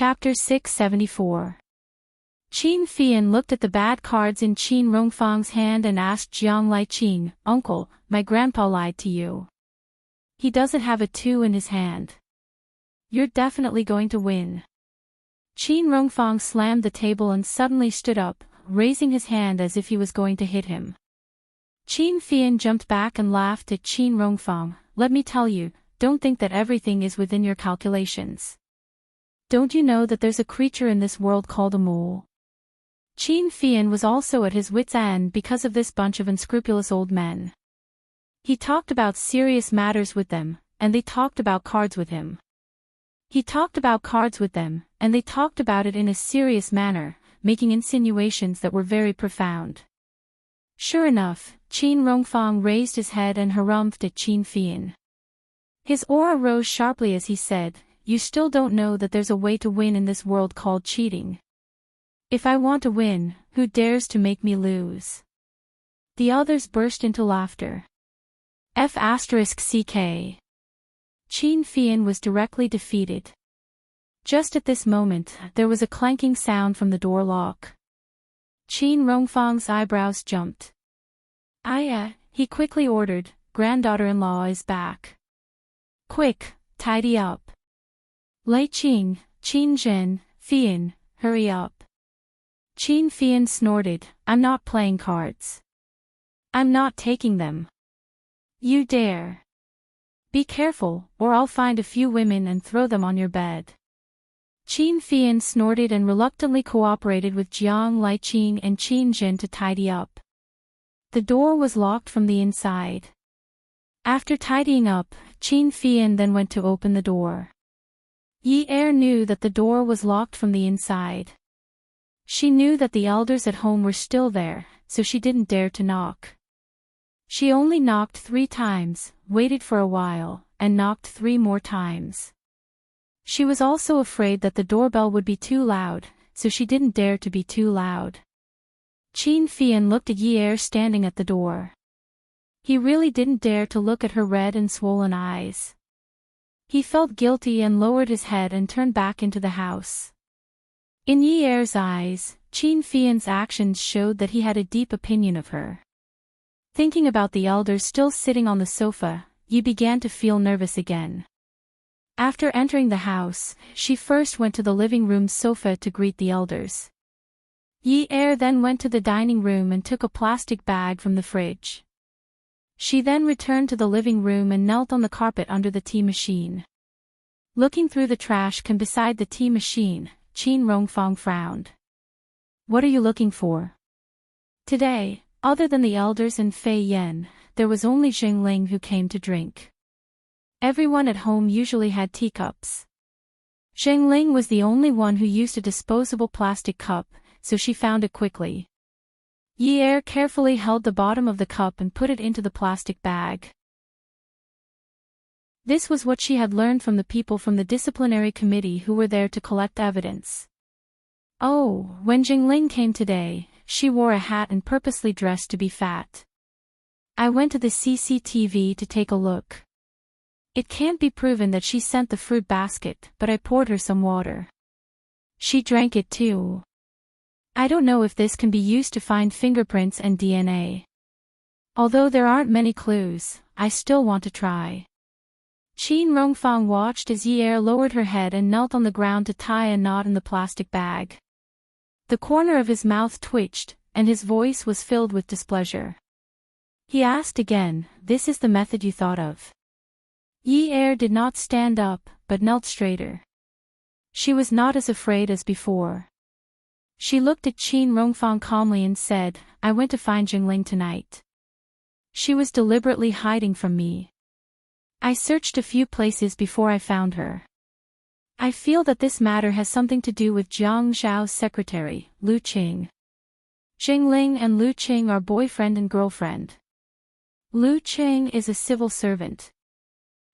Chapter 674. Qin Fian looked at the bad cards in Qin Rongfang's hand and asked Jiang Liqing, "Uncle, my grandpa lied to you. He doesn't have a 2 in his hand. You're definitely going to win." Qin Rongfang slammed the table and suddenly stood up, raising his hand as if he was going to hit him. Qin Fian jumped back and laughed at Qin Rongfang. "Let me tell you, don't think that everything is within your calculations. Don't you know that there's a creature in this world called a mole?" Qin Fian was also at his wits' end because of this bunch of unscrupulous old men. He talked about serious matters with them, and they talked about cards with him. He talked about cards with them, and they talked about it in a serious manner, making insinuations that were very profound. Sure enough, Qin Rongfang raised his head and harumphed at Qin Fian. His aura rose sharply as he said, "You still don't know that there's a way to win in this world called cheating. If I want to win, who dares to make me lose?" The others burst into laughter. F***ck. Qin Fian was directly defeated. Just at this moment, there was a clanking sound from the door lock. Qin Rongfang's eyebrows jumped. He quickly ordered, "Granddaughter-in-law is back. Quick, tidy up. Liqing, Qin Zhen, Fian, hurry up." Qin Fian snorted, "I'm not playing cards. I'm not taking them. You dare. Be careful, or I'll find a few women and throw them on your bed." Qin Fian snorted and reluctantly cooperated with Jiang Liqing and Qin Zhen to tidy up. The door was locked from the inside. After tidying up, Qin Fian then went to open the door. Yi Er knew that the door was locked from the inside. She knew that the elders at home were still there, so she didn't dare to knock. She only knocked 3 times, waited for a while, and knocked 3 more times. She was also afraid that the doorbell would be too loud, so she didn't dare to be too loud. Qin Fian looked at Yi Er standing at the door. He really didn't dare to look at her red and swollen eyes. He felt guilty and lowered his head and turned back into the house. In Yi Er's eyes, Qin Fian's actions showed that he had a deep opinion of her. Thinking about the elders still sitting on the sofa, Yi began to feel nervous again. After entering the house, she first went to the living room sofa to greet the elders. Yi Er then went to the dining room and took a plastic bag from the fridge. She then returned to the living room and knelt on the carpet under the tea machine. Looking through the trash can beside the tea machine, Qin Rongfang frowned. "What are you looking for?" Today, other than the elders and Fei Yan, there was only Xingling who came to drink. Everyone at home usually had teacups. Xingling was the only one who used a disposable plastic cup, so she found it quickly. Yi Er carefully held the bottom of the cup and put it into the plastic bag. This was what she had learned from the people from the disciplinary committee who were there to collect evidence. Oh, when Jingling came today, she wore a hat and purposely dressed to be fat. I went to the CCTV to take a look. It can't be proven that she sent the fruit basket, but I poured her some water. She drank it too. I don't know if this can be used to find fingerprints and DNA. Although there aren't many clues, I still want to try. Qin Rongfang watched as Yi Er lowered her head and knelt on the ground to tie a knot in the plastic bag. The corner of his mouth twitched, and his voice was filled with displeasure. He asked again, "This is the method you thought of?" Yi Er did not stand up, but knelt straighter. She was not as afraid as before. She looked at Qin Rongfang calmly and said, "I went to find Jingling tonight. She was deliberately hiding from me. I searched a few places before I found her. I feel that this matter has something to do with Jiang Zhao's secretary, Lu Qing. Jingling and Lu Qing are boyfriend and girlfriend. Lu Qing is a civil servant.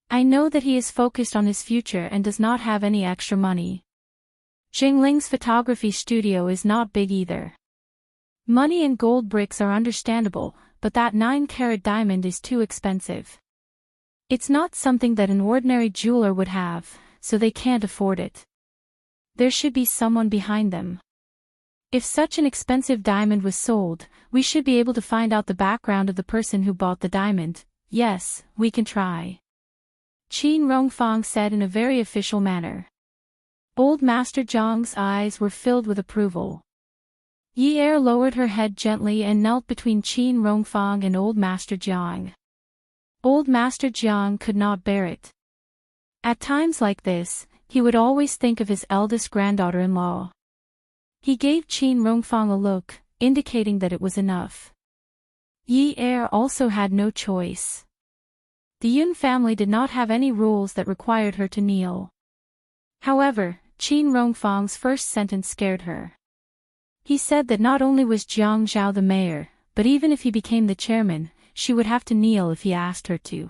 I know that he is focused on his future and does not have any extra money. Jingling's photography studio is not big either. Money and gold bricks are understandable, but that 9-carat diamond is too expensive. It's not something that an ordinary jeweler would have, so they can't afford it. There should be someone behind them. If such an expensive diamond was sold, we should be able to find out the background of the person who bought the diamond. Yes, we can try. Qin Rongfang said in a very official manner. Old Master Jiang's eyes were filled with approval. Yi Er lowered her head gently and knelt between Qin Rongfang and Old Master Jiang. Old Master Jiang could not bear it. At times like this, he would always think of his eldest granddaughter-in-law. He gave Qin Rongfang a look, indicating that it was enough. Yi Er also had no choice. The Yun family did not have any rules that required her to kneel. However, Qin Rongfang's first sentence scared her. He said that not only was Jiang Zhao the mayor, but even if he became the chairman, she would have to kneel if he asked her to.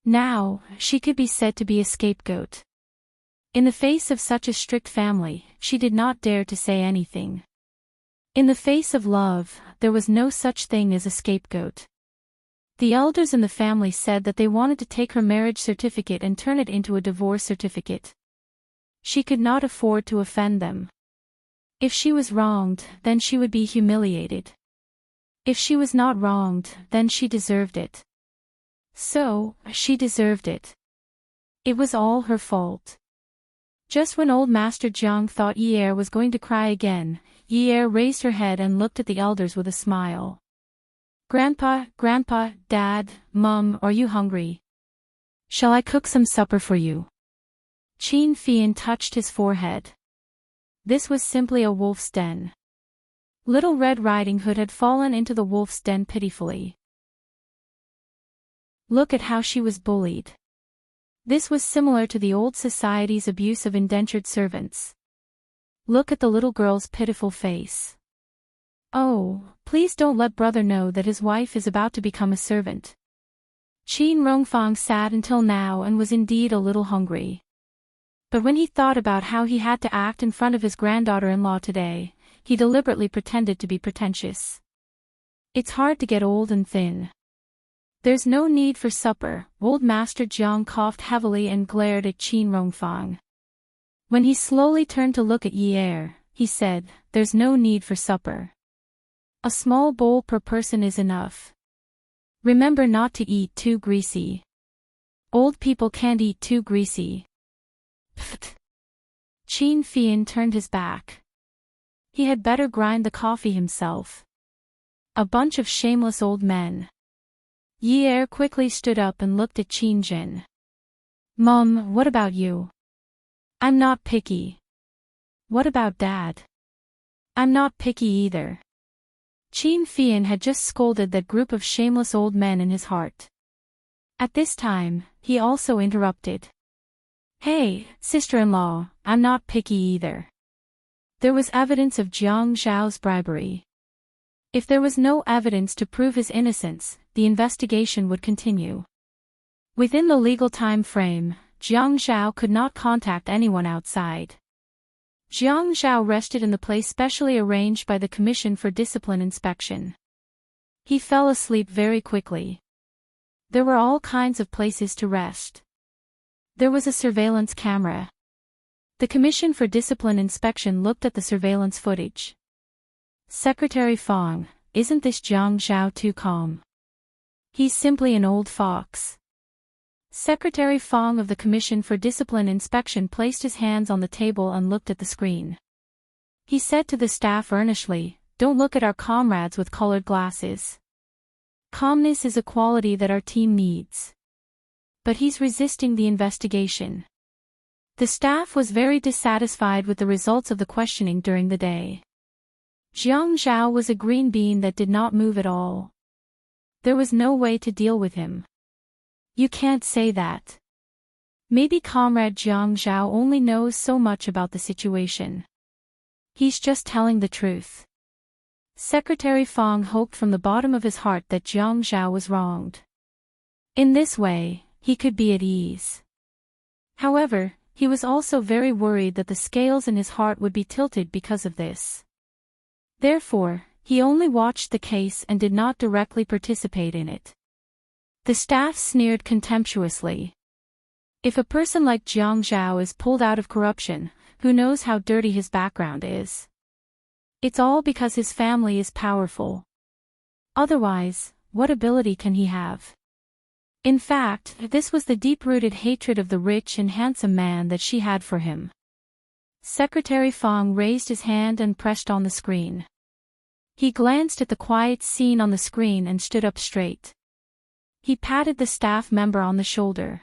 Now, she could be said to be a scapegoat. In the face of such a strict family, she did not dare to say anything. In the face of love, there was no such thing as a scapegoat. The elders in the family said that they wanted to take her marriage certificate and turn it into a divorce certificate. She could not afford to offend them. If she was wronged, then she would be humiliated. If she was not wronged, then she deserved it. So, she deserved it. It was all her fault. Just when old Master Jiang thought Yi Er was going to cry again, Yi Er raised her head and looked at the elders with a smile. Grandpa, Dad, Mum, are you hungry? Shall I cook some supper for you? Qin Fian touched his forehead. This was simply a wolf's den. Little Red Riding Hood had fallen into the wolf's den pitifully. Look at how she was bullied. This was similar to the old society's abuse of indentured servants. Look at the little girl's pitiful face. Oh, please don't let brother know that his wife is about to become a servant. Qin Rongfang sat until now and was indeed a little hungry. But when he thought about how he had to act in front of his granddaughter-in-law today, he deliberately pretended to be pretentious. It's hard to get old and thin. There's no need for supper. Old Master Jiang coughed heavily and glared at Qin Rongfang. When he slowly turned to look at Yi Er, he said, there's no need for supper. A small bowl per person is enough. Remember not to eat too greasy. Old people can't eat too greasy. Pfft. Qin Fian turned his back. He had better grind the coffee himself. A bunch of shameless old men. Yi Er quickly stood up and looked at Qin Jin. Mum, what about you? I'm not picky. What about Dad? I'm not picky either. Qin Fian had just scolded that group of shameless old men in his heart. At this time, he also interrupted. Hey, sister-in-law, I'm not picky either. There was evidence of Jiang Zhao's bribery. If there was no evidence to prove his innocence, the investigation would continue. Within the legal time frame, Jiang Zhao could not contact anyone outside. Jiang Zhao rested in the place specially arranged by the Commission for Discipline Inspection. He fell asleep very quickly. There were all kinds of places to rest. There was a surveillance camera. The Commission for Discipline Inspection looked at the surveillance footage. Secretary Fong, isn't this Jiang Zhao too calm? He's simply an old fox. Secretary Fong of the Commission for Discipline Inspection placed his hands on the table and looked at the screen. He said to the staff earnestly, don't look at our comrades with colored glasses. Calmness is a quality that our team needs. But he's resisting the investigation. The staff was very dissatisfied with the results of the questioning during the day. Jiang Zhao was a green bean that did not move at all. There was no way to deal with him. You can't say that. Maybe Comrade Jiang Zhao only knows so much about the situation. He's just telling the truth. Secretary Fong hoped from the bottom of his heart that Jiang Zhao was wronged. In this way, he could be at ease. However, he was also very worried that the scales in his heart would be tilted because of this. Therefore, he only watched the case and did not directly participate in it. The staff sneered contemptuously. If a person like Jiang Zhao is pulled out of corruption, who knows how dirty his background is? It's all because his family is powerful. Otherwise, what ability can he have? In fact, this was the deep-rooted hatred of the rich and handsome man that she had for him. Secretary Fong raised his hand and pressed on the screen. He glanced at the quiet scene on the screen and stood up straight. He patted the staff member on the shoulder.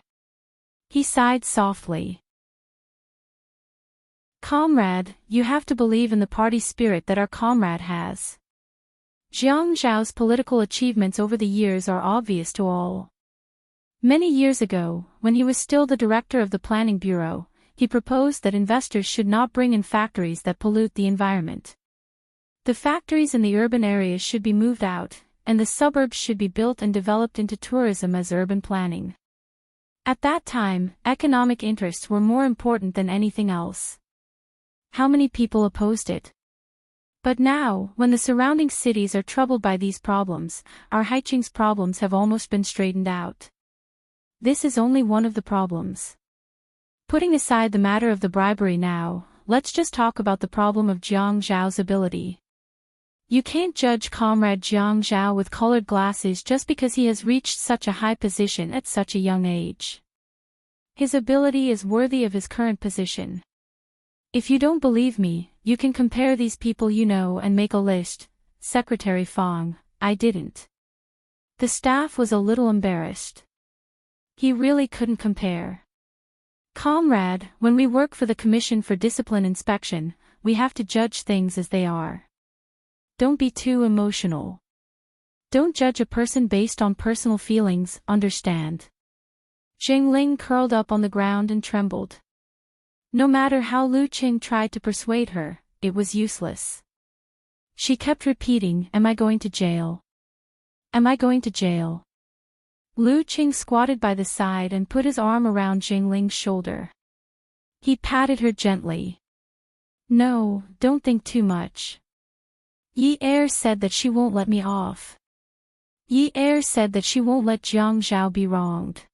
He sighed softly. "Comrade, you have to believe in the party spirit that our comrade has. Jiang Zhao's political achievements over the years are obvious to all. Many years ago, when he was still the director of the Planning Bureau, he proposed that investors should not bring in factories that pollute the environment. The factories in the urban areas should be moved out, and the suburbs should be built and developed into tourism as urban planning. At that time, economic interests were more important than anything else. How many people opposed it? But now, when the surrounding cities are troubled by these problems, our Haiqing's problems have almost been straightened out. This is only one of the problems. Putting aside the matter of the bribery now, let's just talk about the problem of Jiang Zhao's ability. You can't judge Comrade Jiang Zhao with colored glasses just because he has reached such a high position at such a young age. His ability is worthy of his current position. If you don't believe me, you can compare these people you know and make a list." Secretary Fong, "I didn't." The staff was a little embarrassed. He really couldn't compare. "Comrade, when we work for the Commission for Discipline Inspection, we have to judge things as they are. Don't be too emotional. Don't judge a person based on personal feelings, understand?" Jingling curled up on the ground and trembled. No matter how Lu Qing tried to persuade her, it was useless. She kept repeating, "Am I going to jail? Am I going to jail?" Lu Qing squatted by the side and put his arm around Jingling's shoulder. He patted her gently. "No, don't think too much. Yi Er said that she won't let me off. Yi Er said that she won't let Jiang Zhao be wronged.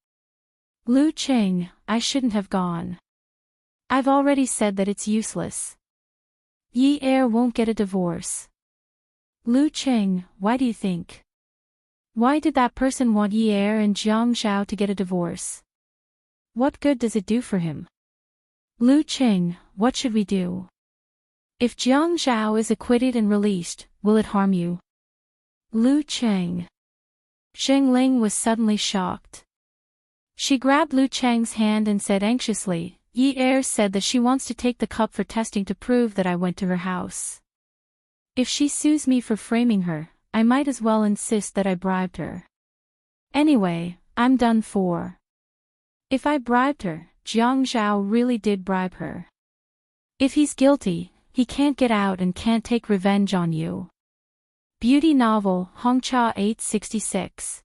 Lu Qing, I shouldn't have gone. I've already said that it's useless. Yi Er won't get a divorce. Lu Qing, why do you think? Why did that person want Yi Er and Jiang Zhao to get a divorce? What good does it do for him? Lu Qing, what should we do? If Jiang Zhao is acquitted and released, will it harm you?" Lu Qing. Zhengling was suddenly shocked. She grabbed Lu Cheng's hand and said anxiously, "Yi Er said that she wants to take the cup for testing to prove that I went to her house. If she sues me for framing her, I might as well insist that I bribed her. Anyway, I'm done for. If I bribed her, Jiang Zhao really did bribe her. If he's guilty, he can't get out and can't take revenge on you." Beauty novel, Hongcha 866.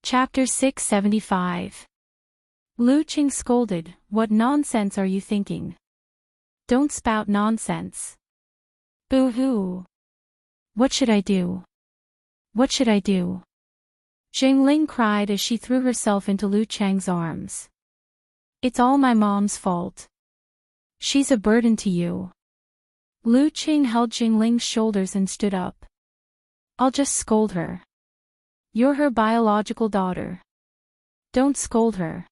Chapter 675. Lu Qing scolded, "What nonsense are you thinking? Don't spout nonsense. Boo-hoo. What should I do? What should I do?" Jingling cried as she threw herself into Lu Cheng's arms. "It's all my mom's fault. She's a burden to you." Lu Qing held Jingling's shoulders and stood up. "I'll just scold her. You're her biological daughter. Don't scold her.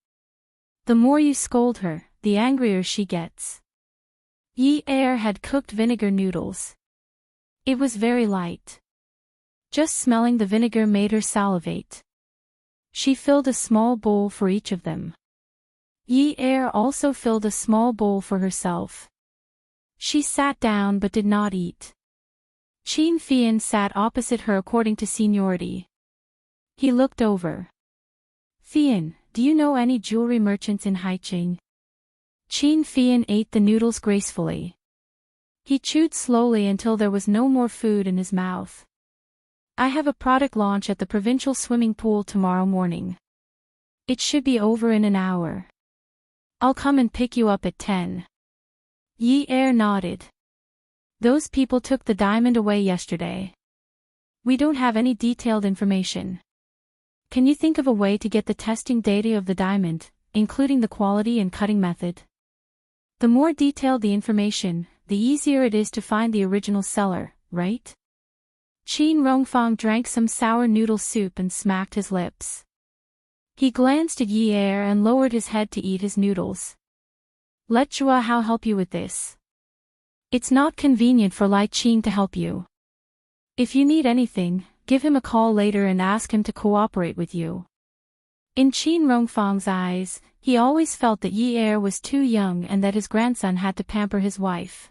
The more you scold her, the angrier she gets." Yi Er had cooked vinegar noodles. It was very light. Just smelling the vinegar made her salivate. She filled a small bowl for each of them. Yi Er also filled a small bowl for herself. She sat down but did not eat. Qin Fian sat opposite her according to seniority. He looked over. "Fian, do you know any jewelry merchants in Haiqing?" Qin Fian ate the noodles gracefully. He chewed slowly until there was no more food in his mouth. "I have a product launch at the provincial swimming pool tomorrow morning. It should be over in an hour. I'll come and pick you up at 10. Yi Er nodded. "Those people took the diamond away yesterday. We don't have any detailed information. Can you think of a way to get the testing data of the diamond, including the quality and cutting method? The more detailed the information, the easier it is to find the original seller, right? Qin Rongfang drank some sour noodle soup and smacked his lips. He glanced at Yi Er and lowered his head to eat his noodles. Let Zhua Hao help you with this. It's not convenient for Lai Qing to help you. If you need anything, give him a call later and ask him to cooperate with you. In Qin Rongfang's eyes, he always felt that Yi Er was too young and that his grandson had to pamper his wife.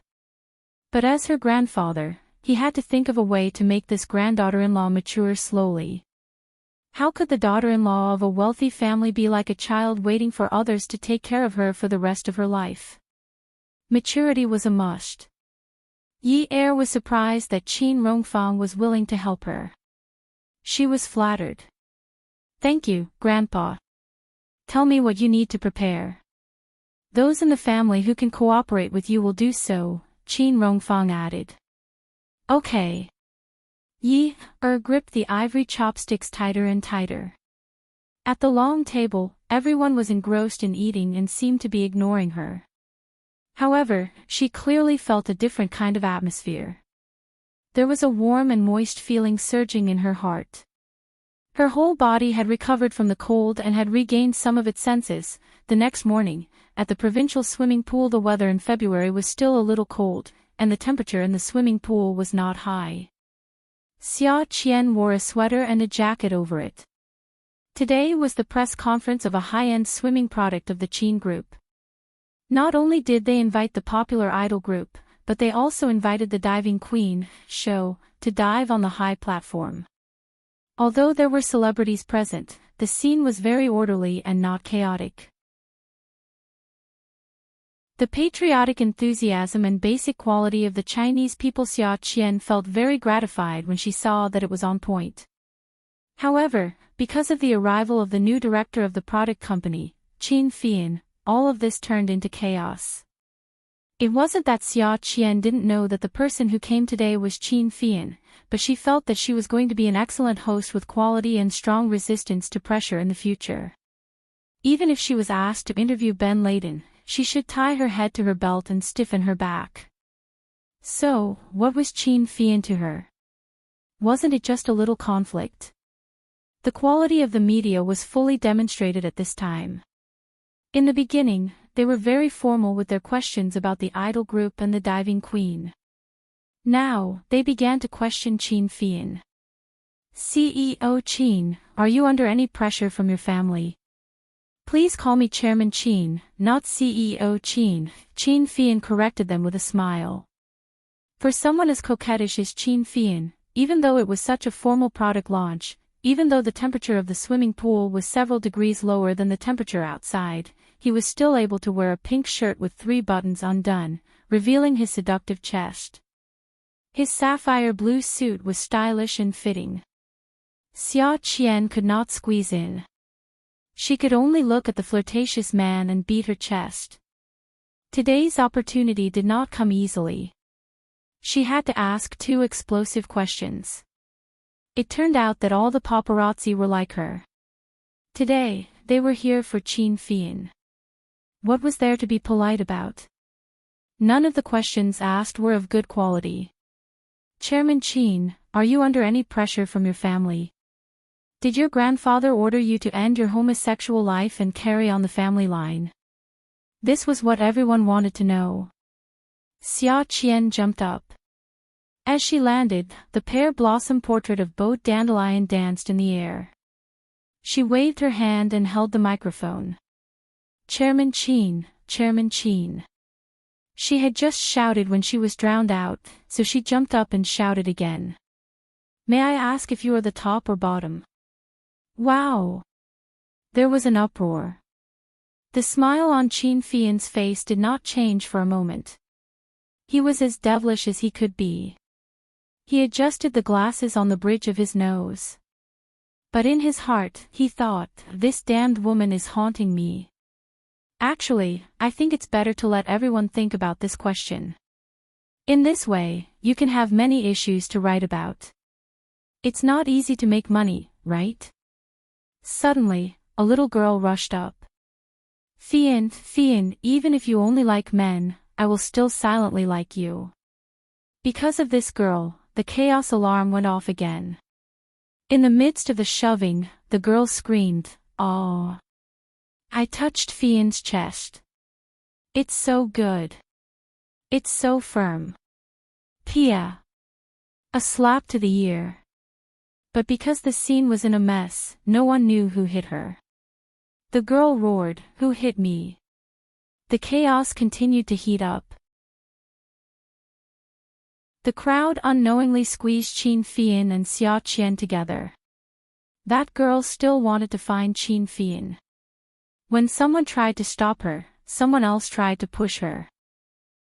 But as her grandfather, he had to think of a way to make this granddaughter-in-law mature slowly. How could the daughter-in-law of a wealthy family be like a child waiting for others to take care of her for the rest of her life? Maturity was a must. Yi Er was surprised that Qin Rongfang was willing to help her. She was flattered. Thank you, Grandpa. Tell me what you need to prepare. Those in the family who can cooperate with you will do so, Qin Rongfang added. Okay. Yi Er gripped the ivory chopsticks tighter and tighter. At the long table, everyone was engrossed in eating and seemed to be ignoring her. However, she clearly felt a different kind of atmosphere. There was a warm and moist feeling surging in her heart. Her whole body had recovered from the cold and had regained some of its senses. The next morning, at the provincial swimming pool, the weather in February was still a little cold, and the temperature in the swimming pool was not high. Xia Qian wore a sweater and a jacket over it. Today was the press conference of a high-end swimming product of the Qin Group. Not only did they invite the popular idol group, but they also invited the diving queen, Shou, to dive on the high platform. Although there were celebrities present, the scene was very orderly and not chaotic. The patriotic enthusiasm and basic quality of the Chinese people. Xia Qian felt very gratified when she saw that it was on point. However, because of the arrival of the new director of the product company, Qin Fian, all of this turned into chaos. It wasn't that Xia Qian didn't know that the person who came today was Qin Fian, but she felt that she was going to be an excellent host with quality and strong resistance to pressure in the future. Even if she was asked to interview Ben Layden, she should tie her head to her belt and stiffen her back. So, what was Qin Fian to her? Wasn't it just a little conflict? The quality of the media was fully demonstrated at this time. In the beginning, they were very formal with their questions about the idol group and the diving queen. Now, they began to question Qin Fian. CEO Qin, are you under any pressure from your family? Please call me Chairman Qin, not CEO Qin, Qin Fian corrected them with a smile. For someone as coquettish as Qin Fian, even though it was such a formal product launch, even though the temperature of the swimming pool was several degrees lower than the temperature outside, he was still able to wear a pink shirt with 3 buttons undone, revealing his seductive chest. His sapphire blue suit was stylish and fitting. Xia Qian could not squeeze in. She could only look at the flirtatious man and beat her chest. Today's opportunity did not come easily. She had to ask 2 explosive questions. It turned out that all the paparazzi were like her. Today, they were here for Qin Fian. What was there to be polite about? None of the questions asked were of good quality. Chairman Qin, are you under any pressure from your family? Did your grandfather order you to end your homosexual life and carry on the family line? This was what everyone wanted to know. Xia Qian jumped up. As she landed, the pear blossom portrait of Bo Dandelion danced in the air. She waved her hand and held the microphone. Chairman Qin, Chairman Qin. She had just shouted when she was drowned out, so she jumped up and shouted again. May I ask if you are the top or bottom? Wow! There was an uproar. The smile on Qin Fian's face did not change for a moment. He was as devilish as he could be. He adjusted the glasses on the bridge of his nose. But in his heart, he thought, this damned woman is haunting me. Actually, I think it's better to let everyone think about this question. In this way, you can have many issues to write about. It's not easy to make money, right? Suddenly, a little girl rushed up. Fian, Fian, even if you only like men, I will still silently like you. Because of this girl, the chaos alarm went off again. In the midst of the shoving, the girl screamed, "Oh!" I touched Fian's chest. It's so good. It's so firm. Pia. A slap to the ear. But because the scene was in a mess, no one knew who hit her. The girl roared, "Who hit me?" The chaos continued to heat up. The crowd unknowingly squeezed Qin Fian and Xia Qian together. That girl still wanted to find Qin Fian. When someone tried to stop her, someone else tried to push her.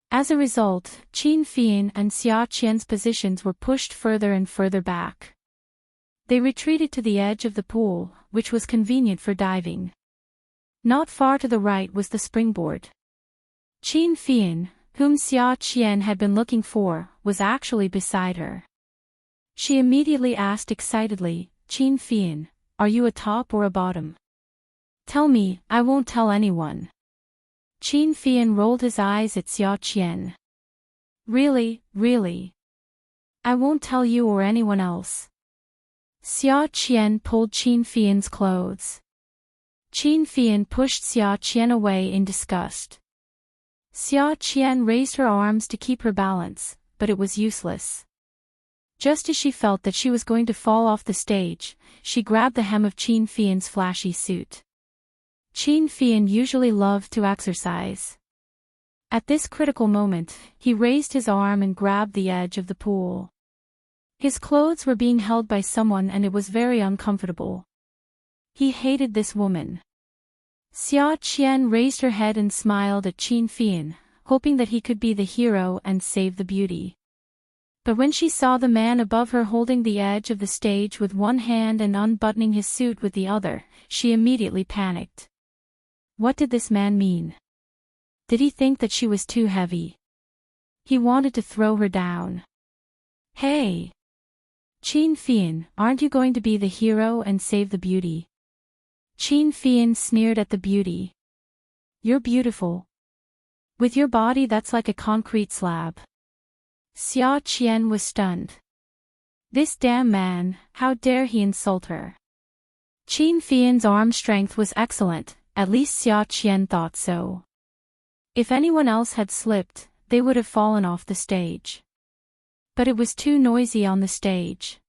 As a result, Qin Fian and Xia Qian's positions were pushed further and further back. They retreated to the edge of the pool, which was convenient for diving. Not far to the right was the springboard. Qin Fian, whom Xia Qian had been looking for, was actually beside her. She immediately asked excitedly, "Qin Fian, are you a top or a bottom? Tell me, I won't tell anyone." Qin Fian rolled his eyes at Xia Qian. Really, really? I won't tell you or anyone else." Xia Qian pulled Qin Fian's clothes. Qin Fian pushed Xia Qian away in disgust. Xia Qian raised her arms to keep her balance, but it was useless. Just as she felt that she was going to fall off the stage, she grabbed the hem of Qin Fian's flashy suit. Qin Fian usually loved to exercise. At this critical moment, he raised his arm and grabbed the edge of the pool. His clothes were being held by someone and it was very uncomfortable. He hated this woman. Xia Qian raised her head and smiled at Qin Fian, hoping that he could be the hero and save the beauty. But when she saw the man above her holding the edge of the stage with one hand and unbuttoning his suit with the other, she immediately panicked. What did this man mean? Did he think that she was too heavy? He wanted to throw her down. Hey! Qin Fian, aren't you going to be the hero and save the beauty? Qin Fian sneered at the beauty. You're beautiful. With your body that's like a concrete slab. Xia Qian was stunned. This damn man, how dare he insult her? Qin Fian's arm strength was excellent, at least Xia Qian thought so. If anyone else had slipped, they would have fallen off the stage. But it was too noisy on the stage.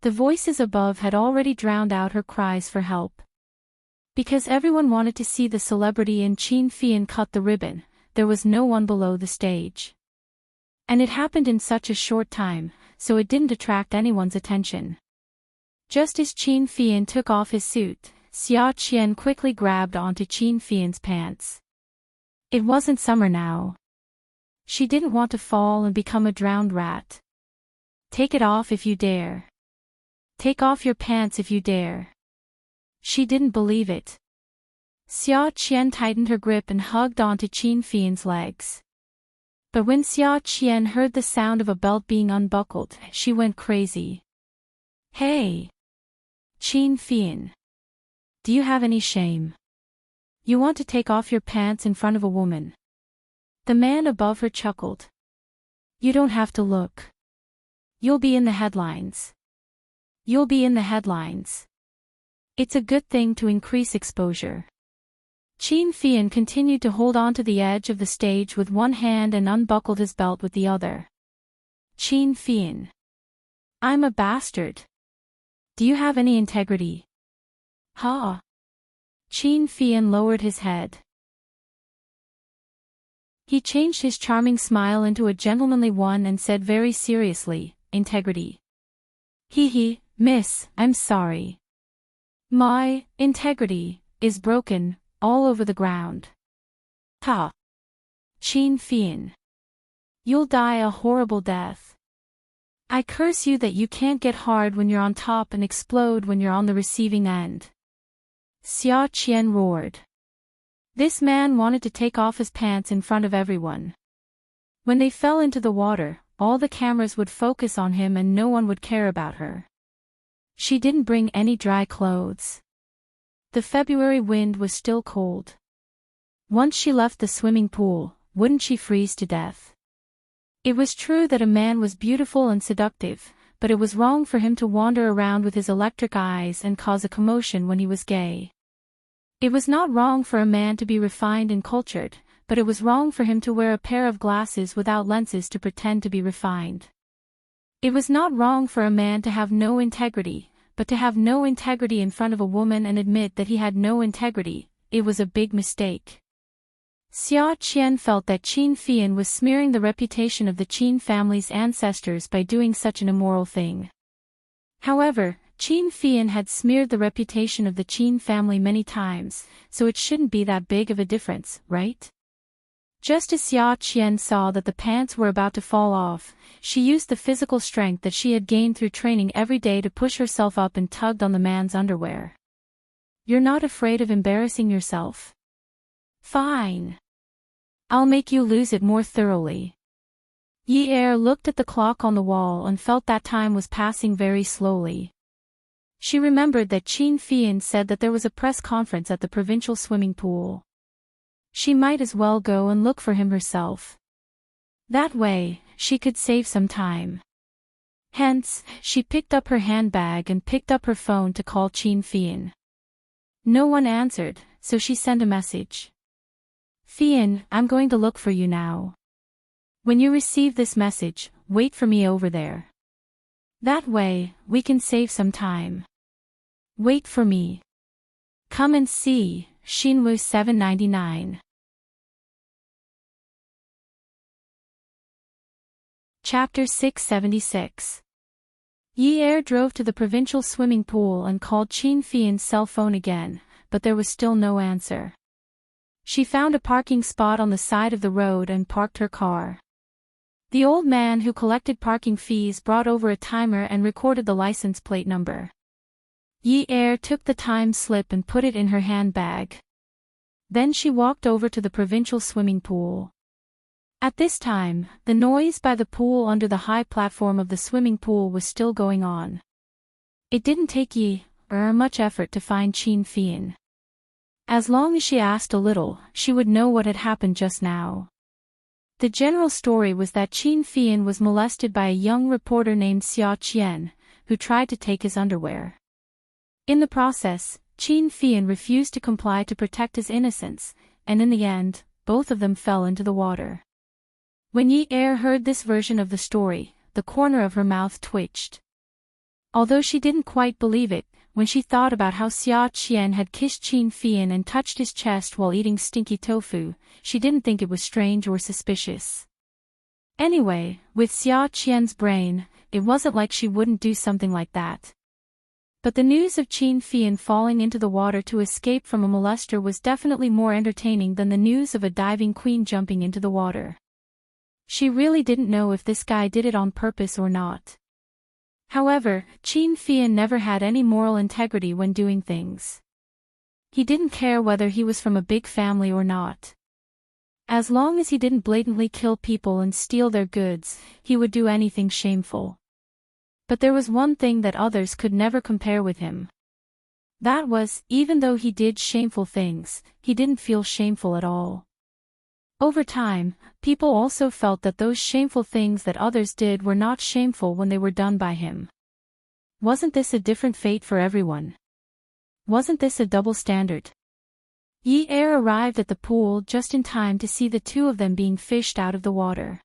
The voices above had already drowned out her cries for help. Because everyone wanted to see the celebrity and Qin Fian cut the ribbon, there was no one below the stage. And it happened in such a short time, so it didn't attract anyone's attention. Just as Qin Fian took off his suit, Xia Qian quickly grabbed onto Qin Fian's pants. It wasn't summer now. She didn't want to fall and become a drowned rat. Take it off if you dare. Take off your pants if you dare. She didn't believe it. Xia Qian tightened her grip and hugged onto Qin Fian's legs. But when Xia Qian heard the sound of a belt being unbuckled, she went crazy. Hey! Qin Fian. Do you have any shame? You want to take off your pants in front of a woman? The man above her chuckled. You don't have to look. You'll be in the headlines. You'll be in the headlines. It's a good thing to increase exposure. Qin Fian continued to hold on to the edge of the stage with one hand and unbuckled his belt with the other. Qin Fian. I'm a bastard. Do you have any integrity? Ha! Qin Fian lowered his head. He changed his charming smile into a gentlemanly one and said very seriously, integrity. Hee, miss, I'm sorry. My integrity is broken, all over the ground. Ha! Qin Fian. You'll die a horrible death. I curse you that you can't get hard when you're on top and explode when you're on the receiving end. Xia Qian roared. This man wanted to take off his pants in front of everyone. When they fell into the water, all the cameras would focus on him and no one would care about her. She didn't bring any dry clothes. The February wind was still cold. Once she left the swimming pool, wouldn't she freeze to death? It was true that a man was beautiful and seductive, but it was wrong for him to wander around with his electric eyes and cause a commotion when he was gay. It was not wrong for a man to be refined and cultured, but it was wrong for him to wear a pair of glasses without lenses to pretend to be refined. It was not wrong for a man to have no integrity, but to have no integrity in front of a woman and admit that he had no integrity, it was a big mistake. Xia Qian felt that Qin Fian was smearing the reputation of the Qin family's ancestors by doing such an immoral thing. However, Qin Fian had smeared the reputation of the Qin family many times, so it shouldn't be that big of a difference, right? Just as Xia Qian saw that the pants were about to fall off, she used the physical strength that she had gained through training every day to push herself up and tugged on the man's underwear. "You're not afraid of embarrassing yourself? Fine. I'll make you lose it more thoroughly." Yi Er looked at the clock on the wall and felt that time was passing very slowly. She remembered that Qin Fian said that there was a press conference at the provincial swimming pool. She might as well go and look for him herself. That way, she could save some time. Hence, she picked up her handbag and picked up her phone to call Qin Fian. No one answered, so she sent a message. "Fian, I'm going to look for you now. When you receive this message, wait for me over there. That way, we can save some time. Wait for me. Come and see." Xinwu 799. Chapter 676. Yi Er drove to the provincial swimming pool and called Qin Fian's cell phone again, but there was still no answer. She found a parking spot on the side of the road and parked her car. The old man who collected parking fees brought over a timer and recorded the license plate number. Yi Er took the time slip and put it in her handbag. Then she walked over to the provincial swimming pool. At this time, the noise by the pool under the high platform of the swimming pool was still going on. It didn't take Yi Er much effort to find Qin Fian. As long as she asked a little, she would know what had happened just now. The general story was that Qin Fian was molested by a young reporter named Xia Qian, who tried to take his underwear. In the process, Qin Fian refused to comply to protect his innocence, and in the end, both of them fell into the water. When Yi Er heard this version of the story, the corner of her mouth twitched. Although she didn't quite believe it, when she thought about how Xia Qian had kissed Qin Fian and touched his chest while eating stinky tofu, she didn't think it was strange or suspicious. Anyway, with Xia Qian's brain, it wasn't like she wouldn't do something like that. But the news of Qin Fian falling into the water to escape from a molester was definitely more entertaining than the news of a diving queen jumping into the water. She really didn't know if this guy did it on purpose or not. However, Qin Fian never had any moral integrity when doing things. He didn't care whether he was from a big family or not. As long as he didn't blatantly kill people and steal their goods, he would do anything shameful. But there was one thing that others could never compare with him. That was, even though he did shameful things, he didn't feel shameful at all. Over time, people also felt that those shameful things that others did were not shameful when they were done by him. Wasn't this a different fate for everyone? Wasn't this a double standard? Yi Er arrived at the pool just in time to see the two of them being fished out of the water.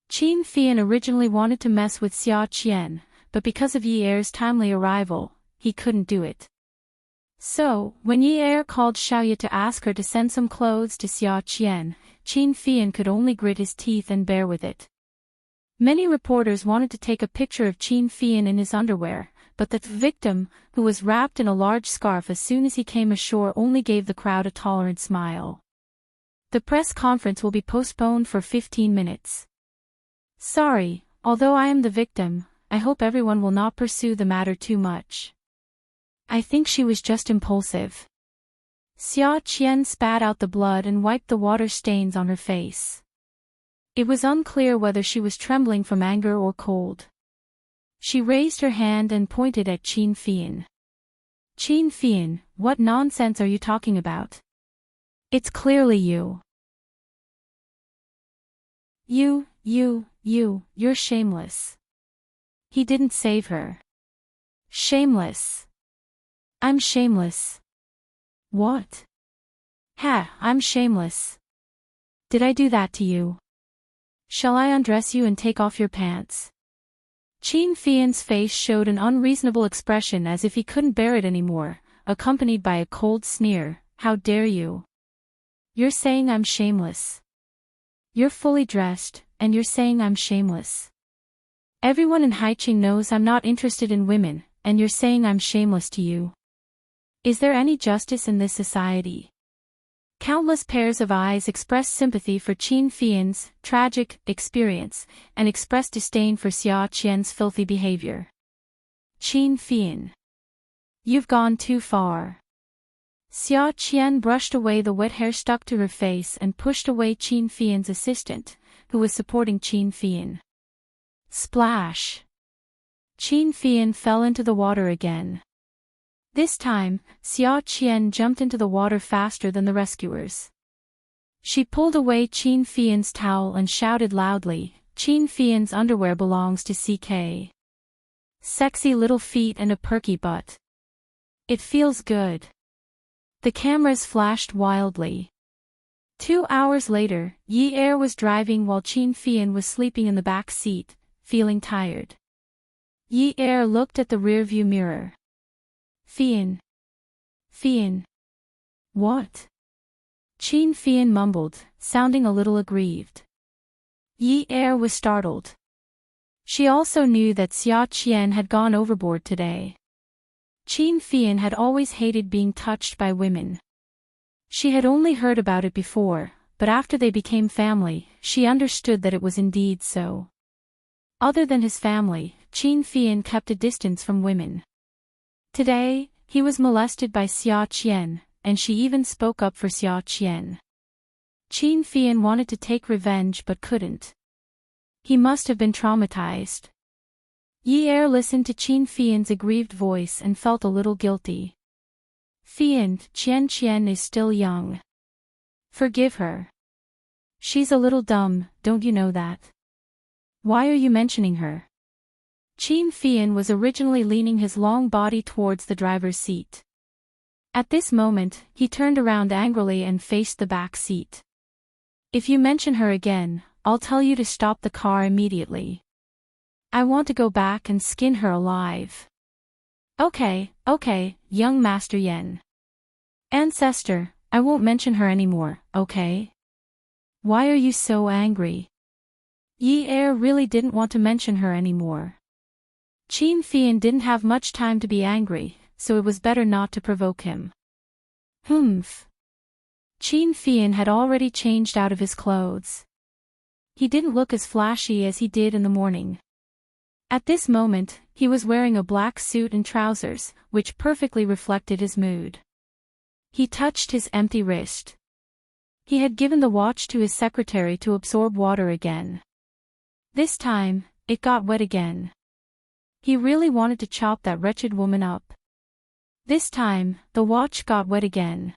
Qin Fian originally wanted to mess with Xia Qian, but because of Yi Er's timely arrival, he couldn't do it. So, when Yi Er called Xiaoye to ask her to send some clothes to Xia Qian, Qin Fian could only grit his teeth and bear with it. Many reporters wanted to take a picture of Qin Fian in his underwear, but the victim, who was wrapped in a large scarf as soon as he came ashore, only gave the crowd a tolerant smile. "The press conference will be postponed for 15 minutes. Sorry, although I am the victim, I hope everyone will not pursue the matter too much. I think she was just impulsive." Xia Qian spat out the blood and wiped the water stains on her face. It was unclear whether she was trembling from anger or cold. She raised her hand and pointed at Qin Fian. Qin Fian, what nonsense are you talking about? It's clearly you. You're shameless. He didn't save her. Shameless. I'm shameless. What? Ha, I'm shameless. Did I do that to you? Shall I undress you and take off your pants? Qin Fian's face showed an unreasonable expression as if he couldn't bear it anymore, accompanied by a cold sneer. How dare you? You're saying I'm shameless. You're fully dressed, and you're saying I'm shameless. Everyone in Haiqing knows I'm not interested in women, and you're saying I'm shameless to you. Is there any justice in this society? Countless pairs of eyes expressed sympathy for Qin Fian's tragic experience, and expressed disdain for Xia Qian's filthy behavior. Qin Fian. You've gone too far. Xia Qian brushed away the wet hair stuck to her face and pushed away Qin Fian's assistant, who was supporting Qin Fian. Splash! Qin Fian fell into the water again. This time, Xia Qian jumped into the water faster than the rescuers. She pulled away Qin Fian's towel and shouted loudly, Qin Fian's underwear belongs to CK. Sexy little feet and a perky butt. It feels good. The cameras flashed wildly. 2 hours later, Yi Er was driving while Qin Fian was sleeping in the back seat, feeling tired. Yi Er looked at the rearview mirror. Fian. What? Qin Fian mumbled, sounding a little aggrieved. Yi Er was startled. She also knew that Xia Qian had gone overboard today. Qin Fian had always hated being touched by women. She had only heard about it before, but after they became family, she understood that it was indeed so. Other than his family, Qin Fian kept a distance from women. Today, he was molested by Xia Qian, and she even spoke up for Xia Qian. Qin Fian wanted to take revenge but couldn't. He must have been traumatized. Yi Er listened to Qin Fian's aggrieved voice and felt a little guilty. Qian is still young. Forgive her. She's a little dumb, don't you know that? Why are you mentioning her? Qin Fian was originally leaning his long body towards the driver's seat. At this moment, he turned around angrily and faced the back seat. If you mention her again, I'll tell you to stop the car immediately. I want to go back and skin her alive. Okay, young Master Yen. Ancestor, I won't mention her anymore, okay? Why are you so angry? Yi Er really didn't want to mention her anymore. Qin Fian didn't have much time to be angry, so it was better not to provoke him. Humph. Qin Fian had already changed out of his clothes. He didn't look as flashy as he did in the morning. At this moment, he was wearing a black suit and trousers, which perfectly reflected his mood. He touched his empty wrist. He had given the watch to his secretary to absorb water again. This time, it got wet again. He really wanted to chop that wretched woman up. This time, the watch got wet again.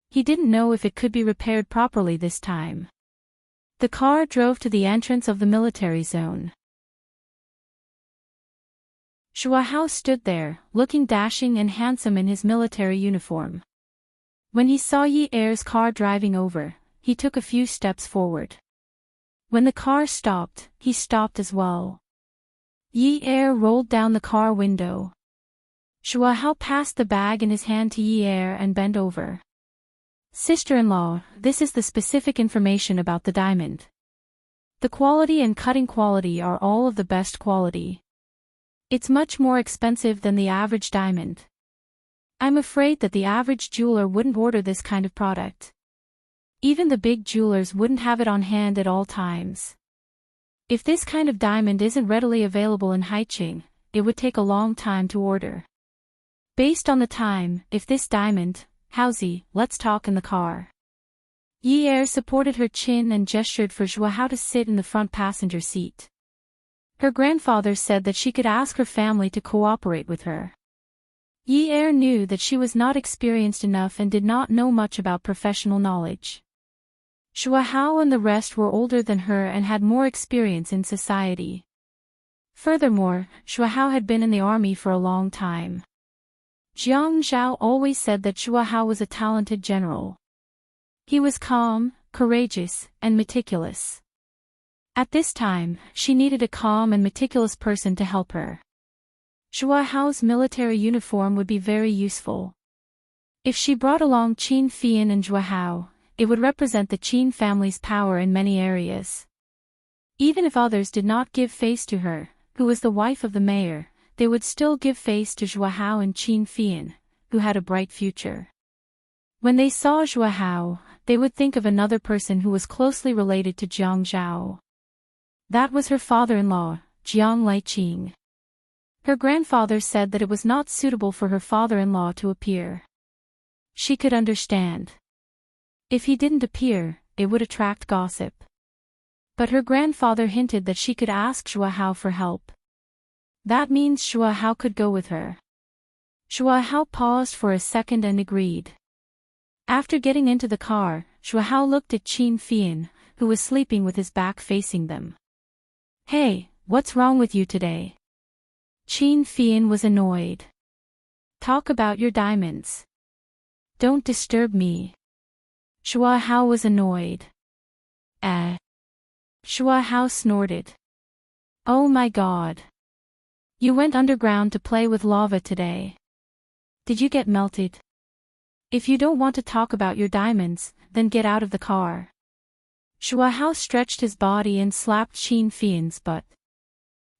He didn't know if it could be repaired properly this time. The car drove to the entrance of the military zone. Zhua Hao stood there, looking dashing and handsome in his military uniform. When he saw Yi Er's car driving over, he took a few steps forward. When the car stopped, he stopped as well. Yi Er rolled down the car window. Zhua Hao passed the bag in his hand to Yi Er and bent over. Sister-in-law, this is the specific information about the diamond. The quality and cutting quality are all of the best quality. It's much more expensive than the average diamond. I'm afraid that the average jeweler wouldn't order this kind of product. Even the big jewelers wouldn't have it on hand at all times. If this kind of diamond isn't readily available in Haiqing, it would take a long time to order. Based on the time, if this diamond, Haozi, let's talk in the car. Yi Er supported her chin and gestured for Zhua Hao to sit in the front passenger seat. Her grandfather said that she could ask her family to cooperate with her. Yi Er knew that she was not experienced enough and did not know much about professional knowledge. Xue Hao and the rest were older than her and had more experience in society. Furthermore, Xue Hao had been in the army for a long time. Jiang Zhao always said that Xue Hao was a talented general. He was calm, courageous, and meticulous. At this time, she needed a calm and meticulous person to help her. Xue Hao's military uniform would be very useful. If she brought along Qin Fian and Xue Hao, it would represent the Qin family's power in many areas. Even if others did not give face to her, who was the wife of the mayor, they would still give face to Xue Hao and Qin Fian, who had a bright future. When they saw Xue Hao, they would think of another person who was closely related to Jiang Zhao. That was her father-in-law, Jiang Liqing. Her grandfather said that it was not suitable for her father-in-law to appear. She could understand. If he didn't appear, it would attract gossip. But her grandfather hinted that she could ask Xue Hao for help. That means Xue Hao could go with her. Xue Hao paused for a second and agreed. After getting into the car, Xue Hao looked at Qin Fian, who was sleeping with his back facing them. "Hey, what's wrong with you today?" Qin Fian was annoyed. "Talk about your diamonds. Don't disturb me." Xue Hao was annoyed. Xue Hao snorted. "Oh my god. You went underground to play with lava today. Did you get melted? If you don't want to talk about your diamonds, then get out of the car." Xue Hao stretched his body and slapped Qin Fian's butt.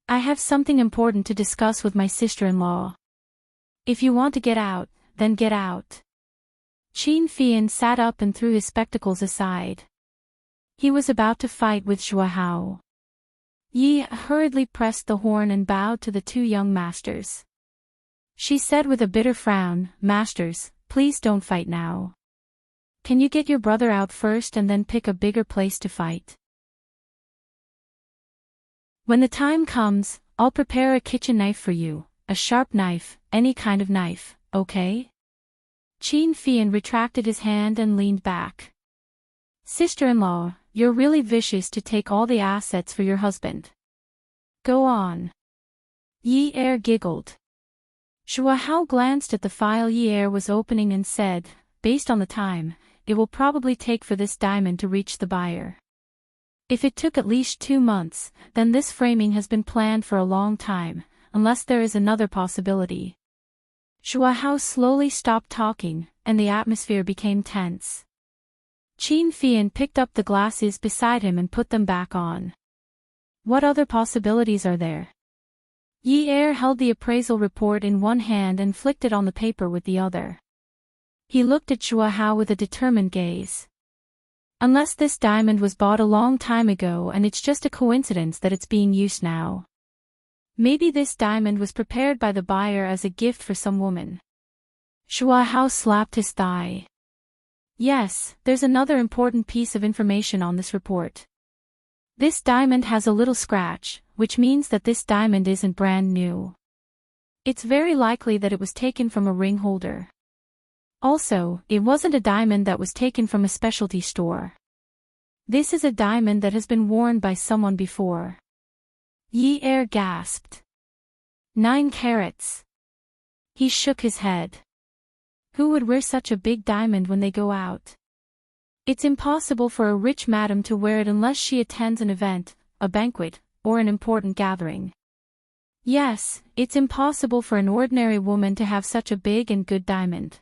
"I have something important to discuss with my sister-in-law. If you want to get out, then get out." Qin Fian sat up and threw his spectacles aside. He was about to fight with Xue Hao. Yi hurriedly pressed the horn and bowed to the two young masters. She said with a bitter frown, "Masters, please don't fight now. Can you get your brother out first and then pick a bigger place to fight? When the time comes, I'll prepare a kitchen knife for you, a sharp knife, any kind of knife, okay?" Qin Fian retracted his hand and leaned back. "Sister-in-law, you're really vicious to take all the assets for your husband. Go on." Yi Er giggled. Xue Hao glanced at the file Yi Er was opening and said, "Based on the time, it will probably take for this diamond to reach the buyer. If it took at least 2 months, then this framing has been planned for a long time, unless there is another possibility." Xue Hao slowly stopped talking, and the atmosphere became tense. Qin Fian picked up the glasses beside him and put them back on. "What other possibilities are there?" Yi Er held the appraisal report in one hand and flicked it on the paper with the other. He looked at Xue Hao with a determined gaze. "Unless this diamond was bought a long time ago and it's just a coincidence that it's being used now. Maybe this diamond was prepared by the buyer as a gift for some woman." Xue Hao slapped his thigh. "Yes, there's another important piece of information on this report. This diamond has a little scratch, which means that this diamond isn't brand new. It's very likely that it was taken from a ring holder. Also, it wasn't a diamond that was taken from a specialty store. This is a diamond that has been worn by someone before." Yi Er gasped. 9 carats. He shook his head. Who would wear such a big diamond when they go out? It's impossible for a rich madam to wear it unless she attends an event, a banquet, or an important gathering. Yes, it's impossible for an ordinary woman to have such a big and good diamond.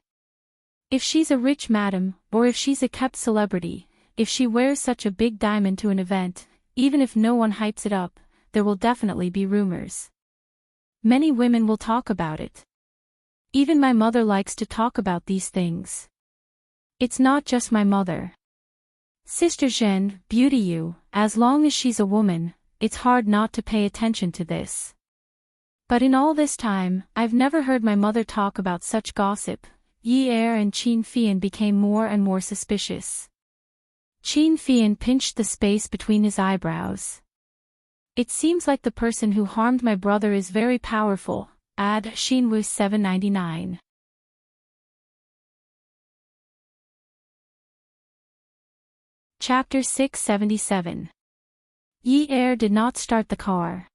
If she's a rich madam, or if she's a kept celebrity, if she wears such a big diamond to an event, even if no one hypes it up, there will definitely be rumors. Many women will talk about it. Even my mother likes to talk about these things. It's not just my mother. Sister Zhen, beauty you, as long as she's a woman, it's hard not to pay attention to this. But in all this time, I've never heard my mother talk about such gossip." Yi Er and Qin Fian became more and more suspicious. Qin Fian pinched the space between his eyebrows. "It seems like the person who harmed my brother is very powerful. Ad Shinwu 799. Chapter 677. Yi Er did not start the car.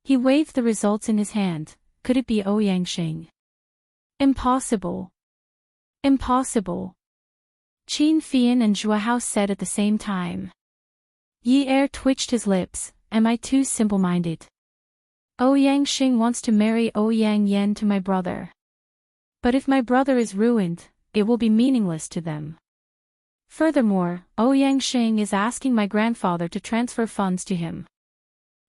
He waved the results in his hand. Could it be Ouyangxing? Impossible. Impossible. Qin Fian and Zhua Hao said at the same time. Yi Er twitched his lips. Am I too simple-minded? Ouyangxing wants to marry Ouyang Yan to my brother. But if my brother is ruined, it will be meaningless to them. Furthermore, Ouyangxing is asking my grandfather to transfer funds to him.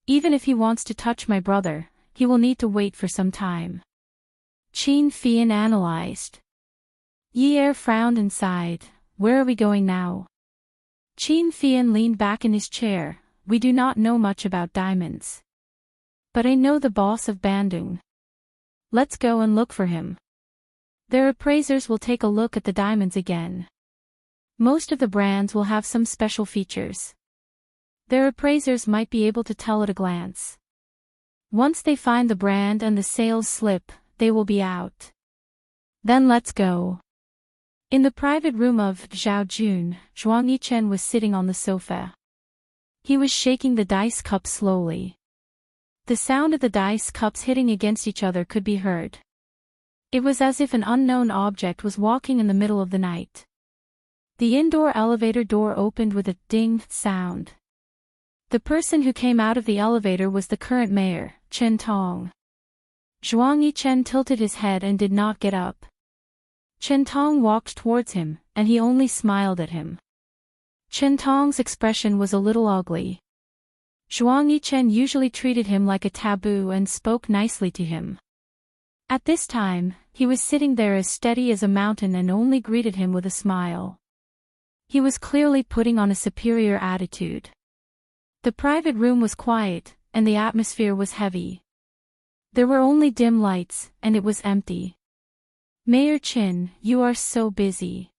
Even if he wants to touch my brother, he will need to wait for some time. Qin Fian analyzed. Yi Er frowned and sighed. Where are we going now? Qin Fian leaned back in his chair. We do not know much about diamonds. But I know the boss of Bandung. Let's go and look for him. Their appraisers will take a look at the diamonds again. Most of the brands will have some special features. Their appraisers might be able to tell at a glance. Once they find the brand and the sales slip, they will be out. Then let's go. In the private room of Zhao Jun, Zhuang Yichen was sitting on the sofa. He was shaking the dice cups slowly. The sound of the dice cups hitting against each other could be heard. It was as if an unknown object was walking in the middle of the night. The indoor elevator door opened with a ding sound. The person who came out of the elevator was the current mayor, Chen Tong. Zhuang Yichen tilted his head and did not get up. Chen Tong walked towards him, and he only smiled at him. Chen Tong's expression was a little ugly. Zhuang Yichen usually treated him like a taboo and spoke nicely to him. At this time, he was sitting there as steady as a mountain and only greeted him with a smile. He was clearly putting on a superior attitude. The private room was quiet, and the atmosphere was heavy. There were only dim lights, and it was empty. Mayor Qin, you are so busy.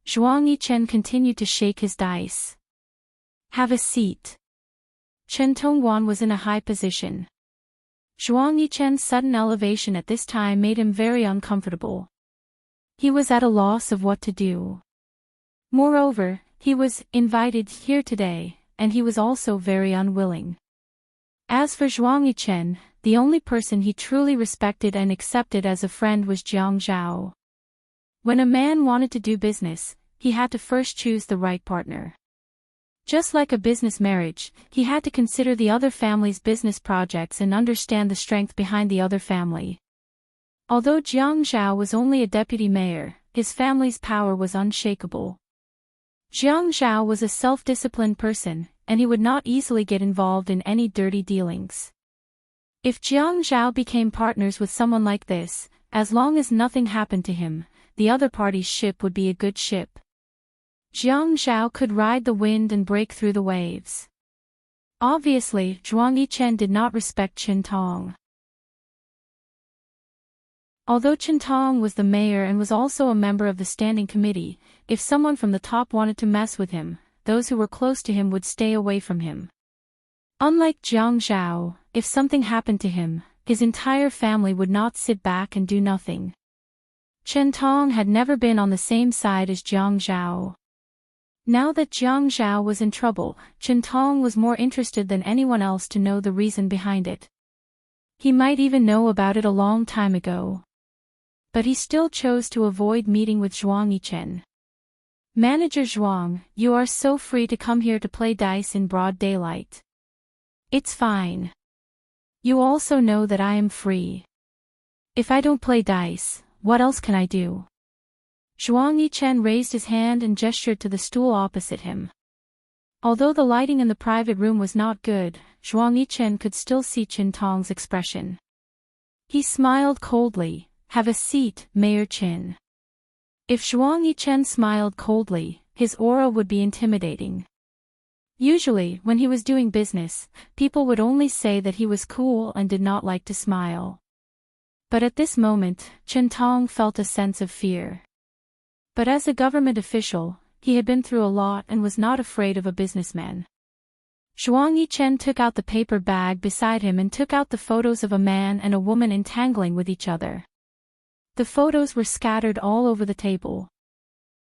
Zhuang Yichen continued to shake his dice. Have a seat. Chen Tongguan was in a high position. Zhuang Yichen's sudden elevation at this time made him very uncomfortable. He was at a loss of what to do. Moreover, he was invited here today, and he was also very unwilling. As for Zhuang Yichen, the only person he truly respected and accepted as a friend was Jiang Zhao. When a man wanted to do business, he had to first choose the right partner. Just like a business marriage, he had to consider the other family's business projects and understand the strength behind the other family. Although Jiang Zhao was only a deputy mayor, his family's power was unshakable. Jiang Zhao was a self-disciplined person, and he would not easily get involved in any dirty dealings. If Jiang Zhao became partners with someone like this, as long as nothing happened to him, the other party's ship would be a good ship. Jiang Zhao could ride the wind and break through the waves. Obviously, Zhuang Yichen did not respect Chen Tong. Although Chen Tong was the mayor and was also a member of the standing committee, if someone from the top wanted to mess with him, those who were close to him would stay away from him. Unlike Jiang Zhao, if something happened to him, his entire family would not sit back and do nothing. Chen Tong had never been on the same side as Jiang Zhao. Now that Jiang Zhao was in trouble, Chen Tong was more interested than anyone else to know the reason behind it. He might even know about it a long time ago. But he still chose to avoid meeting with Zhuang Yichen. Manager Zhuang, you are so free to come here to play dice in broad daylight. It's fine. You also know that I am free. If I don't play dice, what else can I do? Zhuang Yichen raised his hand and gestured to the stool opposite him. Although the lighting in the private room was not good, Zhuang Yichen could still see Chen Tong's expression. He smiled coldly. Have a seat, Mayor Qin. If Zhuang Yichen smiled coldly, his aura would be intimidating. Usually, when he was doing business, people would only say that he was cool and did not like to smile. But at this moment, Chen Tong felt a sense of fear. But as a government official, he had been through a lot and was not afraid of a businessman. Zhuang Yichen took out the paper bag beside him and took out the photos of a man and a woman entangling with each other. The photos were scattered all over the table.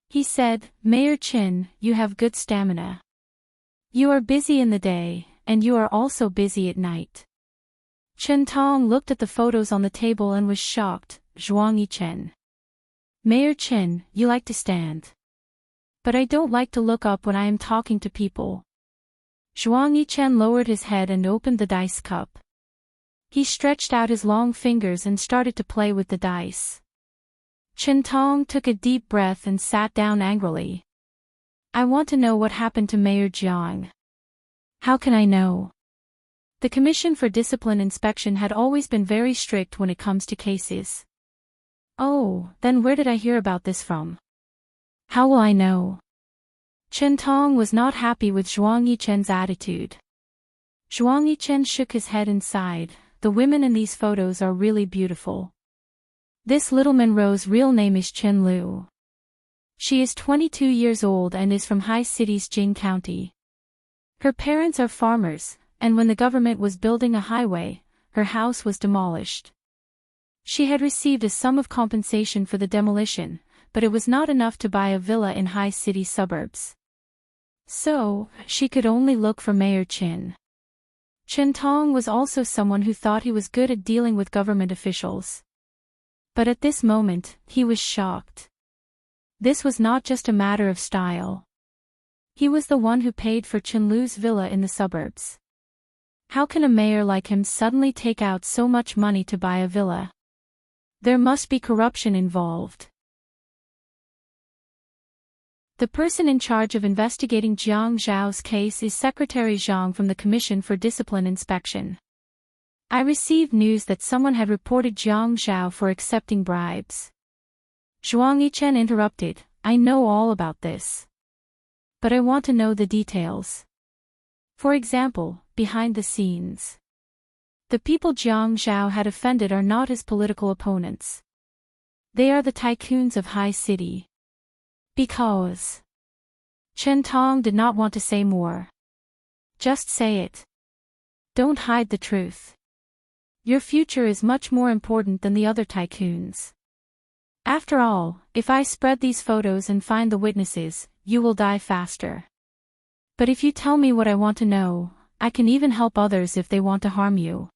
He said, "Mayor Qin, you have good stamina. You are busy in the day, and you are also busy at night." Chen Tong looked at the photos on the table and was shocked. "Zhuang Yichen. Mayor Qin, you like to stand. But I don't like to look up when I am talking to people." Zhuang Yichen lowered his head and opened the dice cup. He stretched out his long fingers and started to play with the dice. Chen Tong took a deep breath and sat down angrily. "I want to know what happened to Mayor Jiang." "How can I know?" The Commission for Discipline Inspection had always been very strict when it comes to cases. "Oh, then where did I hear about this from? How will I know?" Chen Tong was not happy with Zhuang Yichen's attitude. Zhuang Yichen shook his head and sighed. "The women in these photos are really beautiful. This little Monroe's real name is Chen Lu. She is 22 years old and is from High City's Jing County. Her parents are farmers, and when the government was building a highway, her house was demolished. She had received a sum of compensation for the demolition, but it was not enough to buy a villa in high city suburbs. So, she could only look for Mayor Qin. Chen Tong was also someone who thought he was good at dealing with government officials. But at this moment, he was shocked. This was not just a matter of style. He was the one who paid for Chen Lu's villa in the suburbs. How can a mayor like him suddenly take out so much money to buy a villa? There must be corruption involved. The person in charge of investigating Jiang Zhao's case is Secretary Zhang from the Commission for Discipline Inspection. I received news that someone had reported Jiang Zhao for accepting bribes. Zhuang Yichen interrupted, "I know all about this. But I want to know the details. For example, behind the scenes. The people Jiang Zhao had offended are not his political opponents. They are the tycoons of High City." Because Chen Tong did not want to say more. "Just say it. Don't hide the truth. Your future is much more important than the other tycoons. After all, if I spread these photos and find the witnesses, you will die faster. But if you tell me what I want to know, I can even help others if they want to harm you."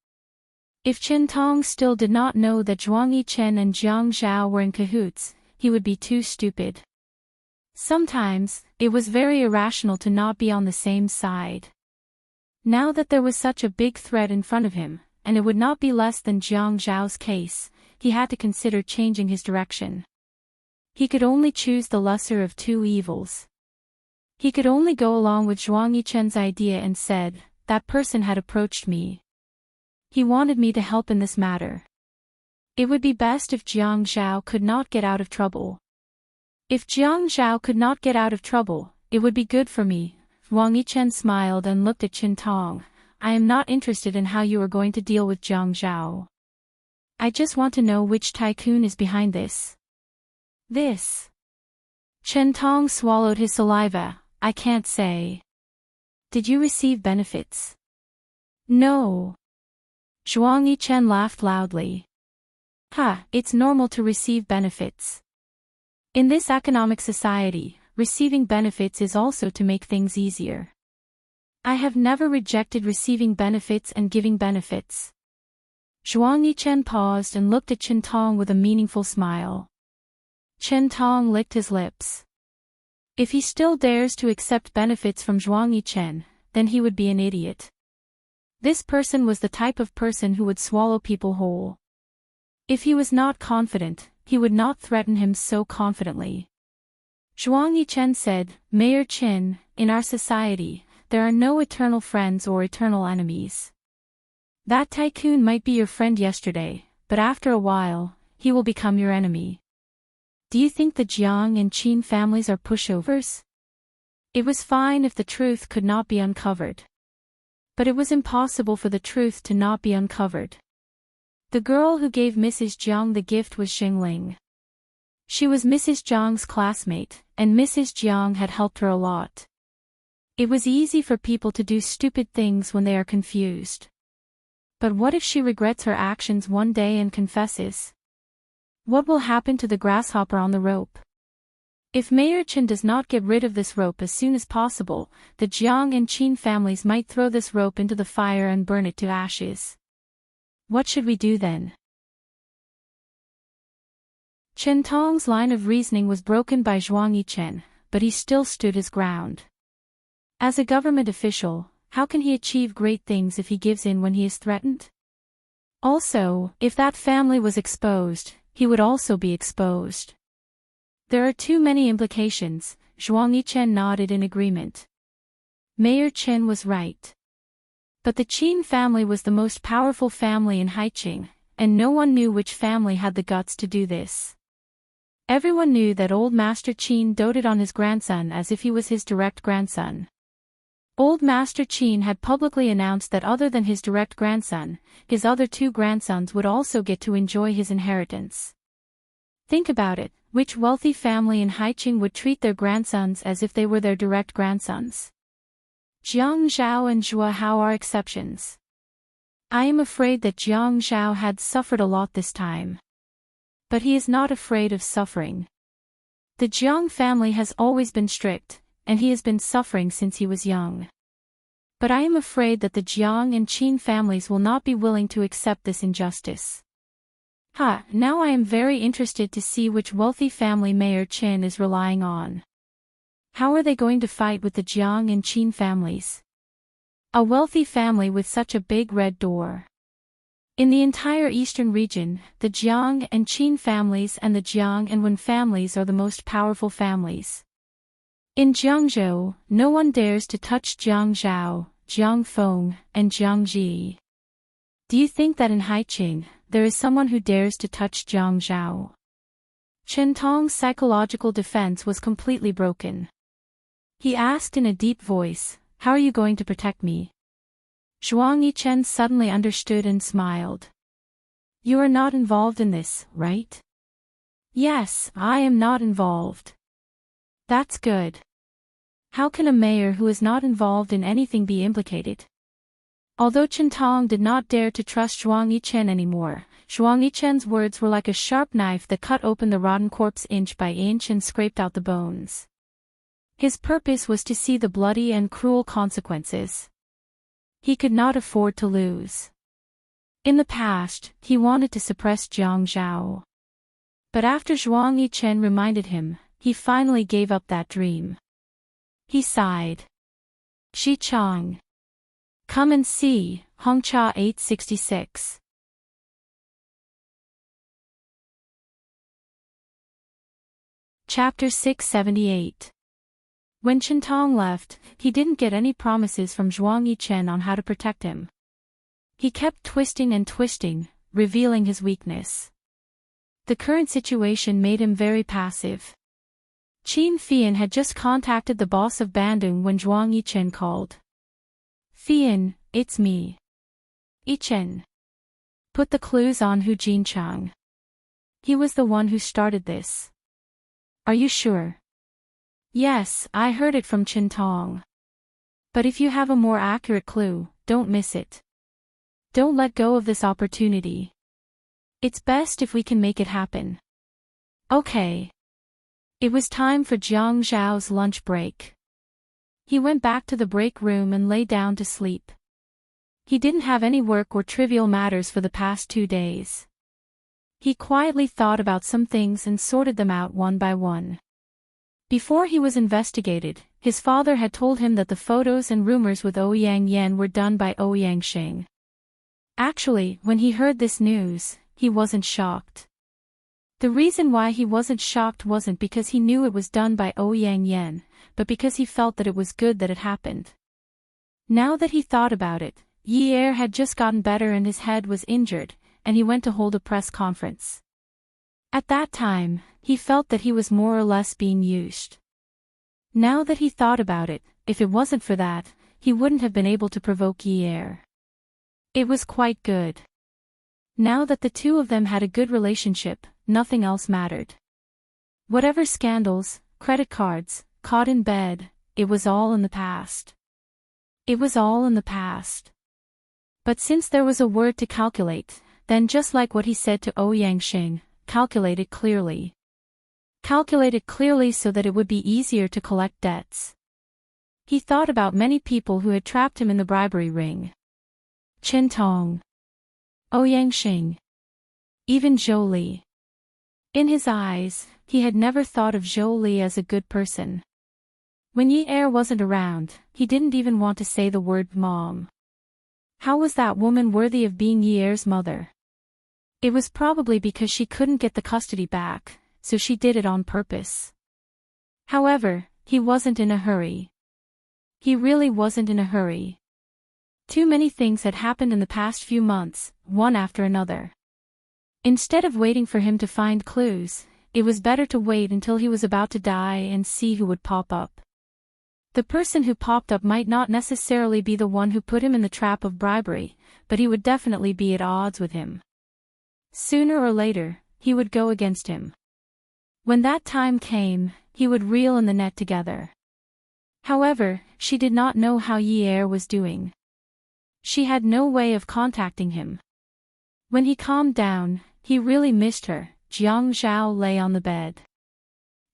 If Chen Tong still did not know that Zhuang Yichen and Jiang Zhao were in cahoots, he would be too stupid. Sometimes, it was very irrational to not be on the same side. Now that there was such a big threat in front of him, and it would not be less than Jiang Zhao's case, he had to consider changing his direction. He could only choose the lesser of two evils. He could only go along with Zhuang Yichen's idea and said, "That person had approached me. He wanted me to help in this matter. It would be best if Jiang Zhao could not get out of trouble. If Jiang Zhao could not get out of trouble, it would be good for me." Zhuang Yichen smiled and looked at Chen Tong. "I am not interested in how you are going to deal with Jiang Zhao. I just want to know which tycoon is behind this." "This?" Chen Tong swallowed his saliva. "I can't say." "Did you receive benefits?" "No." Zhuang Yichen laughed loudly. "Ha, it's normal to receive benefits. In this economic society, receiving benefits is also to make things easier. I have never rejected receiving benefits and giving benefits." Zhuang Yichen paused and looked at Chen Tong with a meaningful smile. Chen Tong licked his lips. If he still dares to accept benefits from Zhuang Yichen, then he would be an idiot. This person was the type of person who would swallow people whole. If he was not confident, he would not threaten him so confidently. Zhuang Yichen said, "Mayor Qin, in our society, there are no eternal friends or eternal enemies. That tycoon might be your friend yesterday, but after a while, he will become your enemy. Do you think the Jiang and Qin families are pushovers?" It was fine if the truth could not be uncovered. But it was impossible for the truth to not be uncovered. The girl who gave Mrs. Jiang the gift was Xingling. She was Mrs. Jiang's classmate, and Mrs. Jiang had helped her a lot. It was easy for people to do stupid things when they are confused. But what if she regrets her actions one day and confesses? What will happen to the grasshopper on the rope? If Mayor Chen does not get rid of this rope as soon as possible, the Jiang and Qin families might throw this rope into the fire and burn it to ashes. What should we do then? Chen Tong's line of reasoning was broken by Zhuang Yichen, but he still stood his ground. As a government official, how can he achieve great things if he gives in when he is threatened? Also, if that family was exposed, he would also be exposed. There are too many implications. Zhuang Yichen nodded in agreement. Mayor Chen was right. But the Qin family was the most powerful family in Haiqing, and no one knew which family had the guts to do this. Everyone knew that old Master Qin doted on his grandson as if he was his direct grandson. Old Master Qin had publicly announced that other than his direct grandson, his other two grandsons would also get to enjoy his inheritance. Think about it, which wealthy family in Haiqing would treat their grandsons as if they were their direct grandsons? Jiang Zhao and Zhua Hao are exceptions. I am afraid that Jiang Zhao had suffered a lot this time. But he is not afraid of suffering. The Jiang family has always been strict, and he has been suffering since he was young. But I am afraid that the Jiang and Qin families will not be willing to accept this injustice. Now I am very interested to see which wealthy family Mayor Chen is relying on. How are they going to fight with the Jiang and Qin families? A wealthy family with such a big red door. In the entire eastern region, the Jiang and Qin families and the Jiang and Wen families are the most powerful families. In Jiangzhou, no one dares to touch Jiang Zhao, Jiang Feng, and Jiang Ji. Do you think that in Haiqing, there is someone who dares to touch Jiang Zhao? Chen Tong's psychological defense was completely broken. He asked in a deep voice, "How are you going to protect me?" Zhuang Yichen suddenly understood and smiled. "You are not involved in this, right?" "Yes, I am not involved." "That's good. How can a mayor who is not involved in anything be implicated?" Although Chen Tong did not dare to trust Zhuang Yichen anymore, Zhuang Yichen's words were like a sharp knife that cut open the rotten corpse inch by inch and scraped out the bones. His purpose was to see the bloody and cruel consequences. He could not afford to lose. In the past, he wanted to suppress Jiang Zhao. But after Zhuang Yichen reminded him, he finally gave up that dream. He sighed. "Shi Chang. Come and see." Hongcha 866. Chapter 678. When Chen Tong left, he didn't get any promises from Zhuang Yichen on how to protect him. He kept twisting and twisting, revealing his weakness. The current situation made him very passive. Qin Fian had just contacted the boss of Bandung when Zhuang Yichen called. "Fian, it's me. Yichen. Put the clues on Hu Jinchang. He was the one who started this." "Are you sure?" "Yes, I heard it from Chen Tong. But if you have a more accurate clue, don't miss it. Don't let go of this opportunity. It's best if we can make it happen." "Okay." It was time for Jiang Zhao's lunch break. He went back to the break room and lay down to sleep. He didn't have any work or trivial matters for the past 2 days. He quietly thought about some things and sorted them out one by one. Before he was investigated, his father had told him that the photos and rumors with Ouyang Yan were done by Ouyang Xing. Actually, when he heard this news, he wasn't shocked. The reason why he wasn't shocked wasn't because he knew it was done by Ouyang Yan, but because he felt that it was good that it happened. Now that he thought about it, Yi Er had just gotten better and his head was injured, and he went to hold a press conference. At that time, he felt that he was more or less being used. Now that he thought about it, if it wasn't for that, he wouldn't have been able to provoke Yi Er. It was quite good. Now that the two of them had a good relationship, nothing else mattered. Whatever scandals, credit cards, caught in bed, it was all in the past. It was all in the past. But since there was a word to calculate, then just like what he said to Ouyangxing, calculate it clearly. Calculate it clearly so that it would be easier to collect debts. He thought about many people who had trapped him in the bribery ring. Chen Tong. Ouyangxing. Even Zhou Li. In his eyes, he had never thought of Zhou Li as a good person. When Yi Er wasn't around, he didn't even want to say the word mom. How was that woman worthy of being Yi Er's mother? It was probably because she couldn't get the custody back, so she did it on purpose. However, he wasn't in a hurry. He really wasn't in a hurry. Too many things had happened in the past few months, one after another. Instead of waiting for him to find clues, it was better to wait until he was about to die and see who would pop up. The person who popped up might not necessarily be the one who put him in the trap of bribery, but he would definitely be at odds with him. Sooner or later, he would go against him. When that time came, he would reel in the net together. However, she did not know how Yi Er was doing. She had no way of contacting him. When he calmed down, he really missed her. Jiang Zhao lay on the bed.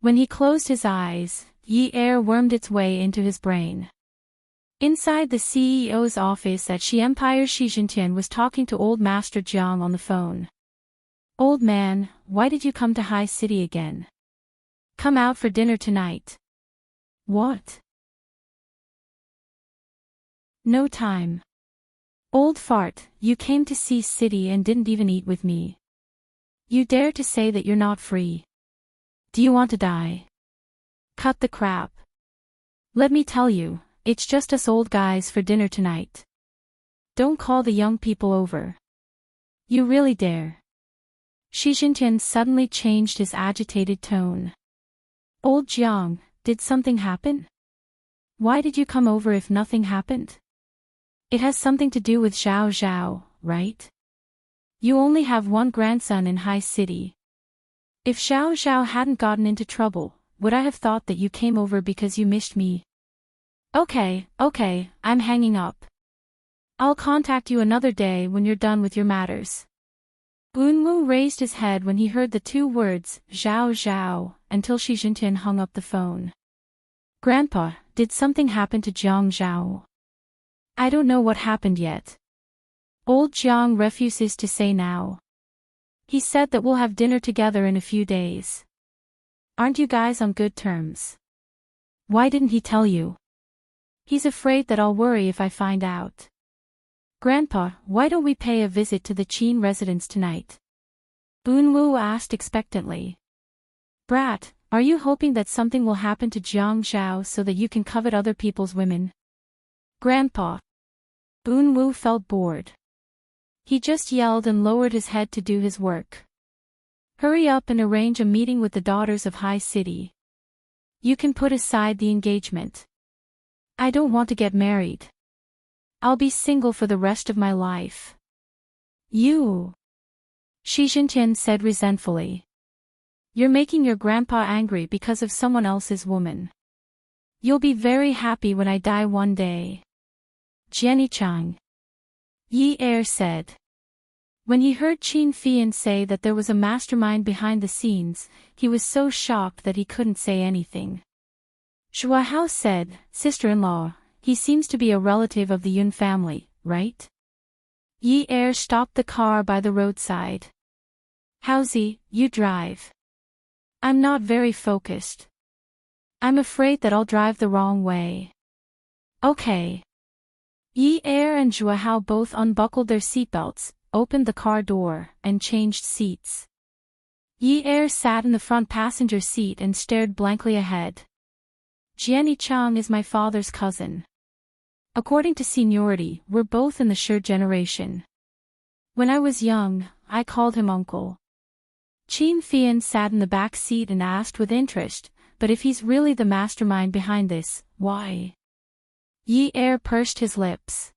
When he closed his eyes, Yi Er wormed its way into his brain. Inside the CEO's office at Xi Empire, Xi Jintian was talking to old Master Jiang on the phone. Old man, why did you come to High City again? Come out for dinner tonight. What? No time. Old fart, you came to Sea City and didn't even eat with me. You dare to say that you're not free. Do you want to die? Cut the crap. Let me tell you, it's just us old guys for dinner tonight. Don't call the young people over. You really dare. Xi Jintian suddenly changed his agitated tone. Old Jiang, did something happen? Why did you come over if nothing happened? It has something to do with Zhao Zhao, right? You only have one grandson in High City. If Zhao Zhao hadn't gotten into trouble, would I have thought that you came over because you missed me? Okay, I'm hanging up. I'll contact you another day when you're done with your matters. Unwu raised his head when he heard the two words, Zhao Zhao, until Xi Jintian hung up the phone. Grandpa, did something happen to Jiang Zhao? I don't know what happened yet. Old Jiang refuses to say now. He said that we'll have dinner together in a few days. Aren't you guys on good terms? Why didn't he tell you? He's afraid that I'll worry if I find out. Grandpa, why don't we pay a visit to the Qin residence tonight? Unwu asked expectantly. Brat, are you hoping that something will happen to Jiang Zhao so that you can covet other people's women? Grandpa. Unwu felt bored. He just yelled and lowered his head to do his work. Hurry up and arrange a meeting with the daughters of High City. You can put aside the engagement. I don't want to get married. I'll be single for the rest of my life. You. Xi Jintian said resentfully. You're making your grandpa angry because of someone else's woman. You'll be very happy when I die one day. Jenny Chang. Yi Er said. When he heard Qin Fian say that there was a mastermind behind the scenes, he was so shocked that he couldn't say anything. Zhua Hao said, Sister-in-law, he seems to be a relative of the Yun family, right? Yi Er stopped the car by the roadside. Haozi, you drive. I'm not very focused. I'm afraid that I'll drive the wrong way. Okay. Yi Er and Zhua Hao both unbuckled their seatbelts, opened the car door, and changed seats. Yi Er sat in the front passenger seat and stared blankly ahead. Jianni Chang is my father's cousin. According to seniority, we're both in the Shi generation. When I was young, I called him uncle. Qin Fian sat in the back seat and asked with interest, but if he's really the mastermind behind this, why? Yi Er pursed his lips.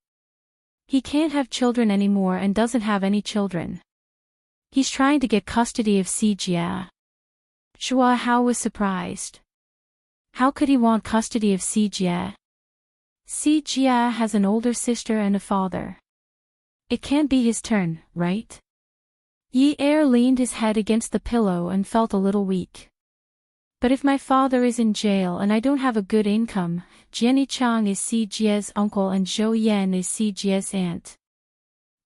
He can't have children anymore and doesn't have any children. He's trying to get custody of Si Jia. Zhua Hao was surprised. How could he want custody of Si Jie? Si Jie has an older sister and a father. It can't be his turn, right? Yi Er leaned his head against the pillow and felt a little weak. But if my father is in jail and I don't have a good income, Jiani Chang is Si Jie's uncle and Zhou Yan is Si Jie's aunt.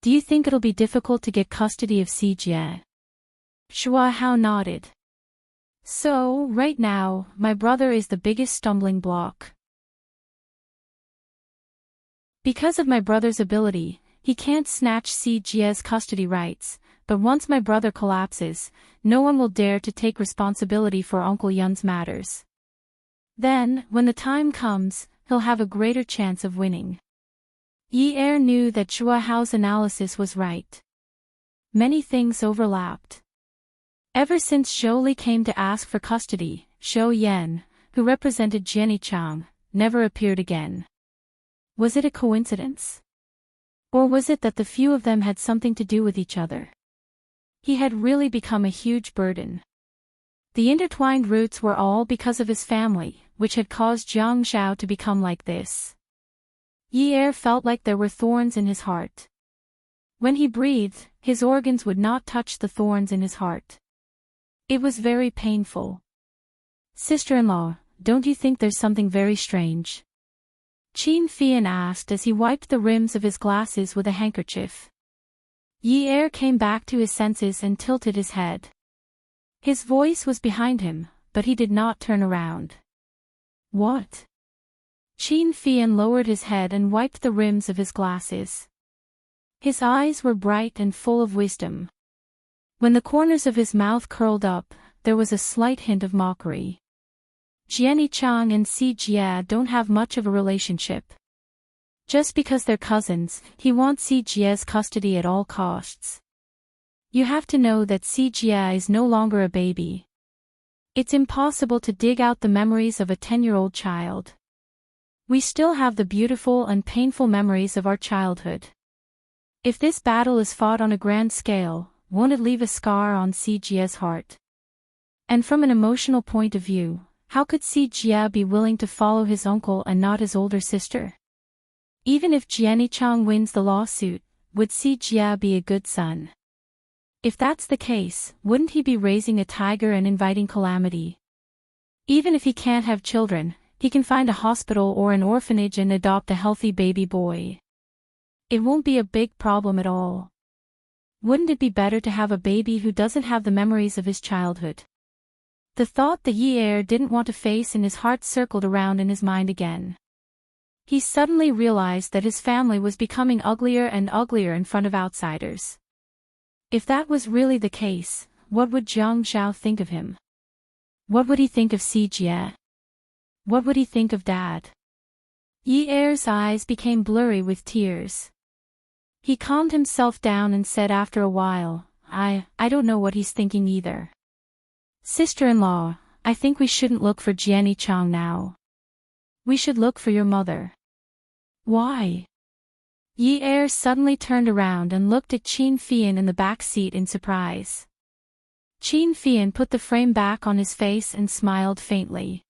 Do you think it'll be difficult to get custody of Si Jie? Shua Hao nodded. So, right now, my brother is the biggest stumbling block. Because of my brother's ability, he can't snatch Si Jie's custody rights, but once my brother collapses, no one will dare to take responsibility for Uncle Yun's matters. Then, when the time comes, he'll have a greater chance of winning. Yi Er knew that Shua Hao's analysis was right. Many things overlapped. Ever since Zhou Li came to ask for custody, Zhou Yan, who represented Jiani Chang, never appeared again. Was it a coincidence? Or was it that the few of them had something to do with each other? He had really become a huge burden. The intertwined roots were all because of his family, which had caused Jiang Zhao to become like this. Yi Er felt like there were thorns in his heart. When he breathed, his organs would not touch the thorns in his heart. It was very painful. Sister-in-law, don't you think there's something very strange? Qin Fian asked as he wiped the rims of his glasses with a handkerchief. Yi Er came back to his senses and tilted his head. His voice was behind him, but he did not turn around. What? Qin Fian lowered his head and wiped the rims of his glasses. His eyes were bright and full of wisdom. When the corners of his mouth curled up, there was a slight hint of mockery. Jiani Chang and Si Jie don't have much of a relationship. Just because they're cousins, he wants Si Jie's custody at all costs. You have to know that Si Jie is no longer a baby. It's impossible to dig out the memories of a 10-year-old child. We still have the beautiful and painful memories of our childhood. If this battle is fought on a grand scale, won't it leave a scar on Si Jie's heart? And from an emotional point of view, how could Si Jie be willing to follow his uncle and not his older sister? Even if Jiani Chang wins the lawsuit, would Si Jie be a good son? If that's the case, wouldn't he be raising a tiger and inviting calamity? Even if he can't have children, he can find a hospital or an orphanage and adopt a healthy baby boy. It won't be a big problem at all. Wouldn't it be better to have a baby who doesn't have the memories of his childhood? The thought that Yi Er didn't want to face in his heart circled around in his mind again. He suddenly realized that his family was becoming uglier and uglier in front of outsiders. If that was really the case, what would Jiang Zhao think of him? What would he think of Si Jie? What would he think of Dad? Yi Er's eyes became blurry with tears. He calmed himself down and said after a while, I don't know what he's thinking either. Sister-in-law, I think we shouldn't look for Jiani Chang now. We should look for your mother. Why? Yi Er suddenly turned around and looked at Qin Fian in the back seat in surprise. Qin Fian put the frame back on his face and smiled faintly.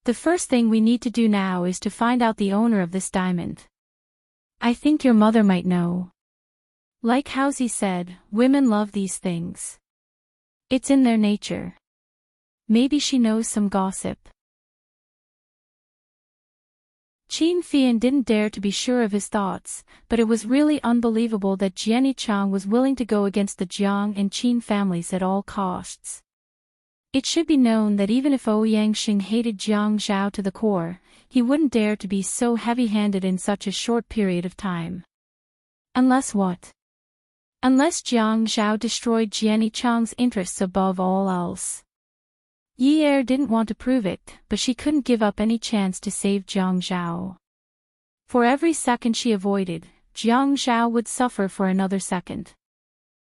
The first thing we need to do now is to find out the owner of this diamond. I think your mother might know. Like Hausi said, women love these things. It's in their nature. Maybe she knows some gossip. Qin Fian didn't dare to be sure of his thoughts, but it was really unbelievable that Jiani Chang was willing to go against the Jiang and Qin families at all costs. It should be known that even if Ouyang Xing hated Jiang Zhao to the core, he wouldn't dare to be so heavy-handed in such a short period of time. Unless what? Unless Jiang Zhao destroyed Jiani Chang's interests above all else. Yi Er didn't want to prove it, but she couldn't give up any chance to save Jiang Zhao. For every second she avoided, Jiang Zhao would suffer for another second.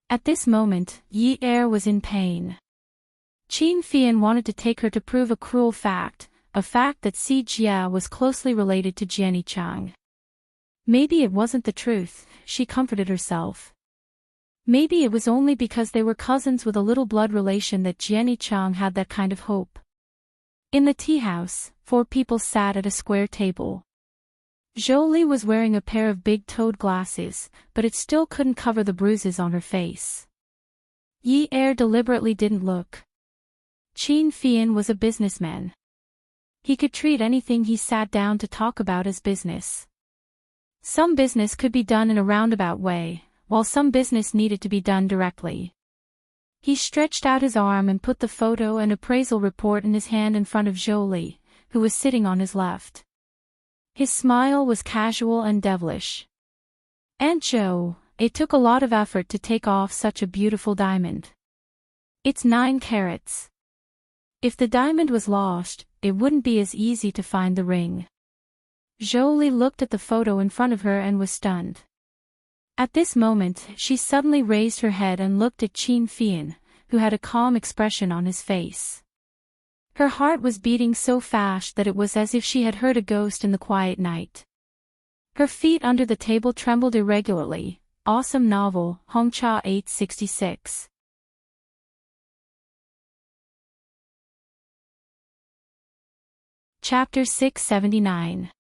At this moment, Yi Er was in pain. Qin Fian wanted to take her to prove a cruel fact, a fact that Si Jie was closely related to Jiani Chang. Maybe it wasn't the truth, she comforted herself. Maybe it was only because they were cousins with a little blood relation that Jiani Chang had that kind of hope. In the tea house, 4 people sat at a square table. Jolie was wearing a pair of big-toed glasses, but it still couldn't cover the bruises on her face. Yi-er deliberately didn't look. Qin Fian was a businessman. He could treat anything he sat down to talk about as business. Some business could be done in a roundabout way, while some business needed to be done directly. He stretched out his arm and put the photo and appraisal report in his hand in front of Jolie, who was sitting on his left. His smile was casual and devilish. "Aunt Jo, it took a lot of effort to take off such a beautiful diamond. It's 9 carats. If the diamond was lost, it wouldn't be as easy to find the ring." Jolie looked at the photo in front of her and was stunned. At this moment, she suddenly raised her head and looked at Qin Fian, who had a calm expression on his face. Her heart was beating so fast that it was as if she had heard a ghost in the quiet night. Her feet under the table trembled irregularly. Awesome novel, Hongcha 866. Chapter 679.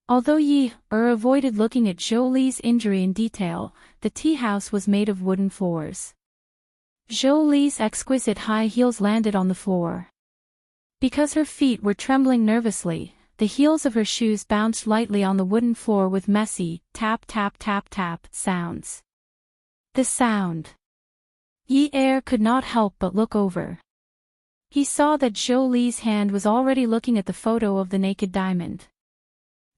Although Yi-er avoided looking at Jolie's injury in detail, the tea house was made of wooden floors. Jolie's exquisite high heels landed on the floor. Because her feet were trembling nervously, the heels of her shoes bounced lightly on the wooden floor with messy, tap-tap-tap-tap sounds. The sound. Yi-er could not help but look over. He saw that Jolie's hand was already looking at the photo of the naked diamond.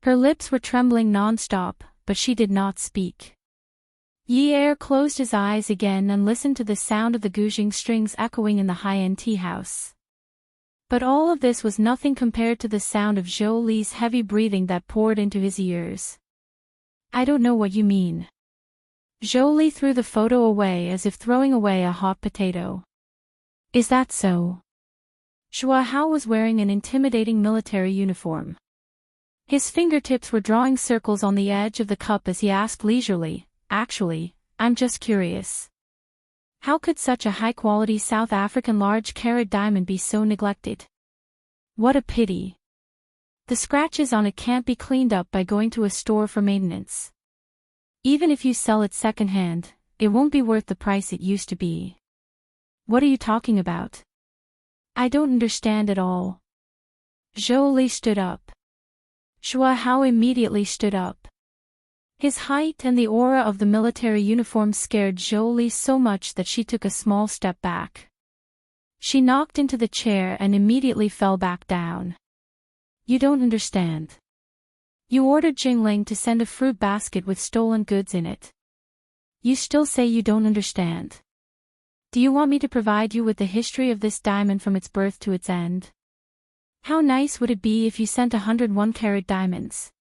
Her lips were trembling non-stop, but she did not speak. Yi-er closed his eyes again and listened to the sound of the guzheng strings echoing in the high-end tea house. But all of this was nothing compared to the sound of Jolie's heavy breathing that poured into his ears. "I don't know what you mean." Jolie threw the photo away as if throwing away a hot potato. "Is that so?" Xue Hao was wearing an intimidating military uniform. His fingertips were drawing circles on the edge of the cup as he asked leisurely, "Actually, I'm just curious. How could such a high-quality South African large-carat diamond be so neglected? What a pity. The scratches on it can't be cleaned up by going to a store for maintenance. Even if you sell it second-hand, it won't be worth the price it used to be." "What are you talking about? I don't understand at all." Jolie stood up. Xue Hao immediately stood up. His height and the aura of the military uniform scared Jolie so much that she took a small step back. She knocked into the chair and immediately fell back down. "You don't understand. You ordered Jingling to send a fruit basket with stolen goods in it. You still say you don't understand. Do you want me to provide you with the history of this diamond from its birth to its end? How nice would it be if you sent 101-carat diamonds?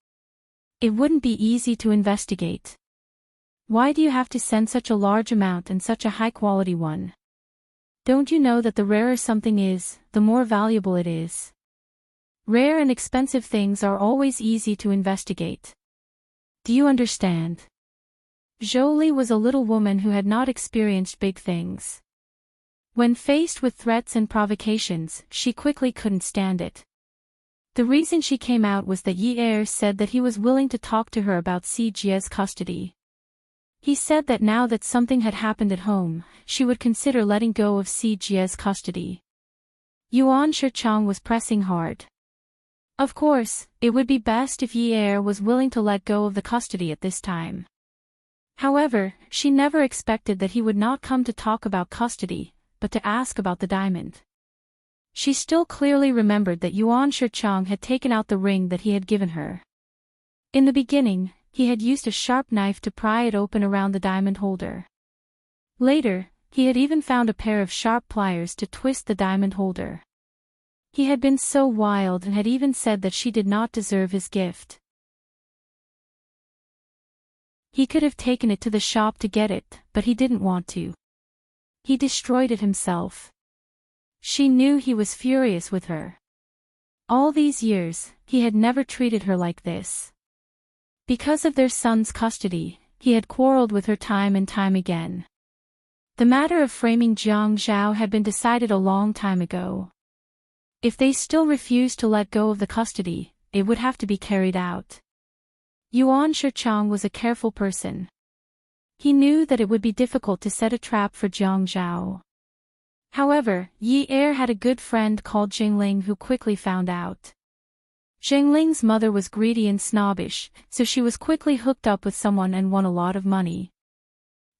It wouldn't be easy to investigate. Why do you have to send such a large amount and such a high-quality one? Don't you know that the rarer something is, the more valuable it is? Rare and expensive things are always easy to investigate. Do you understand?" Jolie was a little woman who had not experienced big things. When faced with threats and provocations, she quickly couldn't stand it. The reason she came out was that Yi-er said that he was willing to talk to her about Si Jie's custody. He said that now that something had happened at home, she would consider letting go of Si Jie's custody. Yuan Shichang was pressing hard. Of course, it would be best if Yi-er was willing to let go of the custody at this time. However, she never expected that he would not come to talk about custody, but to ask about the diamond. She still clearly remembered that Yuan Shichang had taken out the ring that he had given her. In the beginning, he had used a sharp knife to pry it open around the diamond holder. Later, he had even found a pair of sharp pliers to twist the diamond holder. He had been so wild and had even said that she did not deserve his gift. He could have taken it to the shop to get it, but he didn't want to. He destroyed it himself. She knew he was furious with her. All these years, he had never treated her like this. Because of their son's custody, he had quarreled with her time and time again. The matter of framing Jiang Zhao had been decided a long time ago. If they still refused to let go of the custody, it would have to be carried out. Yuan Shichang was a careful person. He knew that it would be difficult to set a trap for Jiang Zhao. However, Yi Er had a good friend called Jingling who quickly found out. Jingling's mother was greedy and snobbish, so she was quickly hooked up with someone and won a lot of money.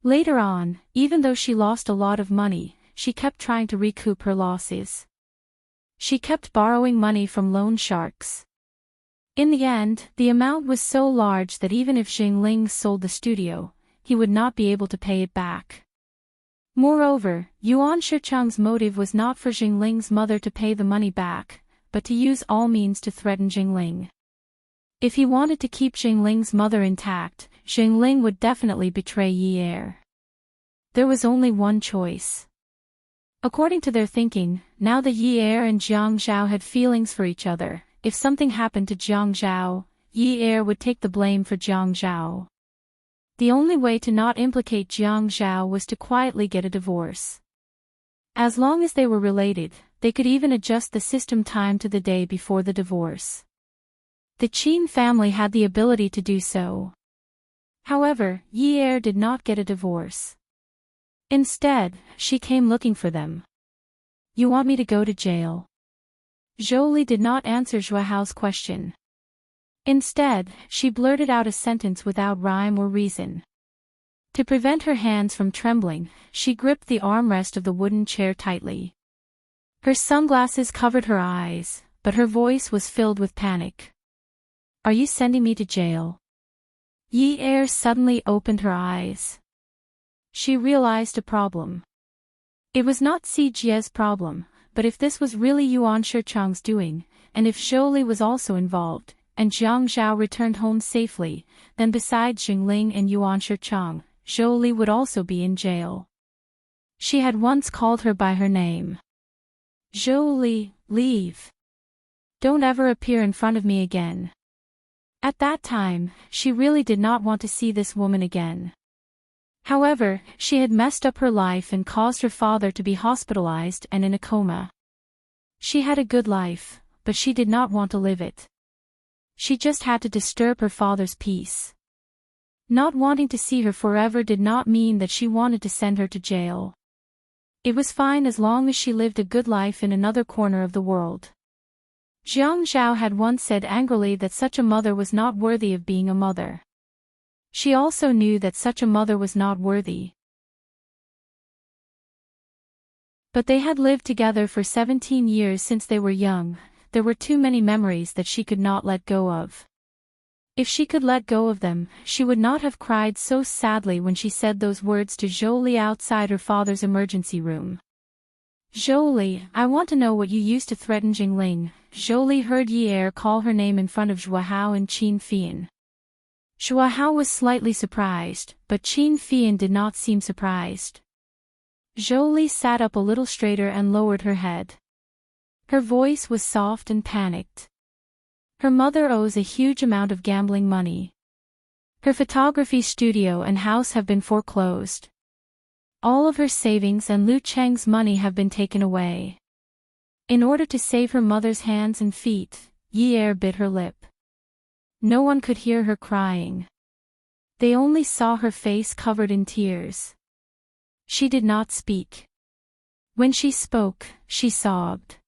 Later on, even though she lost a lot of money, she kept trying to recoup her losses. She kept borrowing money from loan sharks. In the end, the amount was so large that even if Jingling sold the studio, he would not be able to pay it back. Moreover, Yuan Shichang's motive was not for Jingling's mother to pay the money back, but to use all means to threaten Jingling. If he wanted to keep Jingling's mother intact, Jingling would definitely betray Yi Er. There was only one choice. According to their thinking, now that Yi Er and Jiang Zhao had feelings for each other, if something happened to Jiang Zhao, Yi Er would take the blame for Jiang Zhao. The only way to not implicate Jiang Zhao was to quietly get a divorce. As long as they were related, they could even adjust the system time to the day before the divorce. The Qin family had the ability to do so. However, Yi Er did not get a divorce. Instead, she came looking for them. "You want me to go to jail?" Zhou Li did not answer Zhua Hao's question. Instead, she blurted out a sentence without rhyme or reason. To prevent her hands from trembling, she gripped the armrest of the wooden chair tightly. Her sunglasses covered her eyes, but her voice was filled with panic. "Are you sending me to jail?" Yi Er suddenly opened her eyes. She realized a problem. It was not Si Jie's problem, but if this was really Yuan Shichang's doing, and if Zhou Li was also involved, and Jiang Zhao returned home safely, then besides Jingling and Yuan Shichang, Zhou Li would also be in jail. She had once called her by her name. "Zhou Li, leave. Don't ever appear in front of me again." At that time, she really did not want to see this woman again. However, she had messed up her life and caused her father to be hospitalized and in a coma. She had a good life, but she did not want to live it. She just had to disturb her father's peace. Not wanting to see her forever did not mean that she wanted to send her to jail. It was fine as long as she lived a good life in another corner of the world. Jiang Zhao had once said angrily that such a mother was not worthy of being a mother. She also knew that such a mother was not worthy. But they had lived together for 17 years since they were young. There were too many memories that she could not let go of. If she could let go of them, she would not have cried so sadly when she said those words to Zhou Li outside her father's emergency room. "Zhou Li, I want to know what you used to threaten Jingling." Zhou Li heard Yi Er call her name in front of Zhua Hao and Qin Fian. Zhua Hao was slightly surprised, but Qin Fian did not seem surprised. Zhou Li sat up a little straighter and lowered her head. Her voice was soft and panicked. Her mother owes a huge amount of gambling money. Her photography studio and house have been foreclosed. All of her savings and Lu Cheng's money have been taken away. In order to save her mother's hands and feet, Yi Er bit her lip. No one could hear her crying. They only saw her face covered in tears. She did not speak. When she spoke, she sobbed.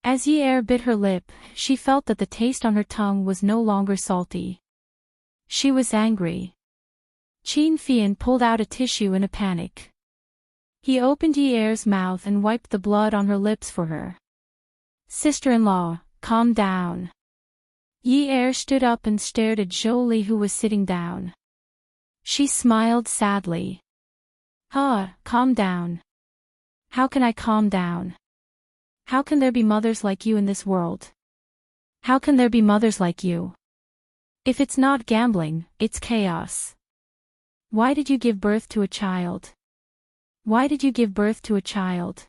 As Yi Er bit her lip, she felt that the taste on her tongue was no longer salty. She was angry. Qin Fian pulled out a tissue in a panic. He opened Yi Er's mouth and wiped the blood on her lips for her. "Sister-in-law, calm down." Yi Er stood up and stared at Zhou Li who was sitting down. She smiled sadly. Calm down. How can I calm down? How can there be mothers like you in this world? How can there be mothers like you? If it's not gambling, it's chaos. Why did you give birth to a child? Why did you give birth to a child?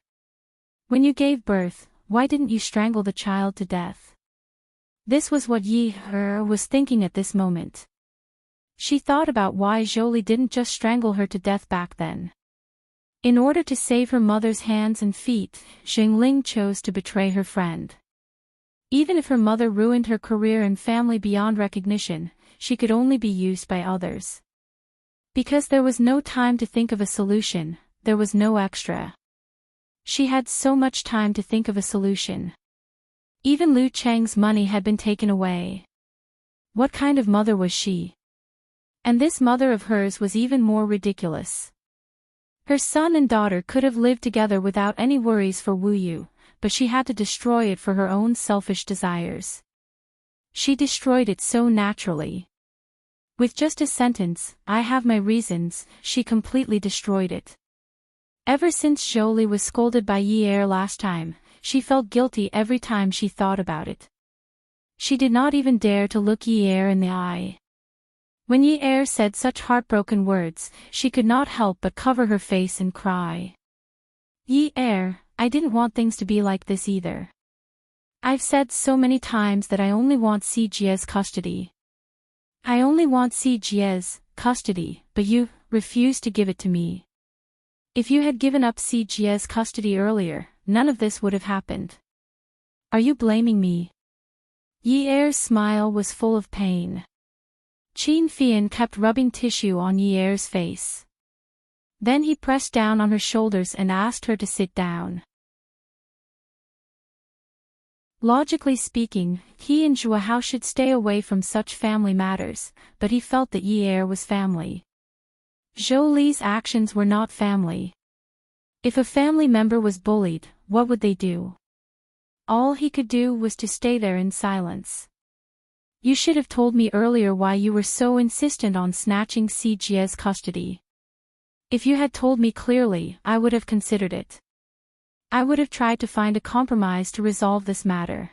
When you gave birth, why didn't you strangle the child to death? This was what Yi Er was thinking at this moment. She thought about why Zhou Li didn't just strangle her to death back then. In order to save her mother's hands and feet, Xingling chose to betray her friend. Even if her mother ruined her career and family beyond recognition, she could only be used by others. Because there was no time to think of a solution, there was no extra. She had so much time to think of a solution. Even Lu Cheng's money had been taken away. What kind of mother was she? And this mother of hers was even more ridiculous. Her son and daughter could have lived together without any worries for Wu Yu, but she had to destroy it for her own selfish desires. She destroyed it so naturally. With just a sentence, "I have my reasons," she completely destroyed it. Ever since Jolie was scolded by Yi Er last time, she felt guilty every time she thought about it. She did not even dare to look Yi Er in the eye. When Yi Er said such heartbroken words, she could not help but cover her face and cry. "Yi Er, I didn't want things to be like this either. I've said so many times that I only want Si Jie's custody. I only want Si Jie's custody, but you refused to give it to me. If you had given up Si Jie's custody earlier, none of this would have happened. Are you blaming me?" Yi Er's smile was full of pain. Qin Fian kept rubbing tissue on Yi Er's face. Then he pressed down on her shoulders and asked her to sit down. Logically speaking, he and Zhuahao should stay away from such family matters, but he felt that Yi Er was family. Zhou Li's actions were not family. If a family member was bullied, what would they do? All he could do was to stay there in silence. "You should have told me earlier why you were so insistent on snatching Si Jie's custody. If you had told me clearly, I would have considered it. I would have tried to find a compromise to resolve this matter.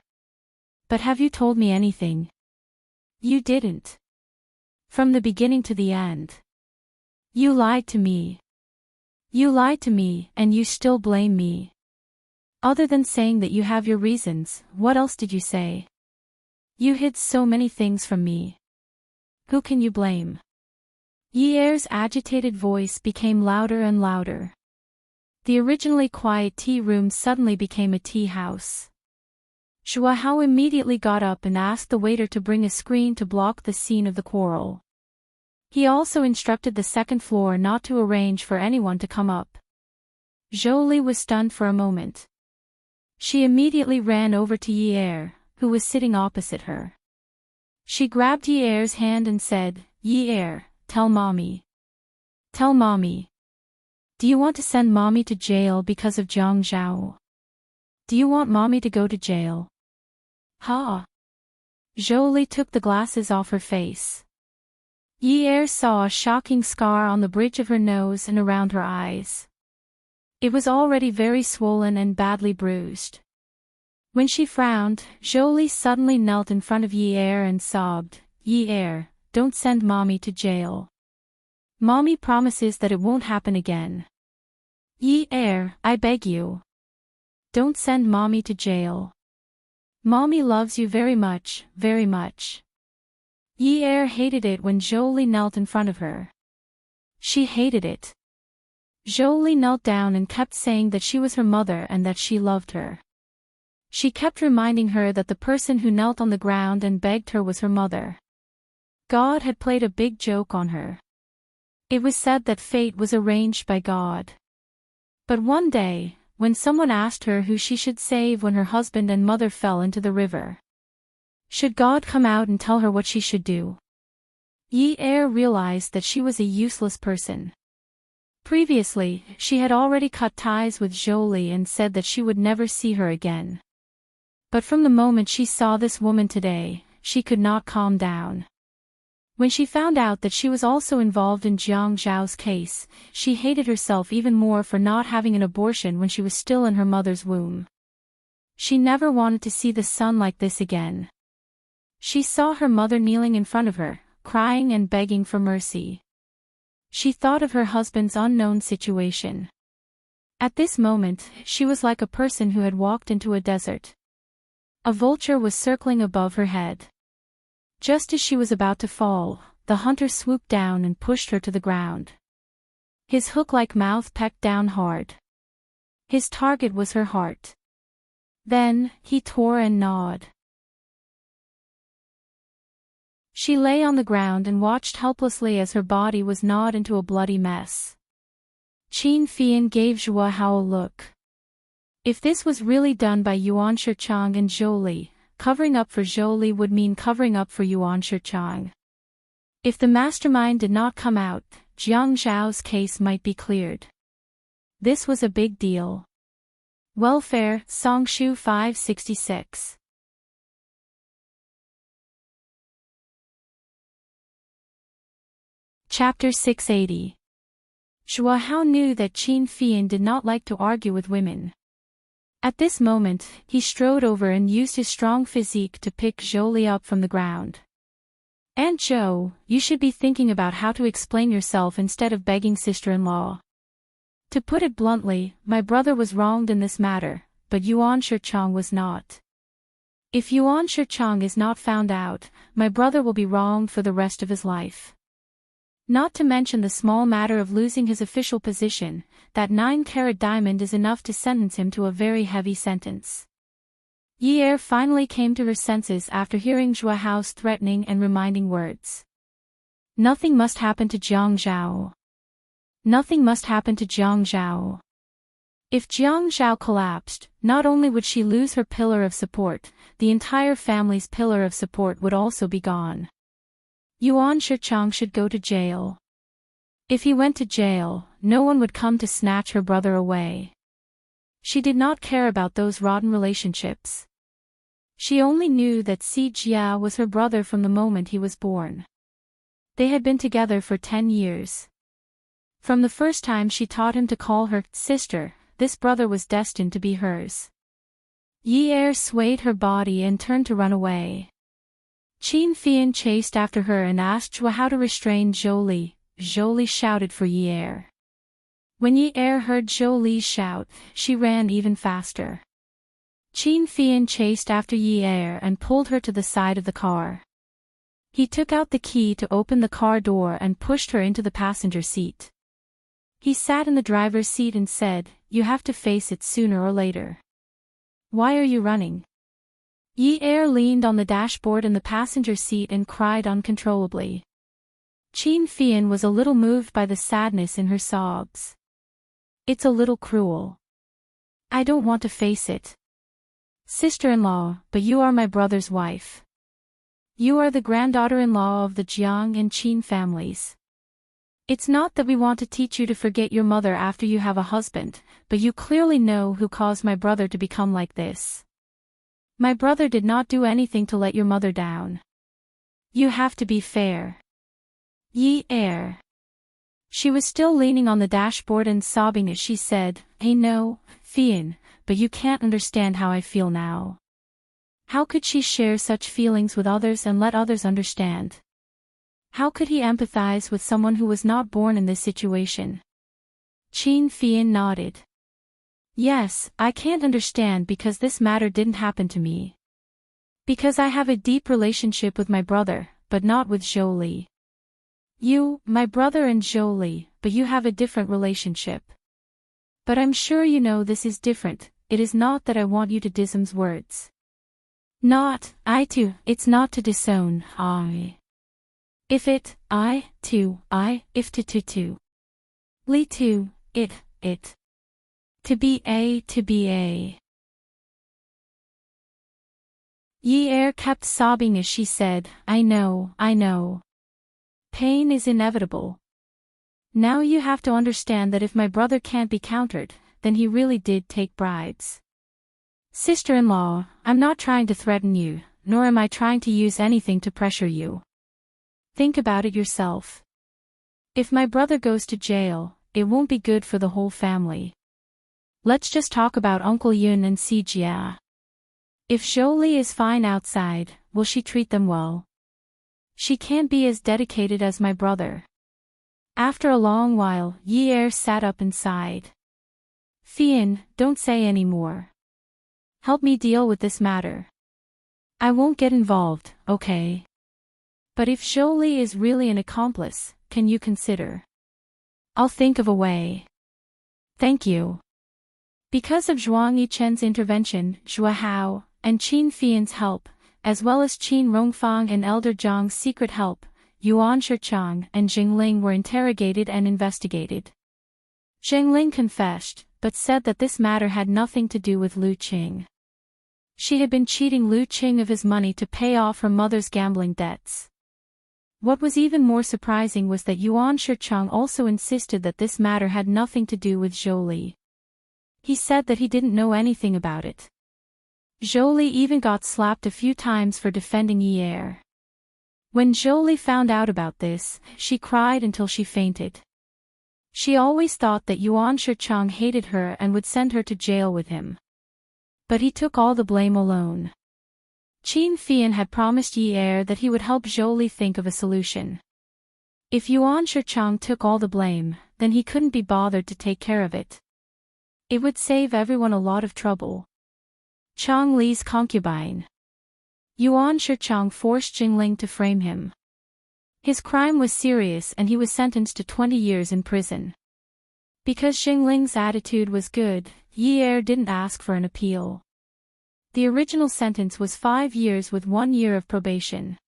But have you told me anything? You didn't. From the beginning to the end. You lied to me. You lied to me, and you still blame me. Other than saying that you have your reasons, what else did you say? You hid so many things from me. Who can you blame?" Yi Er's agitated voice became louder and louder. The originally quiet tea room suddenly became a tea house. Zhuahao immediately got up and asked the waiter to bring a screen to block the scene of the quarrel. He also instructed the second floor not to arrange for anyone to come up. Jolie was stunned for a moment. She immediately ran over to Yi Er, who was sitting opposite her. She grabbed Yi Er's hand and said, "Yi Er, tell Mommy. Tell Mommy. Do you want to send Mommy to jail because of Jiang Zhao? Do you want Mommy to go to jail?" "Ha!" Jolie took the glasses off her face. Yi Er saw a shocking scar on the bridge of her nose and around her eyes. It was already very swollen and badly bruised. When she frowned, Jolie suddenly knelt in front of Yi Er and sobbed, "Yi Er, don't send Mommy to jail. Mommy promises that it won't happen again. Yi Er, I beg you. Don't send Mommy to jail. Mommy loves you very much, very much." Yi Er hated it when Jolie knelt in front of her. She hated it. Jolie knelt down and kept saying that she was her mother and that she loved her. She kept reminding her that the person who knelt on the ground and begged her was her mother. God had played a big joke on her. It was said that fate was arranged by God. But one day, when someone asked her who she should save when her husband and mother fell into the river, should God come out and tell her what she should do? Yi Er realized that she was a useless person. Previously, she had already cut ties with Jolie and said that she would never see her again. But from the moment she saw this woman today, she could not calm down. When she found out that she was also involved in Jiang Zhao's case, she hated herself even more for not having an abortion when she was still in her mother's womb. She never wanted to see the sun like this again. She saw her mother kneeling in front of her, crying and begging for mercy. She thought of her husband's unknown situation. At this moment, she was like a person who had walked into a desert. A vulture was circling above her head. Just as she was about to fall, the hunter swooped down and pushed her to the ground. His hook-like mouth pecked down hard. His target was her heart. Then, he tore and gnawed. She lay on the ground and watched helplessly as her body was gnawed into a bloody mess. Qin Fian gave Zhua Hao a look. If this was really done by Yuan Shichang and Zhou Li, covering up for Zhou Li would mean covering up for Yuan Shichang. If the mastermind did not come out, Jiang Zhao's case might be cleared. This was a big deal. Welfare, Songshu 566. Chapter 680. Zhua Hao knew that Qin Fian did not like to argue with women. At this moment, he strode over and used his strong physique to pick Zhou Li up from the ground. Aunt Zhou, you should be thinking about how to explain yourself instead of begging sister-in-law. To put it bluntly, my brother was wronged in this matter, but Yuan Shichang was not. If Yuan Shichang is not found out, my brother will be wronged for the rest of his life. Not to mention the small matter of losing his official position, that 9-carat diamond is enough to sentence him to a very heavy sentence. Yi Er finally came to her senses after hearing Zhua Hao's threatening and reminding words. Nothing must happen to Jiang Zhao. Nothing must happen to Jiang Zhao. If Jiang Zhao collapsed, not only would she lose her pillar of support, the entire family's pillar of support would also be gone. Yuan Shichang should go to jail. If he went to jail, no one would come to snatch her brother away. She did not care about those rotten relationships. She only knew that Si Jia was her brother from the moment he was born. They had been together for 10 years. From the first time she taught him to call her sister, this brother was destined to be hers. Yi Er swayed her body and turned to run away. Qin Fian chased after her and asked Zhua how to restrain Zhou Li. Zhou Li shouted for Yi Er. When Yi Er heard Zhou Li's shout, she ran even faster. Qin Fian chased after Yi Er and pulled her to the side of the car. He took out the key to open the car door and pushed her into the passenger seat. He sat in the driver's seat and said, "You have to face it sooner or later. Why are you running?" Yi Er leaned on the dashboard in the passenger seat and cried uncontrollably. Qin Fian was a little moved by the sadness in her sobs. It's a little cruel. I don't want to face it. Sister-in-law, but you are my brother's wife. You are the granddaughter-in-law of the Jiang and Qin families. It's not that we want to teach you to forget your mother after you have a husband, but you clearly know who caused my brother to become like this. My brother did not do anything to let your mother down. You have to be fair. Yi Er. She was still leaning on the dashboard and sobbing as she said, I know, Fian, but you can't understand how I feel now. How could she share such feelings with others and let others understand? How could he empathize with someone who was not born in this situation? Qin Fian nodded. Yes, I can't understand because this matter didn't happen to me. Because I have a deep relationship with my brother, but not with Zhou Li. You, my brother and Zhou Li, but you have a different relationship. But I'm sure you know this is different. It is not that I want you to disown's words. Not, I too, it's not to disown, I. If it, I, too, I, if to. Li too, it. To be a. Yi Er kept sobbing as she said, I know. Pain is inevitable. Now you have to understand that if my brother can't be countered, then he really did take bribes. Sister-in-law, I'm not trying to threaten you, nor am I trying to use anything to pressure you. Think about it yourself. If my brother goes to jail, it won't be good for the whole family. Let's just talk about Uncle Yun and Si Jia. If Zhou Li is fine outside, will she treat them well? She can't be as dedicated as my brother. After a long while, Yi Er sat up and sighed. Fian, don't say any more. Help me deal with this matter. I won't get involved, okay? But if Zhou Li is really an accomplice, can you consider? I'll think of a way. Thank you. Because of Zhuang Yichen's intervention, Zhua Hao, and Qin Fian's help, as well as Qin Rongfang and Elder Zhang's secret help, Yuan Shichang and Jingling were interrogated and investigated. Jingling confessed, but said that this matter had nothing to do with Lu Qing. She had been cheating Lu Qing of his money to pay off her mother's gambling debts. What was even more surprising was that Yuan Shichang also insisted that this matter had nothing to do with Zhou Li. He said that he didn't know anything about it. Zhou Li even got slapped a few times for defending Yi Er. When Zhou Li found out about this, she cried until she fainted. She always thought that Yuan Shichang hated her and would send her to jail with him. But he took all the blame alone. Qin Fian had promised Yi Er that he would help Zhou Li think of a solution. If Yuan Shichang took all the blame, then he couldn't be bothered to take care of it. It would save everyone a lot of trouble. Chang Li's concubine. Yuan Shichang forced Jingling to frame him. His crime was serious and he was sentenced to 20 years in prison. Because Jingling's attitude was good, Yi Er didn't ask for an appeal. The original sentence was 5 years with 1 year of probation.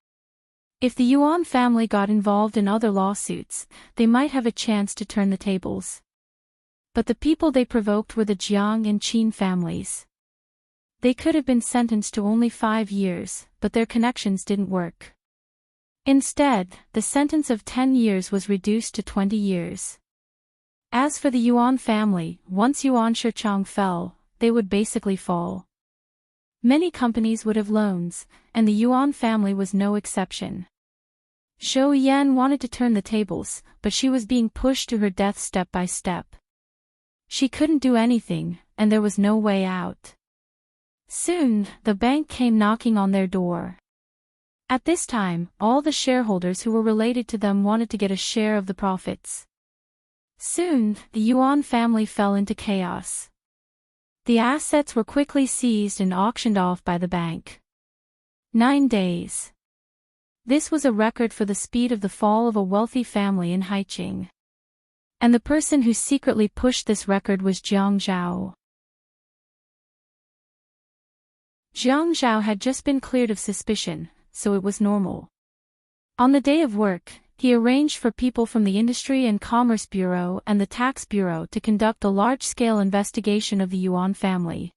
If the Yuan family got involved in other lawsuits, they might have a chance to turn the tables. But the people they provoked were the Jiang and Qin families. They could have been sentenced to only 5 years, but their connections didn't work. Instead, the sentence of 10 years was reduced to 20 years. As for the Yuan family, once Yuan Shichang fell, they would basically fall. Many companies would have loans, and the Yuan family was no exception. Zhou Yan wanted to turn the tables, but she was being pushed to her death step by step. She couldn't do anything, and there was no way out. Soon, the bank came knocking on their door. At this time, all the shareholders who were related to them wanted to get a share of the profits. Soon, the Yuan family fell into chaos. The assets were quickly seized and auctioned off by the bank. 9 days. This was a record for the speed of the fall of a wealthy family in Haiqing. And the person who secretly pushed this record was Jiang Zhao. Jiang Zhao had just been cleared of suspicion, so it was normal. On the day of work, he arranged for people from the Industry and Commerce Bureau and the Tax Bureau to conduct a large-scale investigation of the Yuan family.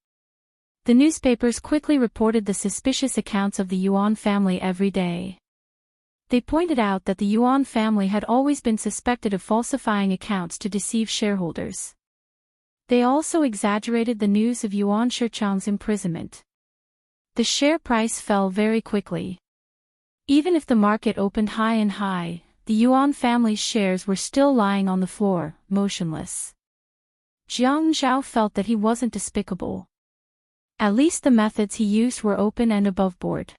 The newspapers quickly reported the suspicious accounts of the Yuan family every day. They pointed out that the Yuan family had always been suspected of falsifying accounts to deceive shareholders. They also exaggerated the news of Yuan Shichang's imprisonment. The share price fell very quickly. Even if the market opened high and high, the Yuan family's shares were still lying on the floor, motionless. Jiang Zhao felt that he wasn't despicable. At least the methods he used were open and above board.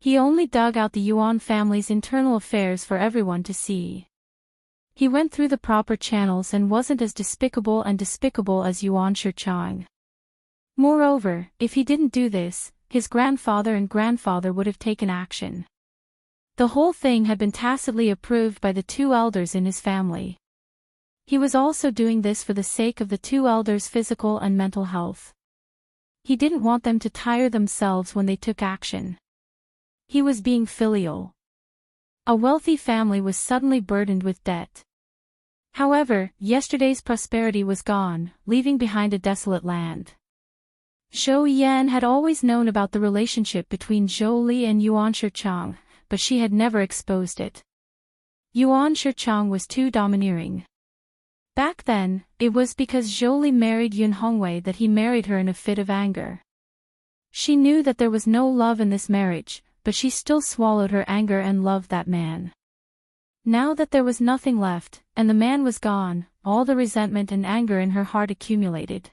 He only dug out the Yuan family's internal affairs for everyone to see. He went through the proper channels and wasn't as despicable as Yuan Shichang. Moreover, if he didn't do this, his grandfather and grandfather would have taken action. The whole thing had been tacitly approved by the 2 elders in his family. He was also doing this for the sake of the 2 elders' physical and mental health. He didn't want them to tire themselves when they took action. He was being filial. A wealthy family was suddenly burdened with debt. However, yesterday's prosperity was gone, leaving behind a desolate land. Zhou Yan had always known about the relationship between Zhou Li and Yuan Shichang, but she had never exposed it. Yuan Shichang was too domineering. Back then, it was because Zhou Li married Yun Hongwei that he married her in a fit of anger. She knew that there was no love in this marriage, but she still swallowed her anger and loved that man. Now that there was nothing left, and the man was gone, all the resentment and anger in her heart accumulated.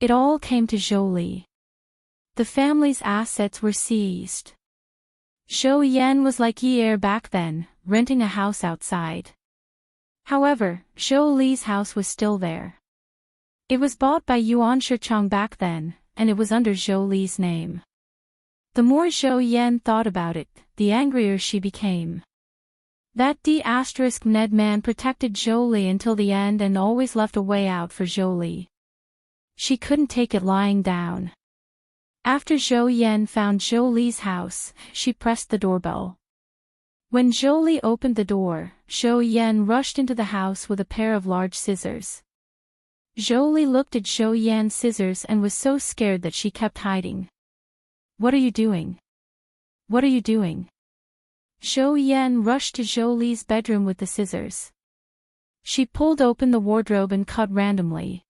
It all came to Zhou Li. The family's assets were seized. Zhou Yan was like Yi Er back then, renting a house outside. However, Zhou Li's house was still there. It was bought by Yuan Shichang back then, and it was under Zhou Li's name. The more Zhou Yan thought about it, the angrier she became. That Ned man protected Jolie until the end and always left a way out for Jolie. She couldn't take it lying down. After Zhou Yan found Jolie's house, she pressed the doorbell. When Jolie opened the door, Zhou Yan rushed into the house with a pair of large scissors. Jolie looked at Zhou Yan's scissors and was so scared that she kept hiding. "What are you doing? What are you doing?" Zhou Yan rushed to Jolie's bedroom with the scissors. She pulled open the wardrobe and cut randomly.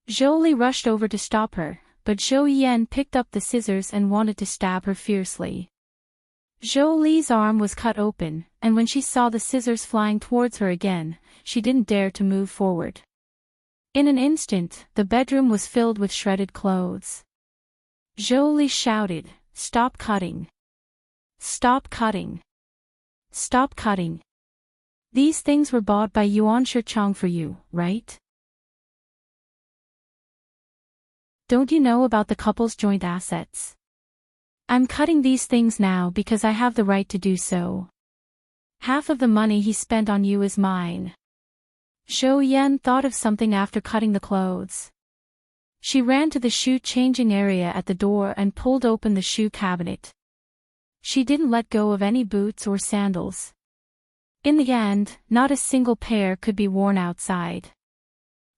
Jolie rushed over to stop her, but Zhou Yan picked up the scissors and wanted to stab her fiercely. Jolie's arm was cut open, and when she saw the scissors flying towards her again, she didn't dare to move forward. In an instant, the bedroom was filled with shredded clothes. Jolie shouted, "Stop cutting! Stop cutting! Stop cutting! These things were bought by Yuan Shichong for you, right? Don't you know about the couple's joint assets? I'm cutting these things now because I have the right to do so. Half of the money he spent on you is mine." Zhou Yan thought of something after cutting the clothes. She ran to the shoe-changing area at the door and pulled open the shoe cabinet. She didn't let go of any boots or sandals. In the end, not a single pair could be worn outside.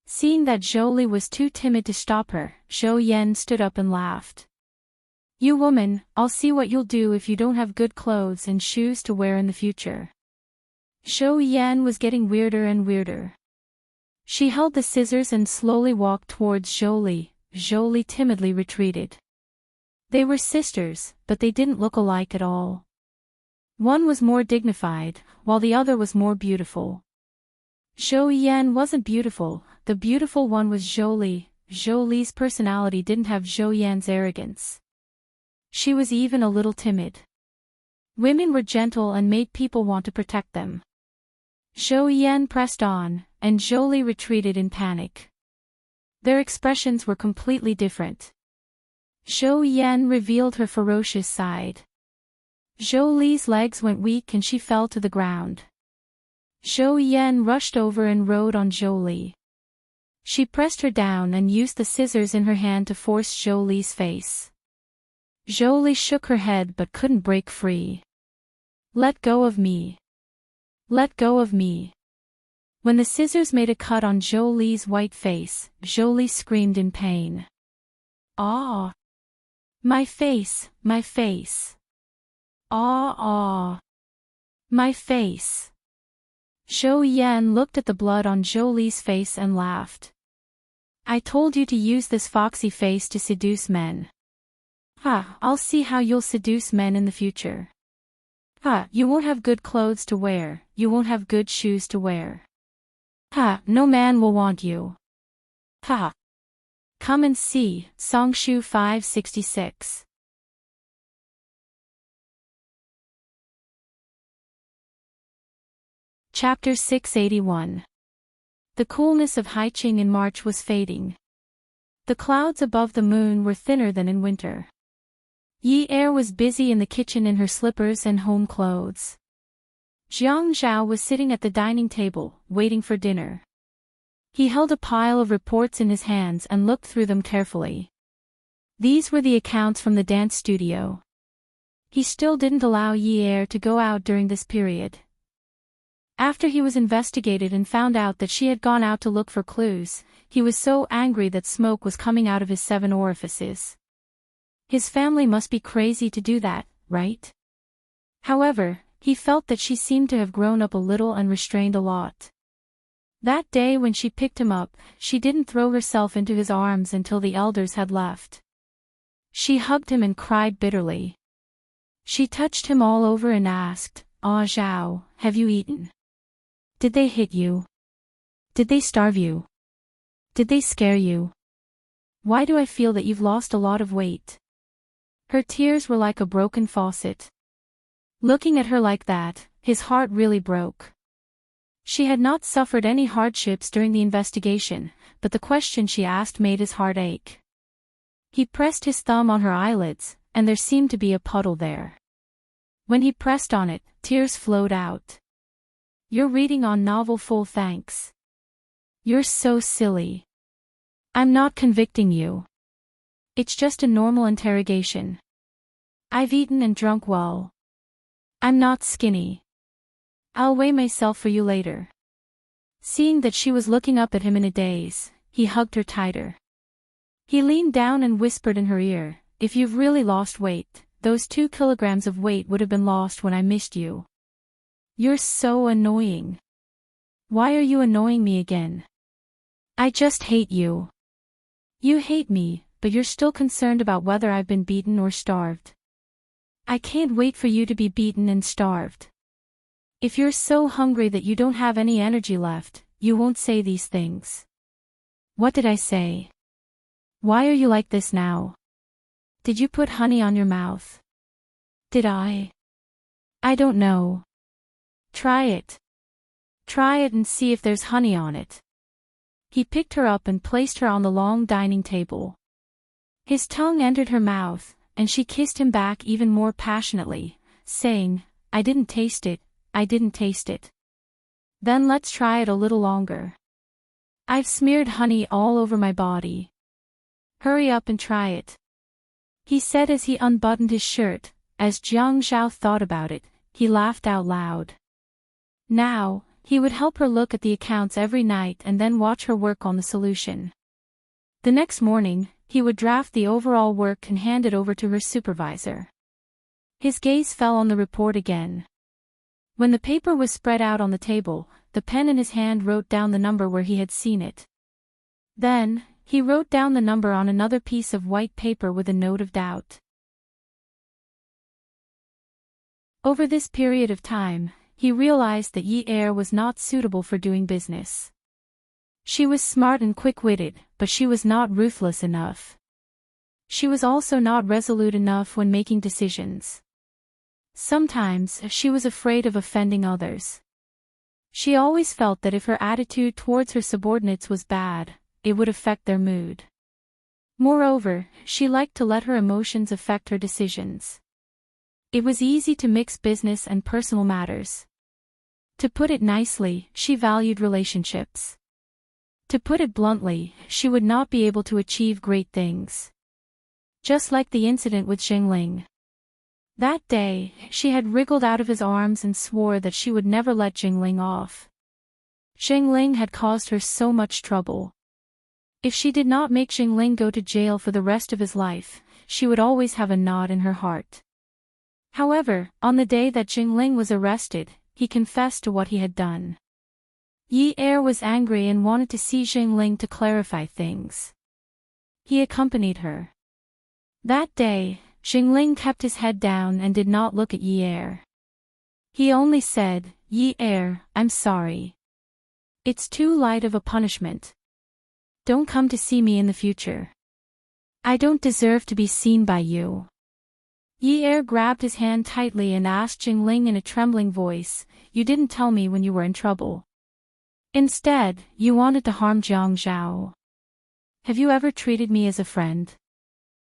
Seeing that Jolie was too timid to stop her, Zhou Yan stood up and laughed. "You woman, I'll see what you'll do if you don't have good clothes and shoes to wear in the future." Zhou Yan was getting weirder and weirder. She held the scissors and slowly walked towards Jolie. Jolie timidly retreated. They were sisters, but they didn't look alike at all. One was more dignified, while the other was more beautiful. Zhou Yan wasn't beautiful, the beautiful one was Jolie. Jolie's personality didn't have Zhou Yan's arrogance. She was even a little timid. Women were gentle and made people want to protect them. Zhou Yan pressed on, and Jolie retreated in panic. Their expressions were completely different. Zhou Yan revealed her ferocious side. Jolie's legs went weak and she fell to the ground. Zhou Yan rushed over and rode on Jolie. She pressed her down and used the scissors in her hand to force Jolie's face. Jolie shook her head but couldn't break free. "Let go of me. Let go of me." When the scissors made a cut on Jolie's white face, Jolie screamed in pain. "Ah! My face, my face! Ah, ah! My face!" Zhou Yan looked at the blood on Jolie's face and laughed. "I told you to use this foxy face to seduce men. Ha, I'll see how you'll seduce men in the future. Ha, you won't have good clothes to wear, you won't have good shoes to wear. Ha, no man will want you. Ha! Come and see." Songshu 566. Chapter 681. The coolness of Haiqing in March was fading. The clouds above the moon were thinner than in winter. Yi Er was busy in the kitchen in her slippers and home clothes. Jiang Zhao was sitting at the dining table, waiting for dinner. He held a pile of reports in his hands and looked through them carefully. These were the accounts from the dance studio. He still didn't allow Yi Er to go out during this period. After he was investigated and found out that she had gone out to look for clues, he was so angry that smoke was coming out of his 7 orifices. His family must be crazy to do that, right? However, he felt that she seemed to have grown up a little and restrained a lot. That day when she picked him up, she didn't throw herself into his arms until the elders had left. She hugged him and cried bitterly. She touched him all over and asked, "Ah Zhao, have you eaten? Did they hit you? Did they starve you? Did they scare you? Why do I feel that you've lost a lot of weight?" Her tears were like a broken faucet. Looking at her like that, his heart really broke. She had not suffered any hardships during the investigation, but the question she asked made his heart ache. He pressed his thumb on her eyelids, and there seemed to be a puddle there. When he pressed on it, tears flowed out. You're reading on novel full thanks. You're so silly. I'm not convicting you. It's just a normal interrogation. I've eaten and drunk well. I'm not skinny. I'll weigh myself for you later. Seeing that she was looking up at him in a daze, he hugged her tighter. He leaned down and whispered in her ear, "If you've really lost weight, those 2 kilograms of weight would have been lost when I missed you. You're so annoying. Why are you annoying me again? I just hate you. You hate me, but you're still concerned about whether I've been beaten or starved. I can't wait for you to be beaten and starved. If you're so hungry that you don't have any energy left, you won't say these things." What did I say? Why are you like this now? Did you put honey on your mouth? Did I? I don't know. Try it. Try it and see if there's honey on it. He picked her up and placed her on the long dining table. His tongue entered her mouth, and she kissed him back even more passionately, saying, "I didn't taste it, I didn't taste it." Then let's try it a little longer. I've smeared honey all over my body. Hurry up and try it. He said as he unbuttoned his shirt. As Jiang Zhao thought about it, he laughed out loud. Now, he would help her look at the accounts every night and then watch her work on the solution. The next morning, he would draft the overall work and hand it over to her supervisor. His gaze fell on the report again. When the paper was spread out on the table, the pen in his hand wrote down the number where he had seen it. Then, he wrote down the number on another piece of white paper with a note of doubt. Over this period of time, he realized that Yi Er was not suitable for doing business. She was smart and quick-witted, but she was not ruthless enough. She was also not resolute enough when making decisions. Sometimes, she was afraid of offending others. She always felt that if her attitude towards her subordinates was bad, it would affect their mood. Moreover, she liked to let her emotions affect her decisions. It was easy to mix business and personal matters. To put it nicely, she valued relationships. To put it bluntly, she would not be able to achieve great things. Just like the incident with Jingling. That day, she had wriggled out of his arms and swore that she would never let Jingling off. Jingling had caused her so much trouble. If she did not make Jingling go to jail for the rest of his life, she would always have a knot in her heart. However, on the day that Jingling was arrested, he confessed to what he had done. Yi Er was angry and wanted to see Jingling to clarify things. He accompanied her. That day, Jingling kept his head down and did not look at Yi Er. He only said, "Yi Er, I'm sorry. It's too light of a punishment. Don't come to see me in the future. I don't deserve to be seen by you." Yi Er grabbed his hand tightly and asked Jingling in a trembling voice, "You didn't tell me when you were in trouble. Instead, you wanted to harm Jiang Zhao. Have you ever treated me as a friend?"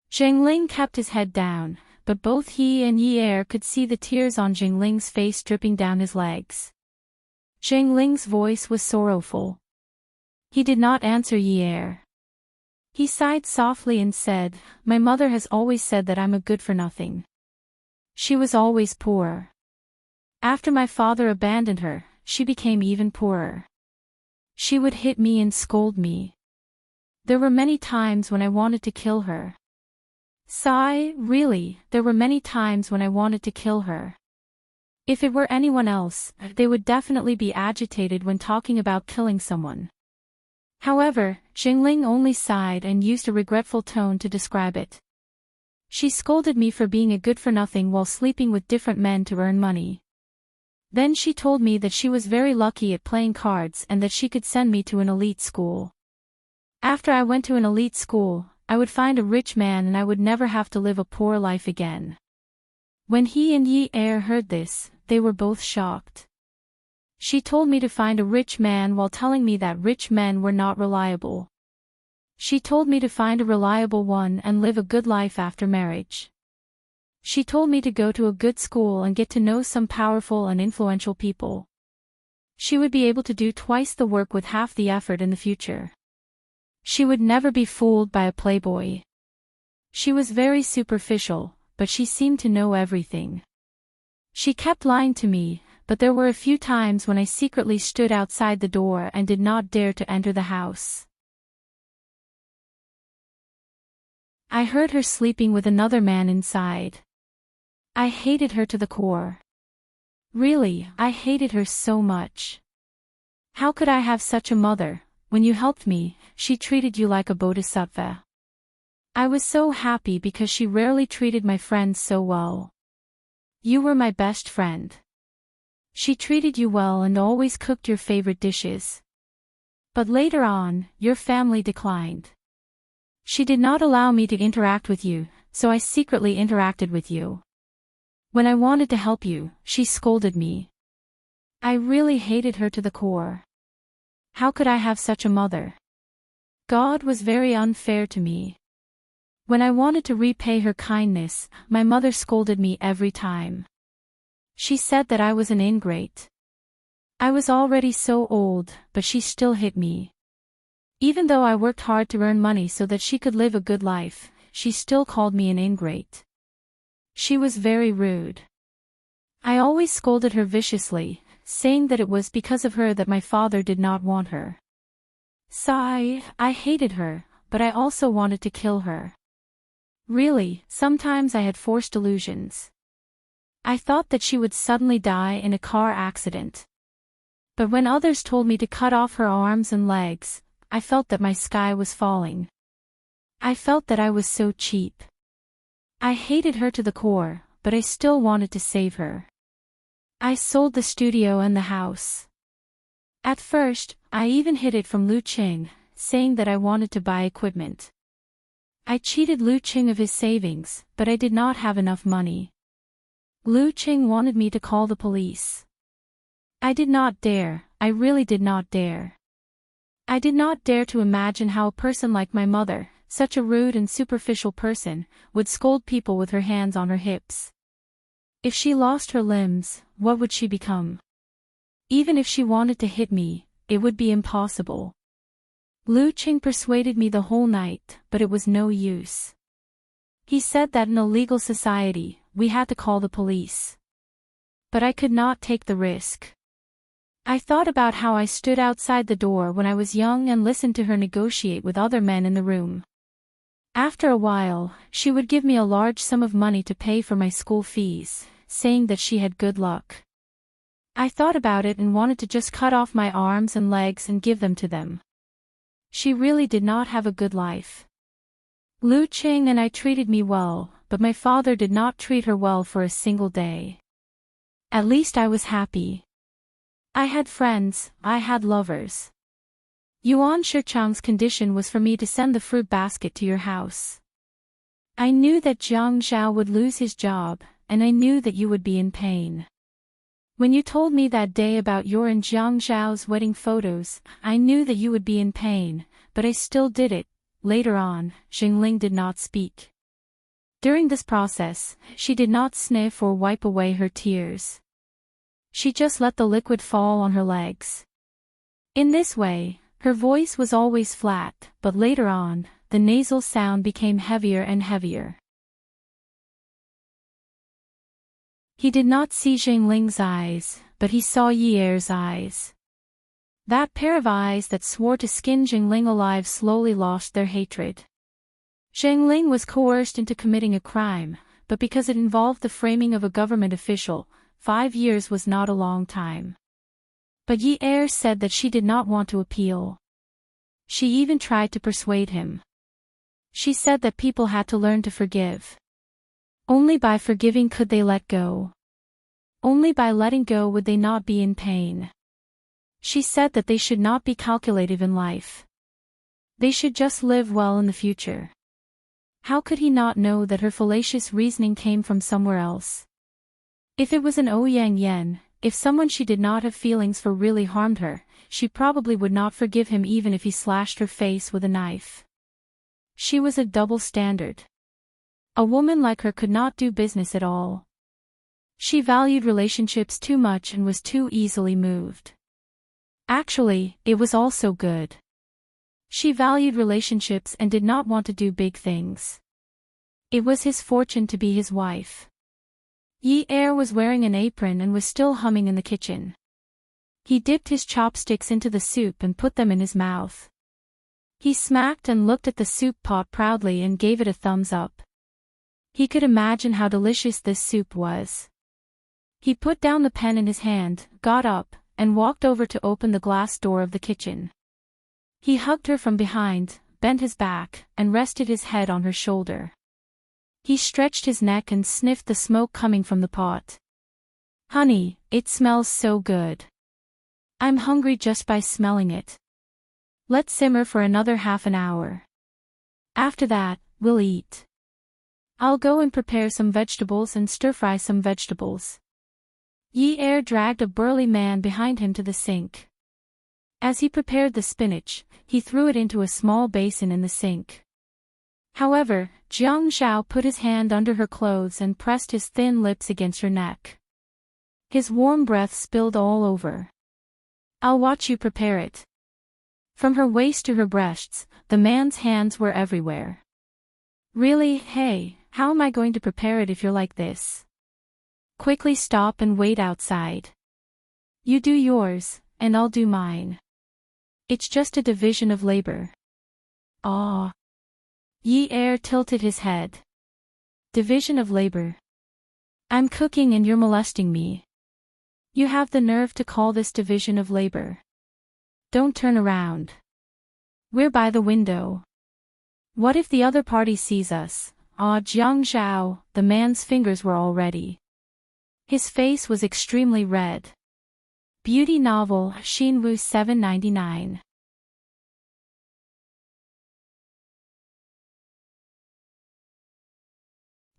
Jingling kept his head down, but both he and Yi Er could see the tears on Jingling's face dripping down his legs. Jingling's voice was sorrowful. He did not answer Yi Er. He sighed softly and said, "My mother has always said that I'm a good-for-nothing. She was always poor. After my father abandoned her, she became even poorer. She would hit me and scold me. There were many times when I wanted to kill her. Sigh, really, there were many times when I wanted to kill her. If it were anyone else, they would definitely be agitated when talking about killing someone." However, Jingling only sighed and used a regretful tone to describe it. "She scolded me for being a good-for-nothing while sleeping with different men to earn money. Then she told me that she was very lucky at playing cards and that she could send me to an elite school. After I went to an elite school, I would find a rich man and I would never have to live a poor life again." When he and Yi Er heard this, they were both shocked. "She told me to find a rich man while telling me that rich men were not reliable. She told me to find a reliable one and live a good life after marriage. She told me to go to a good school and get to know some powerful and influential people. She would be able to do twice the work with half the effort in the future. She would never be fooled by a playboy. She was very superficial, but she seemed to know everything. She kept lying to me, but there were a few times when I secretly stood outside the door and did not dare to enter the house. I heard her sleeping with another man inside. I hated her to the core. Really, I hated her so much. How could I have such a mother? When you helped me, she treated you like a bodhisattva. I was so happy because she rarely treated my friends so well. You were my best friend. She treated you well and always cooked your favorite dishes. But later on, your family declined. She did not allow me to interact with you, so I secretly interacted with you. When I wanted to help you, she scolded me. I really hated her to the core. How could I have such a mother? God was very unfair to me. When I wanted to repay her kindness, my mother scolded me every time. She said that I was an ingrate. I was already so old, but she still hit me. Even though I worked hard to earn money so that she could live a good life, she still called me an ingrate. She was very rude. I always scolded her viciously, saying that it was because of her that my father did not want her. Sigh, I hated her, but I also wanted to kill her. Really, sometimes I had forced delusions. I thought that she would suddenly die in a car accident. But when others told me to cut off her arms and legs, I felt that my sky was falling. I felt that I was so cheap. I hated her to the core, but I still wanted to save her. I sold the studio and the house. At first, I even hid it from Lu Qing, saying that I wanted to buy equipment. I cheated Lu Qing of his savings, but I did not have enough money. Lu Qing wanted me to call the police. I did not dare, I really did not dare. I did not dare to imagine how a person like my mother, such a rude and superficial person, would scold people with her hands on her hips. If she lost her limbs, what would she become? Even if she wanted to hit me, it would be impossible. Lu Qing persuaded me the whole night, but it was no use. He said that in a legal society, we had to call the police. But I could not take the risk. I thought about how I stood outside the door when I was young and listened to her negotiate with other men in the room. After a while, she would give me a large sum of money to pay for my school fees, saying that she had good luck. I thought about it and wanted to just cut off my arms and legs and give them to them. She really did not have a good life. Lu Qing and I treated me well, but my father did not treat her well for a single day. At least I was happy. I had friends, I had lovers. Yuan Shichang's condition was for me to send the fruit basket to your house. I knew that Jiang Zhao would lose his job, and I knew that you would be in pain. When you told me that day about your and Jiang Zhao's wedding photos, I knew that you would be in pain, but I still did it. Later on, Xingling did not speak. During this process, she did not sniff or wipe away her tears. She just let the liquid fall on her legs. In this way, her voice was always flat, but later on, the nasal sound became heavier and heavier. He did not see Xingling's eyes, but he saw Yi Er's eyes. That pair of eyes that swore to skin Xingling alive slowly lost their hatred. Xingling was coerced into committing a crime, but because it involved the framing of a government official, 5 years was not a long time. But Yi Er said that she did not want to appeal. She even tried to persuade him. She said that people had to learn to forgive. Only by forgiving could they let go. Only by letting go would they not be in pain. She said that they should not be calculative in life. They should just live well in the future. How could he not know that her fallacious reasoning came from somewhere else? If it was an Ouyang Yen, if someone she did not have feelings for really harmed her, she probably would not forgive him even if he slashed her face with a knife. She was a double standard. A woman like her could not do business at all. She valued relationships too much and was too easily moved. Actually, it was all so good. She valued relationships and did not want to do big things. It was his fortune to be his wife. Yi-er was wearing an apron and was still humming in the kitchen. He dipped his chopsticks into the soup and put them in his mouth. He smacked and looked at the soup pot proudly and gave it a thumbs up. He could imagine how delicious this soup was. He put down the pen in his hand, got up, and walked over to open the glass door of the kitchen. He hugged her from behind, bent his back, and rested his head on her shoulder. He stretched his neck and sniffed the smoke coming from the pot. "Honey, it smells so good. I'm hungry just by smelling it. Let's simmer for another half an hour. After that, we'll eat. I'll go and prepare some vegetables and stir-fry some vegetables." Yi-er dragged a burly man behind him to the sink. As he prepared the spinach, he threw it into a small basin in the sink. However, Jiang Zhao put his hand under her clothes and pressed his thin lips against her neck. His warm breath spilled all over. "I'll watch you prepare it." From her waist to her breasts, the man's hands were everywhere. "Really? Hey, how am I going to prepare it if you're like this? Quickly stop and wait outside. You do yours, and I'll do mine. It's just a division of labor." "Aw." Yi-er tilted his head. "Division of labor? I'm cooking and you're molesting me. You have the nerve to call this division of labor. Don't turn around. We're by the window. What if the other party sees us?" Jiang Zhao, the man's fingers were all ready. His face was extremely red. Beauty novel, Xinwu 799.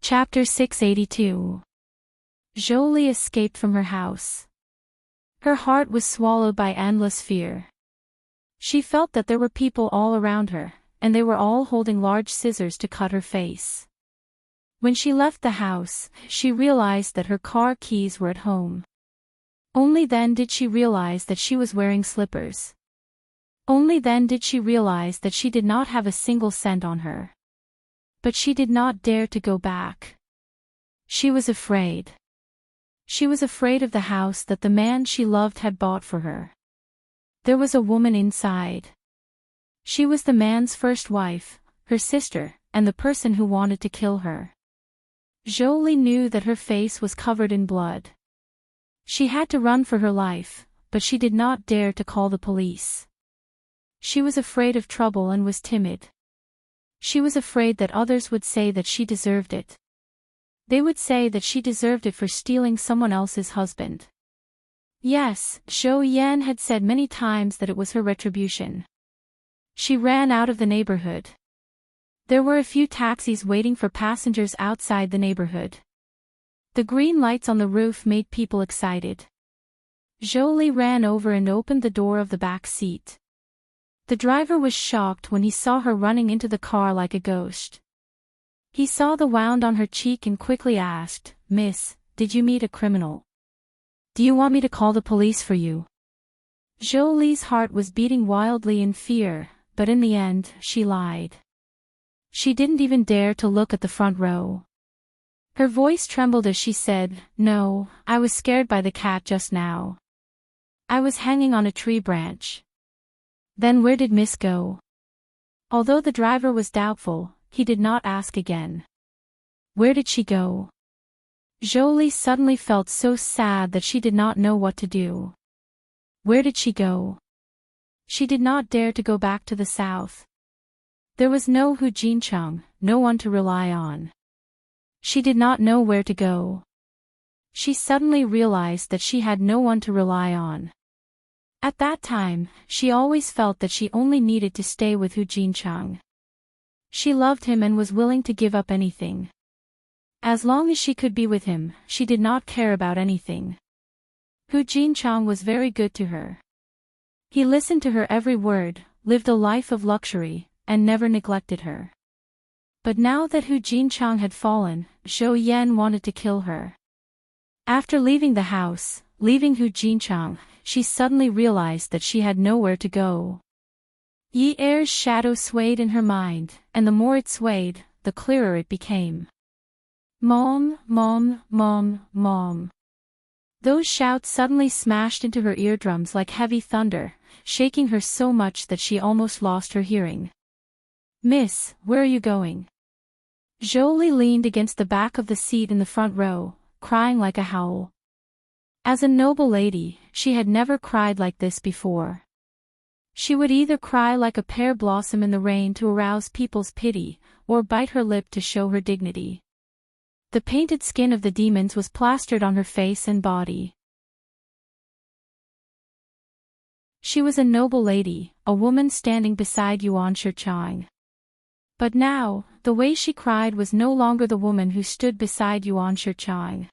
Chapter 682. Jolie escaped from her house. Her heart was swallowed by endless fear. She felt that there were people all around her, and they were all holding large scissors to cut her face. When she left the house, she realized that her car keys were at home. Only then did she realize that she was wearing slippers. Only then did she realize that she did not have a single cent on her. But she did not dare to go back. She was afraid. She was afraid of the house that the man she loved had bought for her. There was a woman inside. She was the man's first wife, her sister, and the person who wanted to kill her. Jolie knew that her face was covered in blood. She had to run for her life, but she did not dare to call the police. She was afraid of trouble and was timid. She was afraid that others would say that she deserved it. They would say that she deserved it for stealing someone else's husband. Yes, Zhou Yan had said many times that it was her retribution. She ran out of the neighborhood. There were a few taxis waiting for passengers outside the neighborhood. The green lights on the roof made people excited. Jolie ran over and opened the door of the back seat. The driver was shocked when he saw her running into the car like a ghost. He saw the wound on her cheek and quickly asked, "Miss, did you meet a criminal? Do you want me to call the police for you?" Jolie's heart was beating wildly in fear, but in the end, she lied. She didn't even dare to look at the front row. Her voice trembled as she said, "No, I was scared by the cat just now. I was hanging on a tree branch." "Then where did Miss go?" Although the driver was doubtful, he did not ask again. "Where did she go?" Jolie suddenly felt so sad that she did not know what to do. Where did she go? She did not dare to go back to the south. There was no Hu Jincheng, no one to rely on. She did not know where to go. She suddenly realized that she had no one to rely on. At that time, she always felt that she only needed to stay with Hu Jincheng. She loved him and was willing to give up anything. As long as she could be with him, she did not care about anything. Hu Jincheng was very good to her. He listened to her every word, lived a life of luxury, and never neglected her. But now that Hu Jincheng had fallen, Zhou Yan wanted to kill her. After leaving the house, leaving Hu Jinchang, she suddenly realized that she had nowhere to go. Yi Er's shadow swayed in her mind, and the more it swayed, the clearer it became. Mom, mom, mom, mom. Those shouts suddenly smashed into her eardrums like heavy thunder, shaking her so much that she almost lost her hearing. Miss, where are you going? Jolie leaned against the back of the seat in the front row, crying like a howl. As a noble lady, she had never cried like this before. She would either cry like a pear blossom in the rain to arouse people's pity, or bite her lip to show her dignity. The painted skin of the demons was plastered on her face and body. She was a noble lady, a woman standing beside Yuan Shichang. But now, the way she cried was no longer the woman who stood beside Yuan Shichang.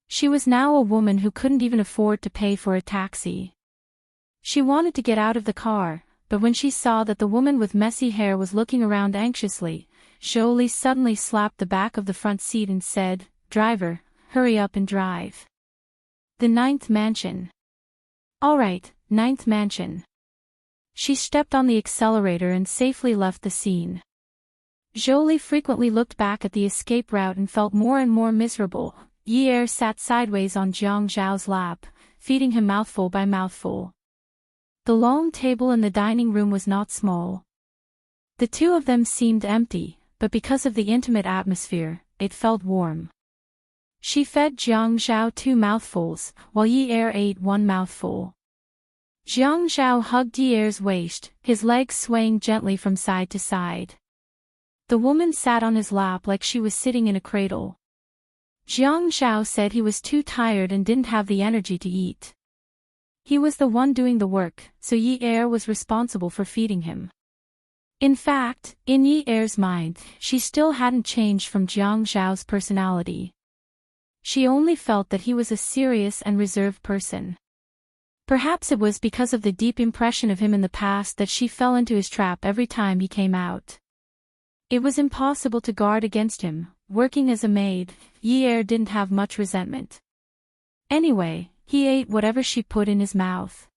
She was now a woman who couldn't even afford to pay for a taxi. She wanted to get out of the car, but when she saw that the woman with messy hair was looking around anxiously, Jolie suddenly slapped the back of the front seat and said, "Driver, hurry up and drive. The 9th mansion." "All right, 9th mansion." She stepped on the accelerator and safely left the scene. Jolie frequently looked back at the escape route and felt more and more miserable. Yi Er sat sideways on Jiang Zhao's lap, feeding him mouthful by mouthful. The long table in the dining room was not small. The two of them seemed empty, but because of the intimate atmosphere, it felt warm. She fed Jiang Zhao 2 mouthfuls, while Yi Er ate 1 mouthful. Jiang Zhao hugged Yi Er's waist, his legs swaying gently from side to side. The woman sat on his lap like she was sitting in a cradle. Jiang Zhao said he was too tired and didn't have the energy to eat. He was the one doing the work, so Yi Er was responsible for feeding him. In fact, in Yi Er's mind, she still hadn't changed from Jiang Zhao's personality. She only felt that he was a serious and reserved person. Perhaps it was because of the deep impression of him in the past that she fell into his trap every time he came out. It was impossible to guard against him. Working as a maid, Yi Er didn't have much resentment. Anyway, he ate whatever she put in his mouth.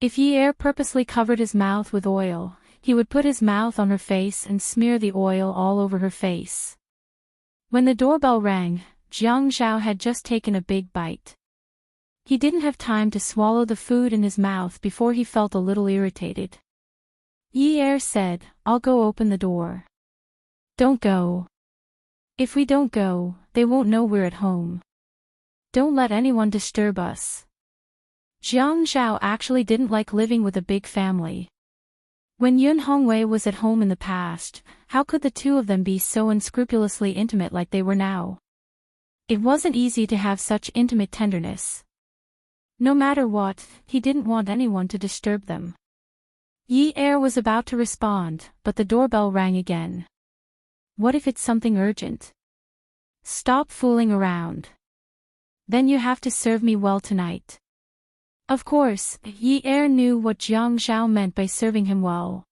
If Yi Er purposely covered his mouth with oil, he would put his mouth on her face and smear the oil all over her face. When the doorbell rang, Jiang Zhao had just taken a big bite. He didn't have time to swallow the food in his mouth before he felt a little irritated. Yi Er said, "I'll go open the door." "Don't go. If we don't go, they won't know we're at home. Don't let anyone disturb us." Jiang Zhao actually didn't like living with a big family. When Yun Hongwei was at home in the past, how could the two of them be so unscrupulously intimate like they were now? It wasn't easy to have such intimate tenderness. No matter what, he didn't want anyone to disturb them. Yi Er was about to respond, but the doorbell rang again. What if it's something urgent? Stop fooling around. Then you have to serve me well tonight. Of course, Yi Er knew what Jiang Zhao meant by serving him well.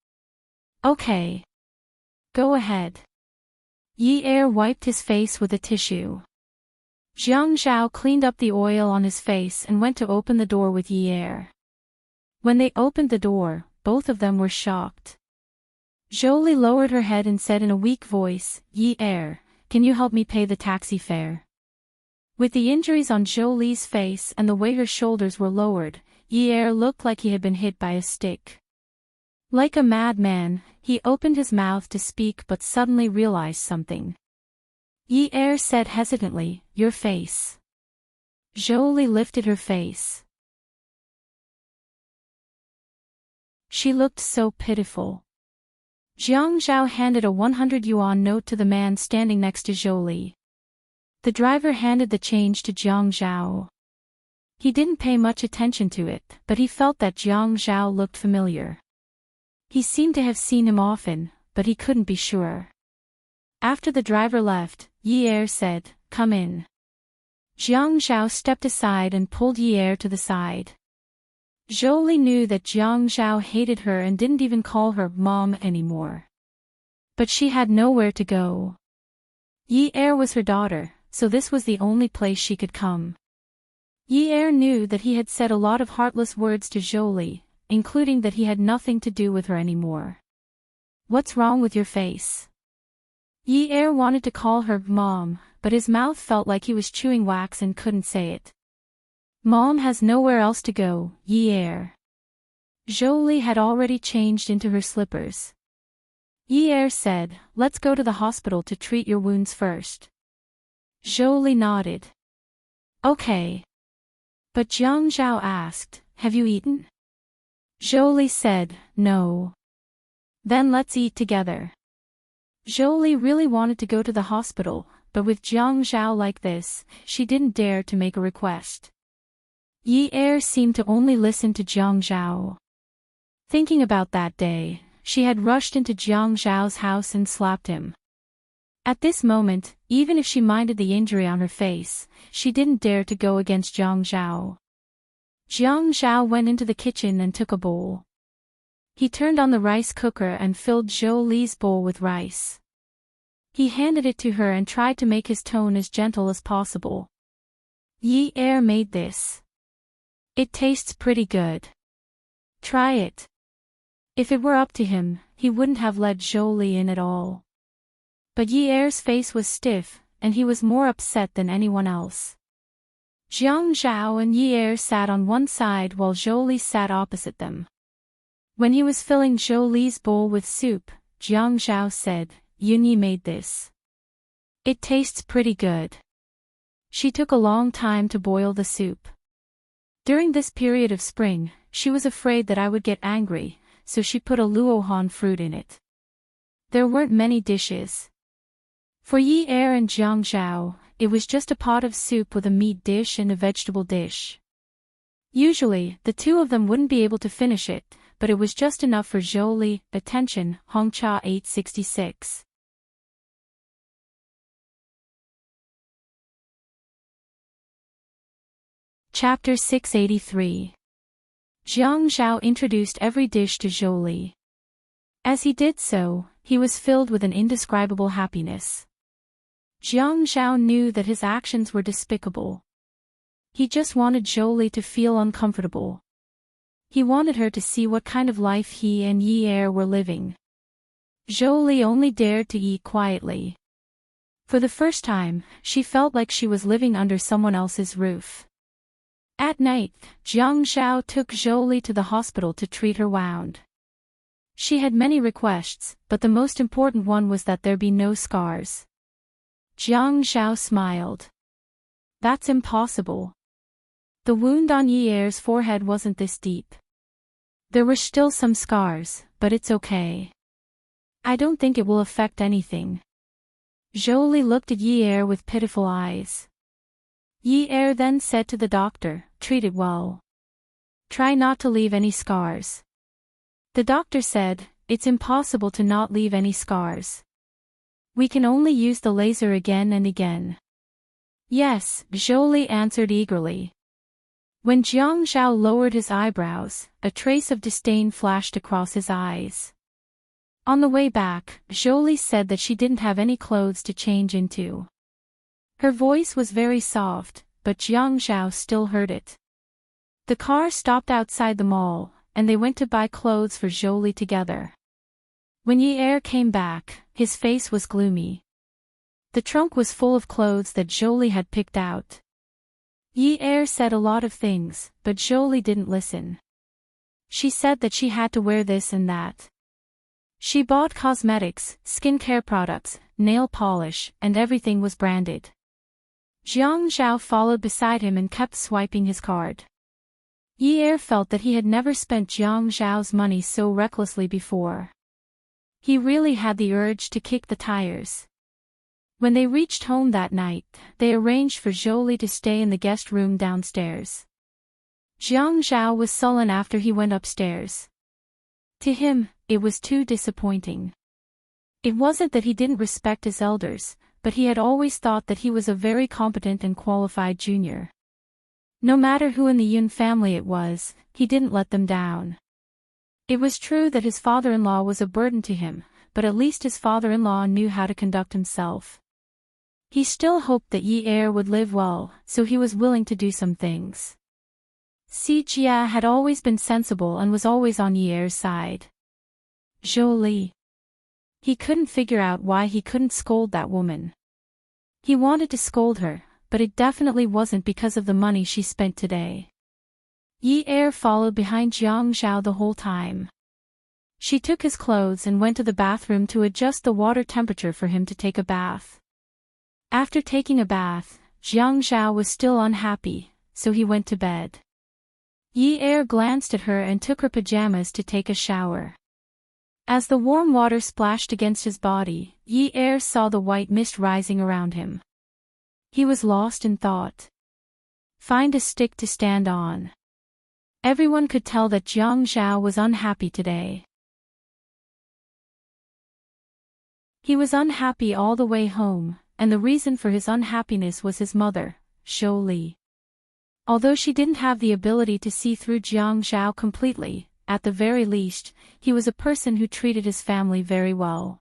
Okay. Go ahead. Yi Er wiped his face with a tissue. Jiang Zhao cleaned up the oil on his face and went to open the door with Yi Er. When they opened the door, both of them were shocked. Jolie lowered her head and said in a weak voice, "Yi Er, can you help me pay the taxi fare?" With the injuries on Jolie's face and the way her shoulders were lowered, Yi Er looked like he had been hit by a stick. Like a madman, he opened his mouth to speak but suddenly realized something. Yi Er said hesitantly, "Your face." Jolie lifted her face. She looked so pitiful. Jiang Zhao handed a 100 yuan note to the man standing next to Jolie. The driver handed the change to Jiang Zhao. He didn't pay much attention to it, but he felt that Jiang Zhao looked familiar. He seemed to have seen him often, but he couldn't be sure. After the driver left, Yi Er said, "Come in." Jiang Zhao stepped aside and pulled Yi Er to the side. Jolie knew that Jiang Zhao hated her and didn't even call her mom anymore. But she had nowhere to go. Yi Er was her daughter, so this was the only place she could come. Yi knew that he had said a lot of heartless words to Jolie, including that he had nothing to do with her anymore. What's wrong with your face? Yi wanted to call her Mom, but his mouth felt like he was chewing wax and couldn't say it. Mom has nowhere else to go, Yi. Jolie had already changed into her slippers. Yi said, let's go to the hospital to treat your wounds first. Jolie nodded. Okay. But Jiang Zhao asked, have you eaten? Jolie said, no. Then let's eat together. Jolie really wanted to go to the hospital, but with Jiang Zhao like this, she didn't dare to make a request. Yi seemed to only listen to Jiang Zhao. Thinking about that day, she had rushed into Jiang Zhao's house and slapped him. At this moment, even if she minded the injury on her face, she didn't dare to go against Jiang Zhao. Jiang Zhao went into the kitchen and took a bowl. He turned on the rice cooker and filled Jolie's bowl with rice. He handed it to her and tried to make his tone as gentle as possible. Yi made this. It tastes pretty good. Try it. If it were up to him, he wouldn't have let Jolie in at all. But Yi's face was stiff, and he was more upset than anyone else. Jiang Zhao and Yi sat on one side while Jolie sat opposite them. When he was filling Jolie's bowl with soup, Jiang Zhao said, Yi made this. It tastes pretty good. She took a long time to boil the soup. During this period of spring, she was afraid that I would get angry, so she put a luohan fruit in it. There weren't many dishes. For Yi and Jiang Zhao, it was just a pot of soup with a meat dish and a vegetable dish. Usually, the two of them wouldn't be able to finish it, but it was just enough for Jolie. Attention, Hongcha 866. Chapter 683. Jiang Zhao introduced every dish to Jolie. As he did so, he was filled with an indescribable happiness. Jiang Zhao knew that his actions were despicable. He just wanted Jolie to feel uncomfortable. He wanted her to see what kind of life he and Yi were living. Jolie only dared to eat quietly. For the first time, she felt like she was living under someone else's roof. At night, Jiang Zhao took Jolie to the hospital to treat her wound. She had many requests, but the most important one was that there be no scars. Jiang Zhao smiled. That's impossible. The wound on Yi's forehead wasn't this deep. There were still some scars, but it's okay. I don't think it will affect anything. Jolie looked at Yi with pitiful eyes. Yi then said to the doctor, treat it well. Try not to leave any scars. The doctor said, it's impossible to not leave any scars. We can only use the laser again and again. Yes, Jolie answered eagerly. When Jiang Zhao lowered his eyebrows, a trace of disdain flashed across his eyes. On the way back, Jolie said that she didn't have any clothes to change into. Her voice was very soft, but Jiang Zhao still heard it. The car stopped outside the mall, and they went to buy clothes for Jolie together. When Yi came back, his face was gloomy. The trunk was full of clothes that Jolie had picked out. Yi said a lot of things, but Jolie didn't listen. She said that she had to wear this and that. She bought cosmetics, skincare products, nail polish, and everything was branded. Jiang Zhao followed beside him and kept swiping his card. Yi felt that he had never spent Jiang Zhao's money so recklessly before. He really had the urge to kick the tires. When they reached home that night, they arranged for Jolie to stay in the guest room downstairs. Jiang Zhao was sullen after he went upstairs. To him, it was too disappointing. It wasn't that he didn't respect his elders, but he had always thought that he was a very competent and qualified junior. No matter who in the Yun family it was, he didn't let them down. It was true that his father-in-law was a burden to him, but at least his father-in-law knew how to conduct himself. He still hoped that Yi Er would live well, so he was willing to do some things. Si Jia had always been sensible and was always on Yi Er's side. Jolie. He couldn't figure out why he couldn't scold that woman. He wanted to scold her, but it definitely wasn't because of the money she spent today. Yi Er followed behind Jiang Zhao the whole time. She took his clothes and went to the bathroom to adjust the water temperature for him to take a bath. After taking a bath, Jiang Zhao was still unhappy, so he went to bed. Yi Er glanced at her and took her pajamas to take a shower. As the warm water splashed against his body, Yi Er saw the white mist rising around him. He was lost in thought. Find a stick to stand on. Everyone could tell that Jiang Zhao was unhappy today. He was unhappy all the way home, and the reason for his unhappiness was his mother, Jolie. Although she didn't have the ability to see through Jiang Zhao completely, at the very least, he was a person who treated his family very well.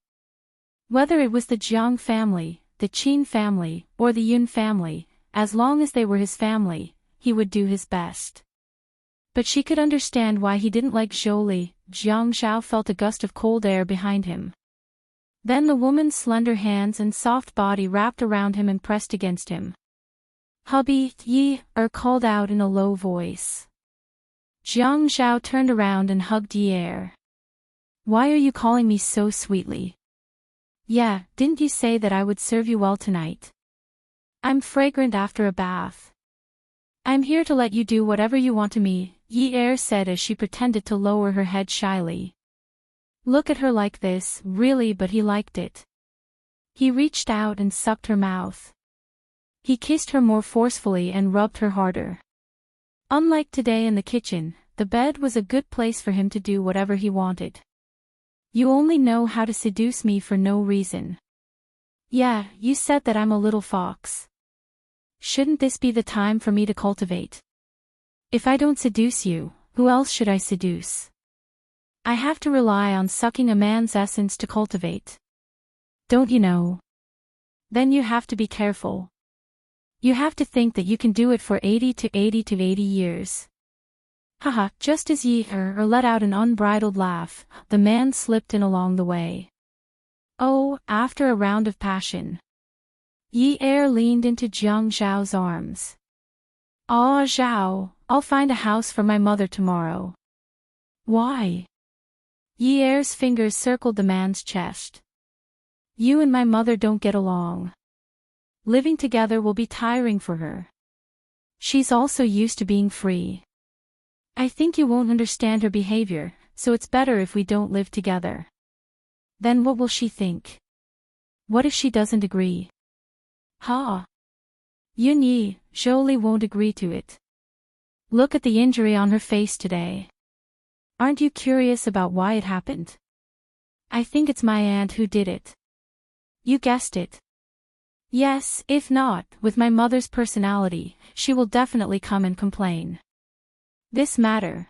Whether it was the Jiang family, the Qin family, or the Yun family, as long as they were his family, he would do his best. But she could understand why he didn't like Jolie. Jiang Zhao felt a gust of cold air behind him. Then the woman's slender hands and soft body wrapped around him and pressed against him. Hubby, Yi Er called out in a low voice. Jiang Zhao turned around and hugged Yi Er. Why are you calling me so sweetly? Yeah, didn't you say that I would serve you well tonight? I'm fragrant after a bath. I'm here to let you do whatever you want to me, Yi Er said as she pretended to lower her head shyly. Look at her like this, really, but he liked it. He reached out and sucked her mouth. He kissed her more forcefully and rubbed her harder. Unlike today in the kitchen, the bed was a good place for him to do whatever he wanted. You only know how to seduce me for no reason. Yeah, you said that I'm a little fox. Shouldn't this be the time for me to cultivate? If I don't seduce you, who else should I seduce? I have to rely on sucking a man's essence to cultivate. Don't you know? Then you have to be careful. You have to think that you can do it for 80 years. Haha, just as Yi Er let out an unbridled laugh, the man slipped in along the way. Oh, after a round of passion. Yi Er leaned into Jiang Zhao's arms. Ah, Zhao, I'll find a house for my mother tomorrow. Why? Yi Er's fingers circled the man's chest. You and my mother don't get along. Living together will be tiring for her. She's also used to being free. I think you won't understand her behavior, so it's better if we don't live together. Then what will she think? What if she doesn't agree? Ha! Yun Yi, Jolie won't agree to it. Look at the injury on her face today. Aren't you curious about why it happened? I think it's my aunt who did it. You guessed it. Yes, if not, with my mother's personality, she will definitely come and complain. This matter.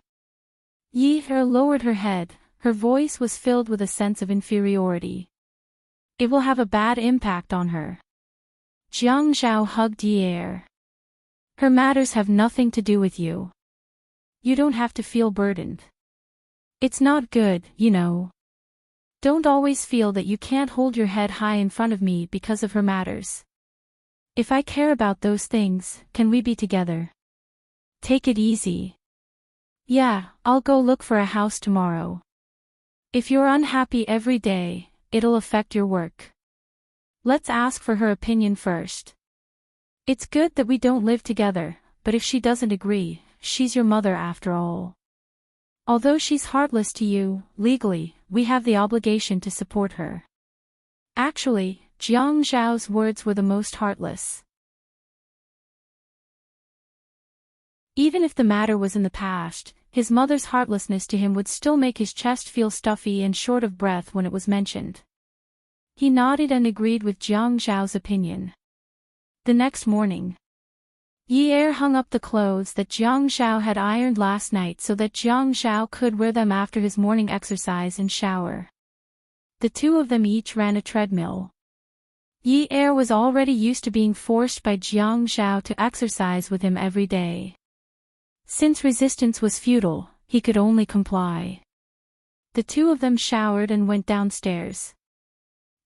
Yi Er lowered her head, her voice was filled with a sense of inferiority. It will have a bad impact on her. Jiang Zhao hugged Yi Er. Her matters have nothing to do with you. You don't have to feel burdened. It's not good, you know. Don't always feel that you can't hold your head high in front of me because of her matters. If I care about those things, can we be together? Take it easy. Yeah, I'll go look for a house tomorrow. If you're unhappy every day, it'll affect your work. Let's ask for her opinion first. It's good that we don't live together, but if she doesn't agree, she's your mother after all. Although she's heartless to you, legally, we have the obligation to support her. Actually, Jiang Zhao's words were the most heartless. Even if the matter was in the past, his mother's heartlessness to him would still make his chest feel stuffy and short of breath when it was mentioned. He nodded and agreed with Jiang Zhao's opinion. The next morning, Yi Er hung up the clothes that Jiang Zhao had ironed last night so that Jiang Zhao could wear them after his morning exercise and shower. The two of them each ran a treadmill. Yi Er was already used to being forced by Jiang Zhao to exercise with him every day. Since resistance was futile, he could only comply. The two of them showered and went downstairs.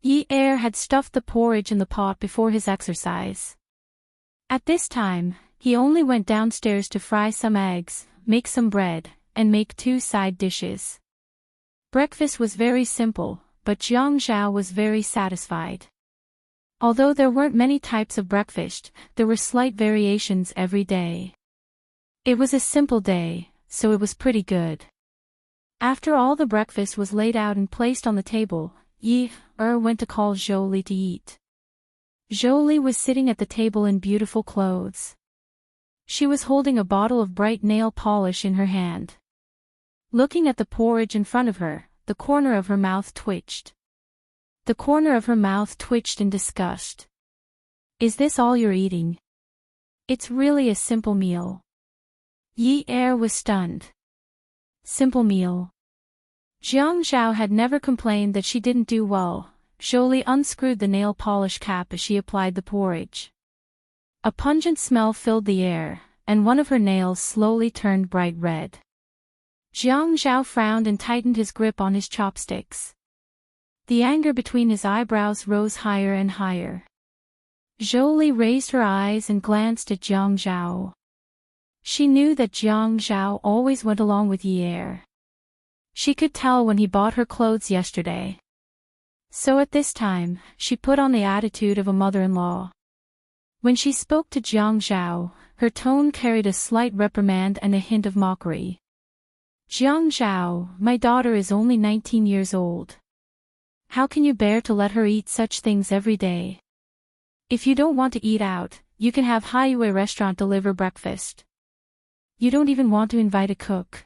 Yi Er had stuffed the porridge in the pot before his exercise. At this time, he only went downstairs to fry some eggs, make some bread, and make 2 side dishes. Breakfast was very simple, but Jiang Zhao was very satisfied. Although there weren't many types of breakfast, there were slight variations every day. It was a simple day, so it was pretty good. After all the breakfast was laid out and placed on the table, Yi Er went to call Zhou to eat. Zhou was sitting at the table in beautiful clothes. She was holding a bottle of bright nail polish in her hand. Looking at the porridge in front of her, the corner of her mouth twitched. The corner of her mouth twitched in disgust. Is this all you're eating? It's really a simple meal. Yi Er was stunned. Simple meal. Jiang Zhao had never complained that she didn't do well. Zhou unscrewed the nail polish cap as she applied the porridge. A pungent smell filled the air, and one of her nails slowly turned bright red. Jiang Zhao frowned and tightened his grip on his chopsticks. The anger between his eyebrows rose higher and higher. Zhou raised her eyes and glanced at Jiang Zhao. She knew that Jiang Zhao always went along with Yi Er. She could tell when he bought her clothes yesterday. So at this time, she put on the attitude of a mother-in-law. When she spoke to Jiang Zhao, her tone carried a slight reprimand and a hint of mockery. Jiang Zhao, my daughter is only 19 years old. How can you bear to let her eat such things every day? If you don't want to eat out, you can have Haiyue restaurant deliver breakfast. You don't even want to invite a cook.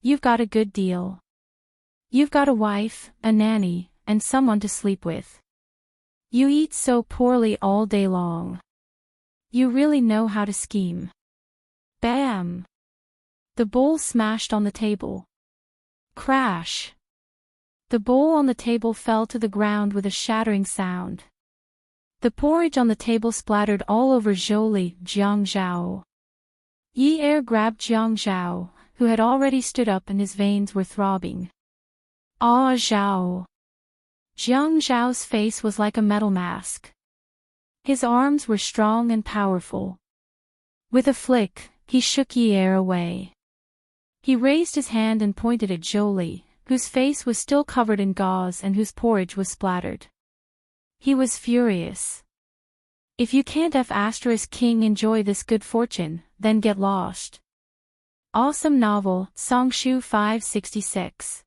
You've got a good deal. You've got a wife, a nanny, and someone to sleep with. You eat so poorly all day long. You really know how to scheme. Bam! The bowl smashed on the table. Crash! The bowl on the table fell to the ground with a shattering sound. The porridge on the table splattered all over Jiang Zhao. Yi Er grabbed Jiang Zhao, who had already stood up and his veins were throbbing. Ah Zhao! Jiang Zhao's face was like a metal mask. His arms were strong and powerful. With a flick, he shook Yi Er away. He raised his hand and pointed at Zhou, whose face was still covered in gauze and whose porridge was splattered. He was furious. If you can't *king enjoy this good fortune, then get lost. Awesome novel, Songshu 566.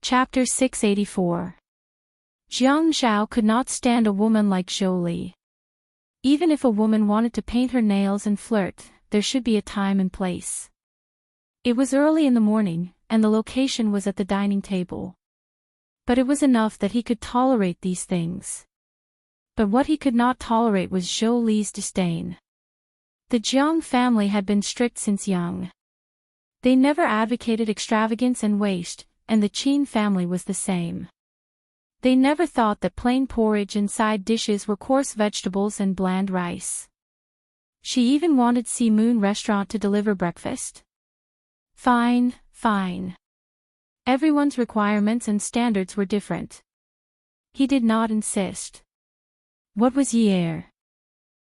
Chapter 684. Jiang Zhao could not stand a woman like Zhou. Even if a woman wanted to paint her nails and flirt, there should be a time and place. It was early in the morning, and the location was at the dining table. But it was enough that he could tolerate these things. But what he could not tolerate was Zhou's disdain. The Jiang family had been strict since young. They never advocated extravagance and waste, and the Qin family was the same. They never thought that plain porridge and side dishes were coarse vegetables and bland rice. She even wanted Si Moon restaurant to deliver breakfast. Fine, fine. Everyone's requirements and standards were different. He did not insist. What was Yi Er?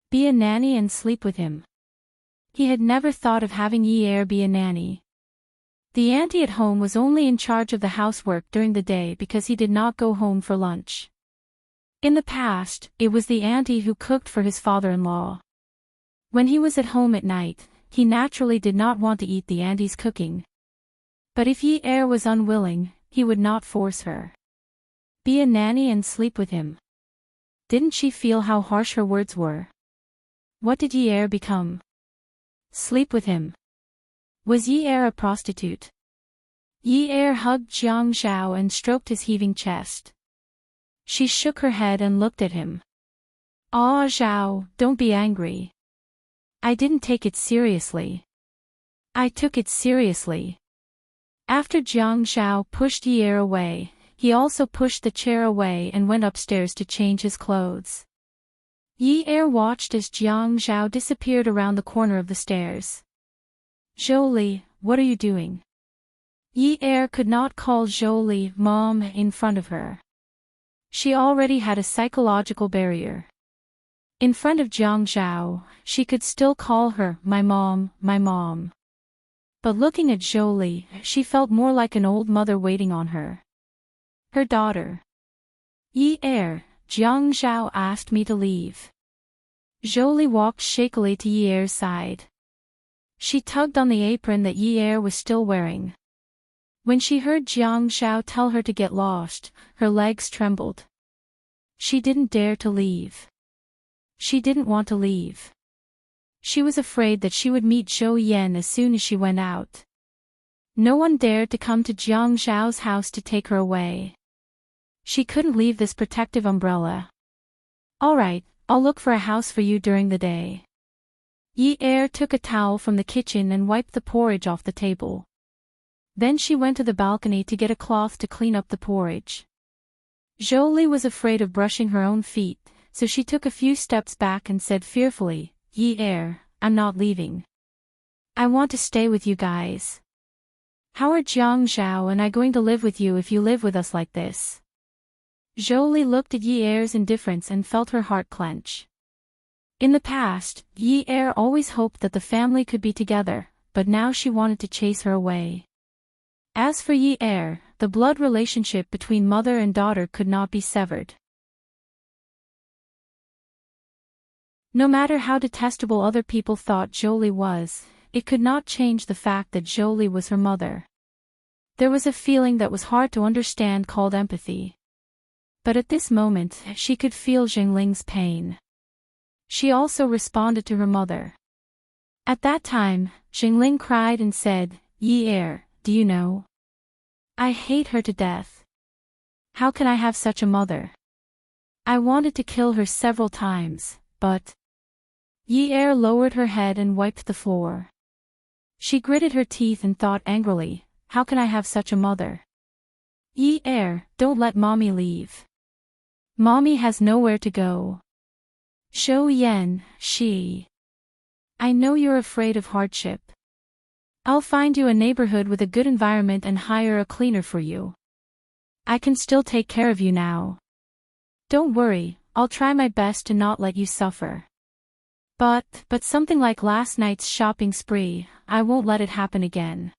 Be a nanny and sleep with him. He had never thought of having Yi Er be a nanny. The auntie at home was only in charge of the housework during the day because he did not go home for lunch. In the past, it was the auntie who cooked for his father-in-law. When he was at home at night, he naturally did not want to eat the auntie's cooking. But if Yi Er was unwilling, he would not force her. Be a nanny and sleep with him. Didn't she feel how harsh her words were? What did Yi Er become? Sleep with him. Was Yi Er a prostitute? Yi Er hugged Jiang Zhao and stroked his heaving chest. She shook her head and looked at him. Ah Zhao, don't be angry. I didn't take it seriously. I took it seriously. After Jiang Zhao pushed Yi Er away, he also pushed the chair away and went upstairs to change his clothes. Yi Er watched as Jiang Zhao disappeared around the corner of the stairs. Zhou, what are you doing? Yi Er could not call Zhou Mom in front of her. She already had a psychological barrier. In front of Jiang Zhao, she could still call her my mom, my mom. But looking at Zhou, she felt more like an old mother waiting on her. Her daughter. Yi Er, Jiang Zhao asked me to leave. Zhou walked shakily to Yi Er's side. She tugged on the apron that Yi Er was still wearing. When she heard Jiang Zhao tell her to get lost, her legs trembled. She didn't dare to leave. She didn't want to leave. She was afraid that she would meet Zhou Yan as soon as she went out. No one dared to come to Jiang Zhao's house to take her away. She couldn't leave this protective umbrella. All right, I'll look for a house for you during the day. Yi Er took a towel from the kitchen and wiped the porridge off the table. Then she went to the balcony to get a cloth to clean up the porridge. Zhou was afraid of brushing her own feet, so she took a few steps back and said fearfully, Yi Er, I'm not leaving. I want to stay with you guys. How are Jiang Zhao and I going to live with you if you live with us like this? Zhou looked at Yi Er's indifference and felt her heart clench. In the past, Yi Er always hoped that the family could be together, but now she wanted to chase her away. As for Yi Er, the blood relationship between mother and daughter could not be severed. No matter how detestable other people thought Zhou was, it could not change the fact that Zhou was her mother. There was a feeling that was hard to understand called empathy. But at this moment, she could feel Jingling's pain. She also responded to her mother. At that time, Jingling cried and said, Yi Er, do you know? I hate her to death. How can I have such a mother? I wanted to kill her several times, but... Yi Er lowered her head and wiped the floor. She gritted her teeth and thought angrily, how can I have such a mother? Yi Er, don't let mommy leave. Mommy has nowhere to go. Zhou Yan, I know you're afraid of hardship. I'll find you a neighborhood with a good environment and hire a cleaner for you. I can still take care of you now. Don't worry, I'll try my best to not let you suffer. But something like last night's shopping spree, I won't let it happen again.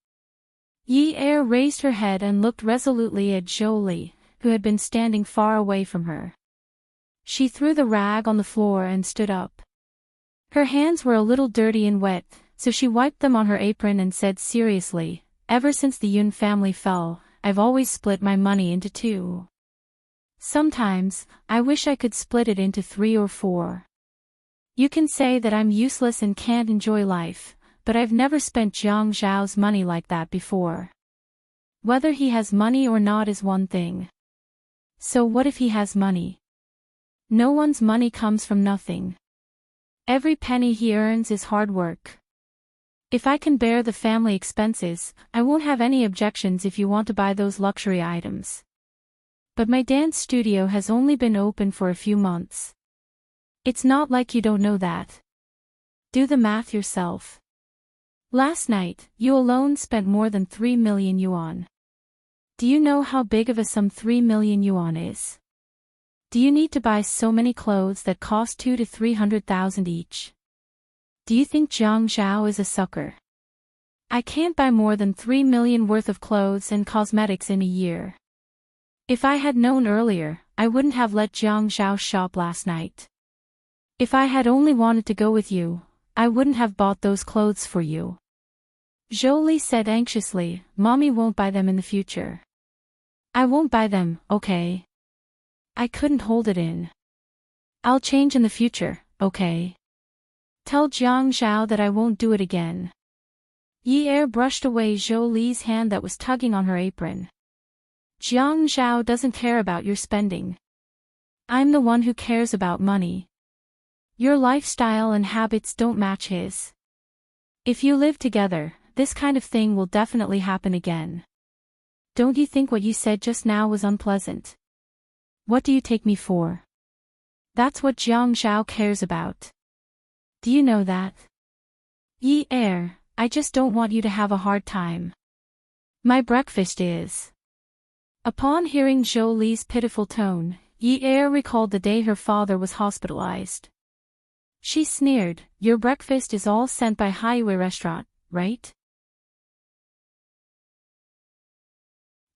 Yi Er raised her head and looked resolutely at Zhou, who had been standing far away from her. She threw the rag on the floor and stood up. Her hands were a little dirty and wet, so she wiped them on her apron and said seriously, ever since the Yun family fell, I've always split my money into two. Sometimes, I wish I could split it into 3 or 4. You can say that I'm useless and can't enjoy life, but I've never spent Jiang Zhao's money like that before. Whether he has money or not is one thing. So what if he has money? No one's money comes from nothing. Every penny he earns is hard work. If I can bear the family expenses, I won't have any objections if you want to buy those luxury items. But my dance studio has only been open for a few months. It's not like you don't know that. Do the math yourself. Last night, you alone spent more than 3 million yuan. Do you know how big of a sum 3 million yuan is? Do you need to buy so many clothes that cost 200,000 to 300,000 each? Do you think Jiang Zhao is a sucker? I can't buy more than 3 million worth of clothes and cosmetics in a year. If I had known earlier, I wouldn't have let Jiang Zhao shop last night. If I had only wanted to go with you, I wouldn't have bought those clothes for you. Zhou said anxiously, Mommy won't buy them in the future. I won't buy them, okay? I couldn't hold it in. I'll change in the future, okay? Tell Jiang Zhao that I won't do it again. Yi Er brushed away Zhou hand that was tugging on her apron. Jiang Zhao doesn't care about your spending. I'm the one who cares about money. Your lifestyle and habits don't match his. If you live together, this kind of thing will definitely happen again. Don't you think what you said just now was unpleasant? What do you take me for? That's what Jiang Zhao cares about. Do you know that? Yi Er, I just don't want you to have a hard time. My breakfast is. Upon hearing Zhou Li's pitiful tone, Yi Er recalled the day her father was hospitalized. She sneered, your breakfast is all sent by highway restaurant, right?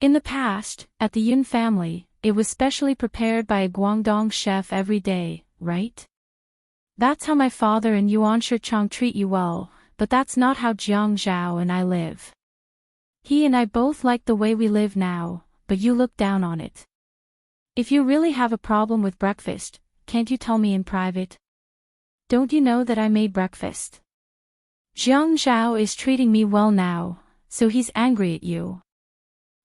In the past, at the Yun family, it was specially prepared by a Guangdong chef every day, right? That's how my father and Yuan Shichang treat you well, but that's not how Jiang Zhao and I live. He and I both like the way we live now, but you look down on it. If you really have a problem with breakfast, can't you tell me in private? Don't you know that I made breakfast? Jiang Zhao is treating me well now, so he's angry at you.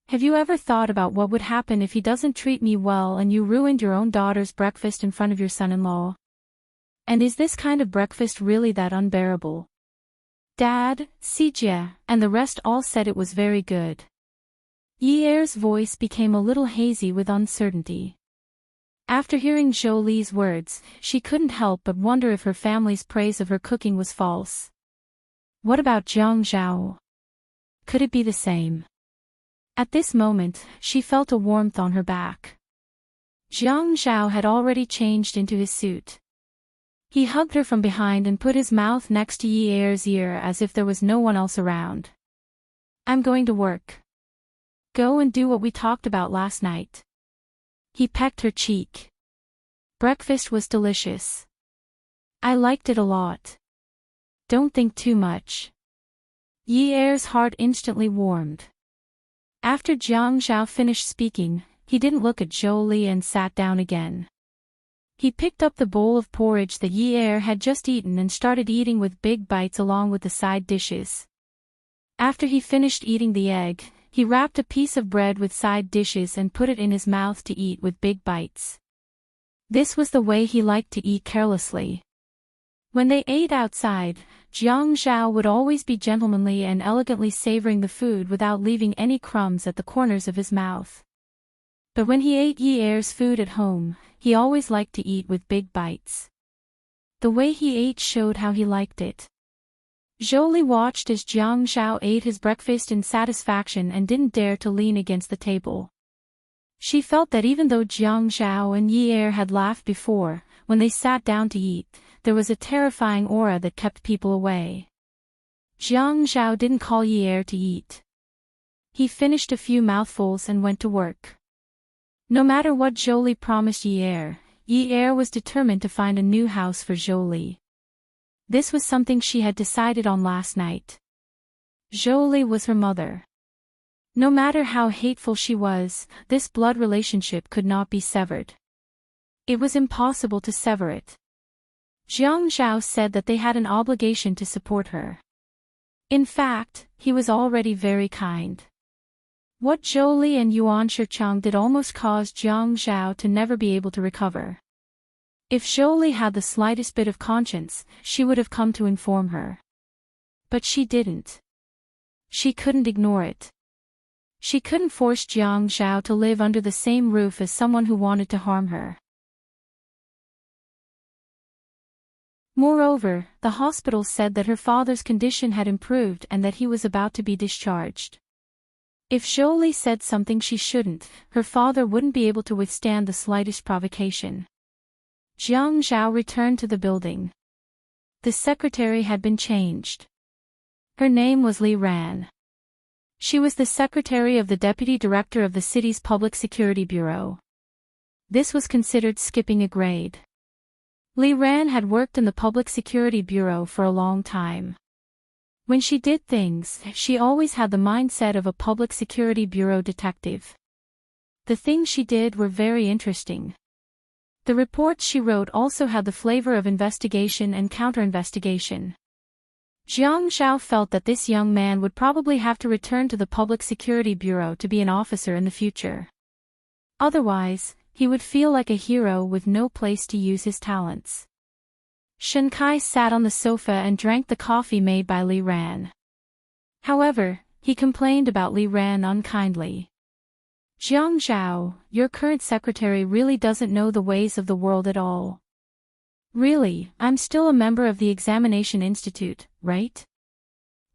Have you ever thought about what would happen if he doesn't treat me well and you ruined your own daughter's breakfast in front of your son-in-law? And is this kind of breakfast really that unbearable? Dad, Sijie, and the rest all said it was very good. Yi Er's voice became a little hazy with uncertainty. After hearing Zhou Li's words, she couldn't help but wonder if her family's praise of her cooking was false. What about Jiang Zhao? Could it be the same? At this moment, she felt a warmth on her back. Jiang Zhao had already changed into his suit. He hugged her from behind and put his mouth next to Yi Er's ear as if there was no one else around. I'm going to work. Go and do what we talked about last night. He pecked her cheek. Breakfast was delicious. I liked it a lot. Don't think too much. Yi Er's heart instantly warmed. After Jiang Zhao finished speaking, he didn't look at Zhou Li and sat down again. He picked up the bowl of porridge that Yi Er had just eaten and started eating with big bites along with the side dishes. After he finished eating the egg, he wrapped a piece of bread with side dishes and put it in his mouth to eat with big bites. This was the way he liked to eat carelessly. When they ate outside, Jiang Zhao would always be gentlemanly and elegantly savoring the food without leaving any crumbs at the corners of his mouth. But when he ate Yi Er's food at home, he always liked to eat with big bites. The way he ate showed how he liked it. Zhou Li watched as Jiang Zhao ate his breakfast in satisfaction and didn't dare to lean against the table. She felt that even though Jiang Zhao and Yi Er had laughed before, when they sat down to eat, there was a terrifying aura that kept people away. Jiang Zhao didn't call Yi Er to eat. He finished a few mouthfuls and went to work. No matter what Zhou Li promised Yi Er was determined to find a new house for Zhou Li. This was something she had decided on last night. Zhou Li was her mother. No matter how hateful she was, this blood relationship could not be severed. It was impossible to sever it. Jiang Zhao said that they had an obligation to support her. In fact, he was already very kind. What Zhou Li and Yuan Shichang did almost caused Jiang Zhao to never be able to recover. If Zhou Li had the slightest bit of conscience, she would have come to inform her. But she didn't. She couldn't ignore it. She couldn't force Jiang Zhao to live under the same roof as someone who wanted to harm her. Moreover, the hospital said that her father's condition had improved and that he was about to be discharged. If Zhou Li said something she shouldn't, her father wouldn't be able to withstand the slightest provocation. Jiang Zhao returned to the building. The secretary had been changed. Her name was Li Ran. She was the secretary of the deputy director of the city's public security bureau. This was considered skipping a grade. Li Ran had worked in the public security bureau for a long time. When she did things, she always had the mindset of a public security bureau detective. The things she did were very interesting. The reports she wrote also had the flavor of investigation and counter-investigation. Jiang Zhao felt that this young man would probably have to return to the Public Security Bureau to be an officer in the future. Otherwise, he would feel like a hero with no place to use his talents. Shen Kai sat on the sofa and drank the coffee made by Li Ran. However, he complained about Li Ran unkindly. Jiang Zhao, your current secretary really doesn't know the ways of the world at all. Really, I'm still a member of the Examination Institute, right?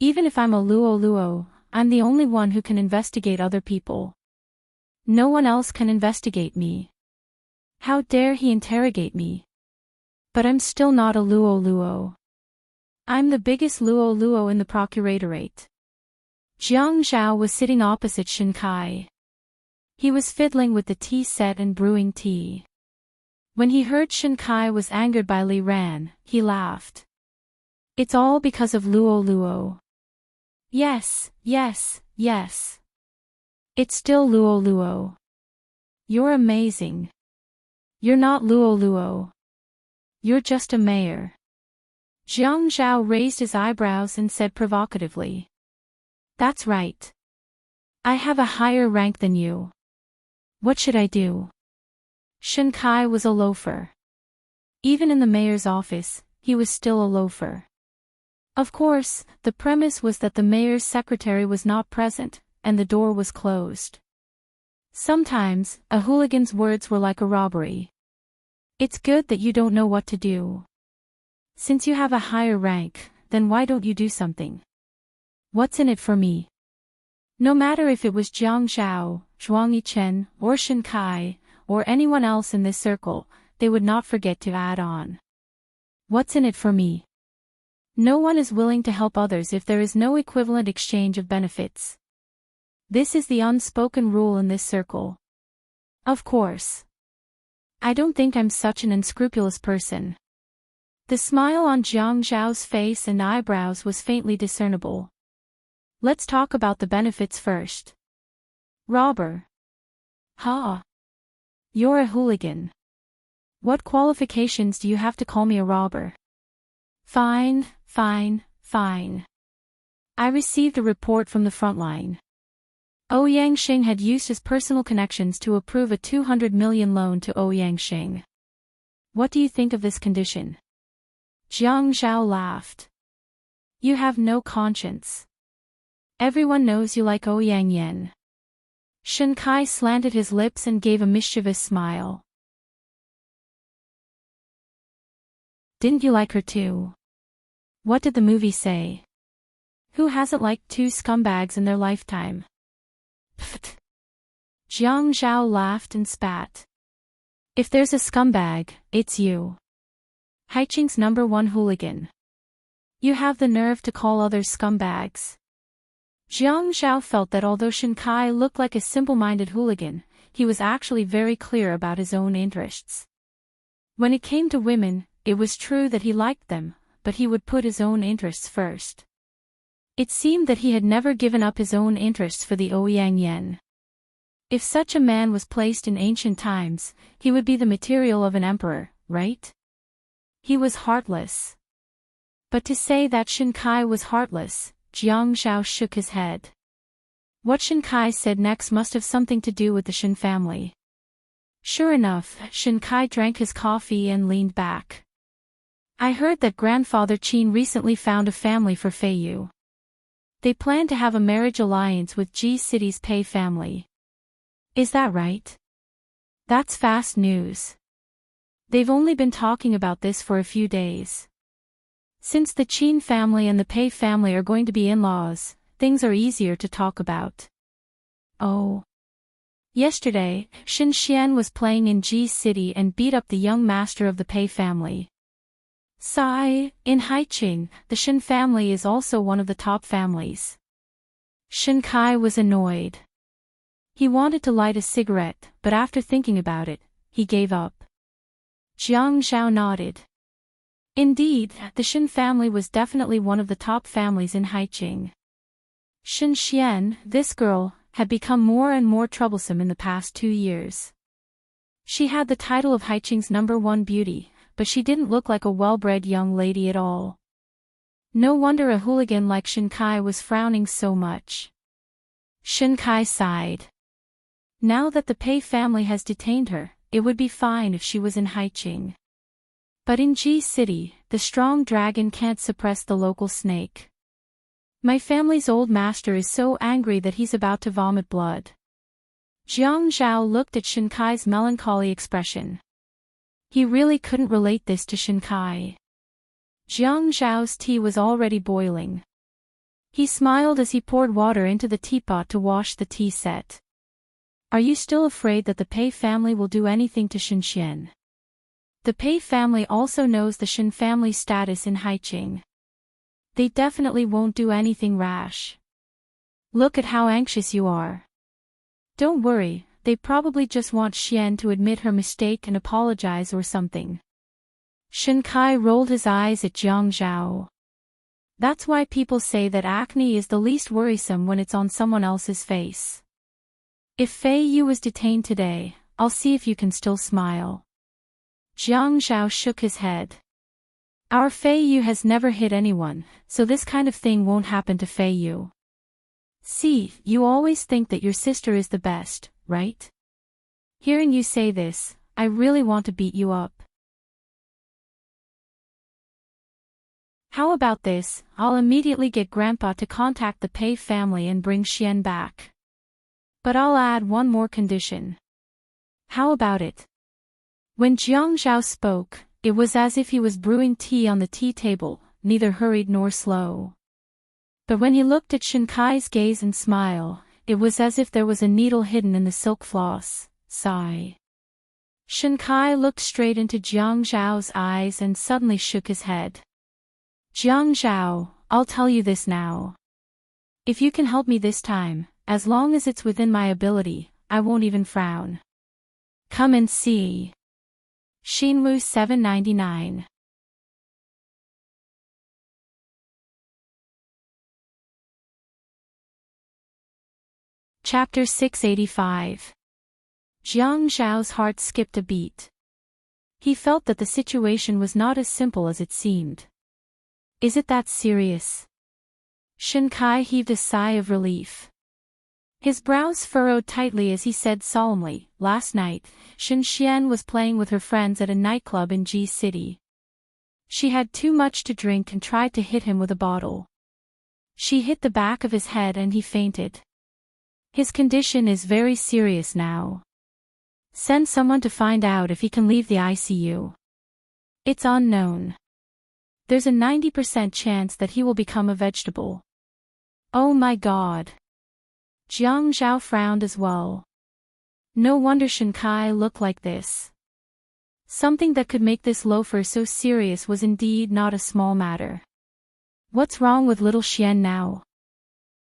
Even if I'm a Luo, I'm the only one who can investigate other people. No one else can investigate me. How dare he interrogate me? But I'm still not a Luo. I'm the biggest Luo in the procuratorate. Jiang Zhao was sitting opposite Shen Kai. He was fiddling with the tea set and brewing tea. When he heard Shen Kai was angered by Li Ran, he laughed. It's all because of Luo. Yes. It's still Luo. You're amazing. You're not Luo. You're just a mayor. Jiang Zhao raised his eyebrows and said provocatively. That's right. I have a higher rank than you. What should I do? Shen Kai was a loafer. Even in the mayor's office, he was still a loafer. Of course, the premise was that the mayor's secretary was not present, and the door was closed. Sometimes, a hooligan's words were like a robbery. It's good that you don't know what to do. Since you have a higher rank, then why don't you do something? What's in it for me? No matter if it was Jiang Zhao, Zhuang Yichen, or Shen Kai, or anyone else in this circle, they would not forget to add on. What's in it for me? No one is willing to help others if there is no equivalent exchange of benefits. This is the unspoken rule in this circle. Of course. I don't think I'm such an unscrupulous person. The smile on Jiang Zhao's face and eyebrows was faintly discernible. Let's talk about the benefits first. Robber. Ha. You're a hooligan. What qualifications do you have to call me a robber? Fine. I received a report from the front line. Ouyang Xing had used his personal connections to approve a 200 million loan to Ouyang Xing. What do you think of this condition? Jiang Zhao laughed. You have no conscience. Everyone knows you like Ouyang Yan. Shen Kai slanted his lips and gave a mischievous smile. Didn't you like her too? What did the movie say? Who hasn't liked two scumbags in their lifetime? Pfft. Jiang Zhao laughed and spat. If there's a scumbag, it's you. Haiqing's #1 hooligan. You have the nerve to call others scumbags. Jiang Zhao felt that although Shen Kai looked like a simple-minded hooligan, he was actually very clear about his own interests. When it came to women, it was true that he liked them, but he would put his own interests first. It seemed that he had never given up his own interests for the Ouyang Yan. If such a man was placed in ancient times, he would be the material of an emperor, right? He was heartless. But to say that Shen Kai was heartless, Jiang Zhao shook his head. What Shen Kai said next must have something to do with the Shen family. Sure enough, Shen Kai drank his coffee and leaned back. I heard that Grandfather Qin recently found a family for Fei Yu. They plan to have a marriage alliance with Ji City's Pei family. Is that right? That's fast news. They've only been talking about this for a few days. Since the Qin family and the Pei family are going to be in-laws, things are easier to talk about. Oh. Yesterday, Shen Xian was playing in Ji City and beat up the young master of the Pei family. Sigh, in Haiqing, the Shen family is also one of the top families. Shen Kai was annoyed. He wanted to light a cigarette, but after thinking about it, he gave up. Jiang Zhao nodded. Indeed, the Shen family was definitely one of the top families in Haiqing. Shen Xian, this girl, had become more and more troublesome in the past 2 years. She had the title of Haiqing's #1 beauty, but she didn't look like a well-bred young lady at all. No wonder a hooligan like Shen Kai was frowning so much. Shen Kai sighed. Now that the Pei family has detained her, it would be fine if she was in Haiqing. But in Ji City, the strong dragon can't suppress the local snake. My family's old master is so angry that he's about to vomit blood. Jiang Zhao looked at Shinkai's melancholy expression. He really couldn't relate this to Shinkai. Jiang Zhao's tea was already boiling. He smiled as he poured water into the teapot to wash the tea set. Are you still afraid that the Pei family will do anything to Shin Xian? The Pei family also knows the Shin family's status in Haiqing. They definitely won't do anything rash. Look at how anxious you are. Don't worry, they probably just want Xian to admit her mistake and apologize or something. Shinkai rolled his eyes at Jiang Zhao. That's why people say that acne is the least worrisome when it's on someone else's face. If Fei Yu was detained today, I'll see if you can still smile. Jiang Zhao shook his head. Our Fei Yu has never hit anyone, so this kind of thing won't happen to Fei Yu. See, you always think that your sister is the best, right? Hearing you say this, I really want to beat you up. How about this, I'll immediately get Grandpa to contact the Pei family and bring Xian back. But I'll add one more condition. How about it? When Jiang Zhao spoke, it was as if he was brewing tea on the tea table, neither hurried nor slow. But when he looked at Shinkai's gaze and smile, it was as if there was a needle hidden in the silk floss. Sigh. Shinkai looked straight into Jiang Zhao's eyes and suddenly shook his head. Jiang Zhao, I'll tell you this now. If you can help me this time, as long as it's within my ability, I won't even frown. Come and see. Xinwu 799. Chapter 685. Jiang Zhao's heart skipped a beat. He felt that the situation was not as simple as it seemed. Is it that serious? Shinkai heaved a sigh of relief. His brows furrowed tightly as he said solemnly, last night, Shin Xian was playing with her friends at a nightclub in Ji City. She had too much to drink and tried to hit him with a bottle. She hit the back of his head and he fainted. His condition is very serious now. Send someone to find out if he can leave the ICU. It's unknown. There's a 90% chance that he will become a vegetable. Oh my God. Jiang Zhao frowned as well. No wonder Shinkai looked like this. Something that could make this loafer so serious was indeed not a small matter. What's wrong with little Xian now?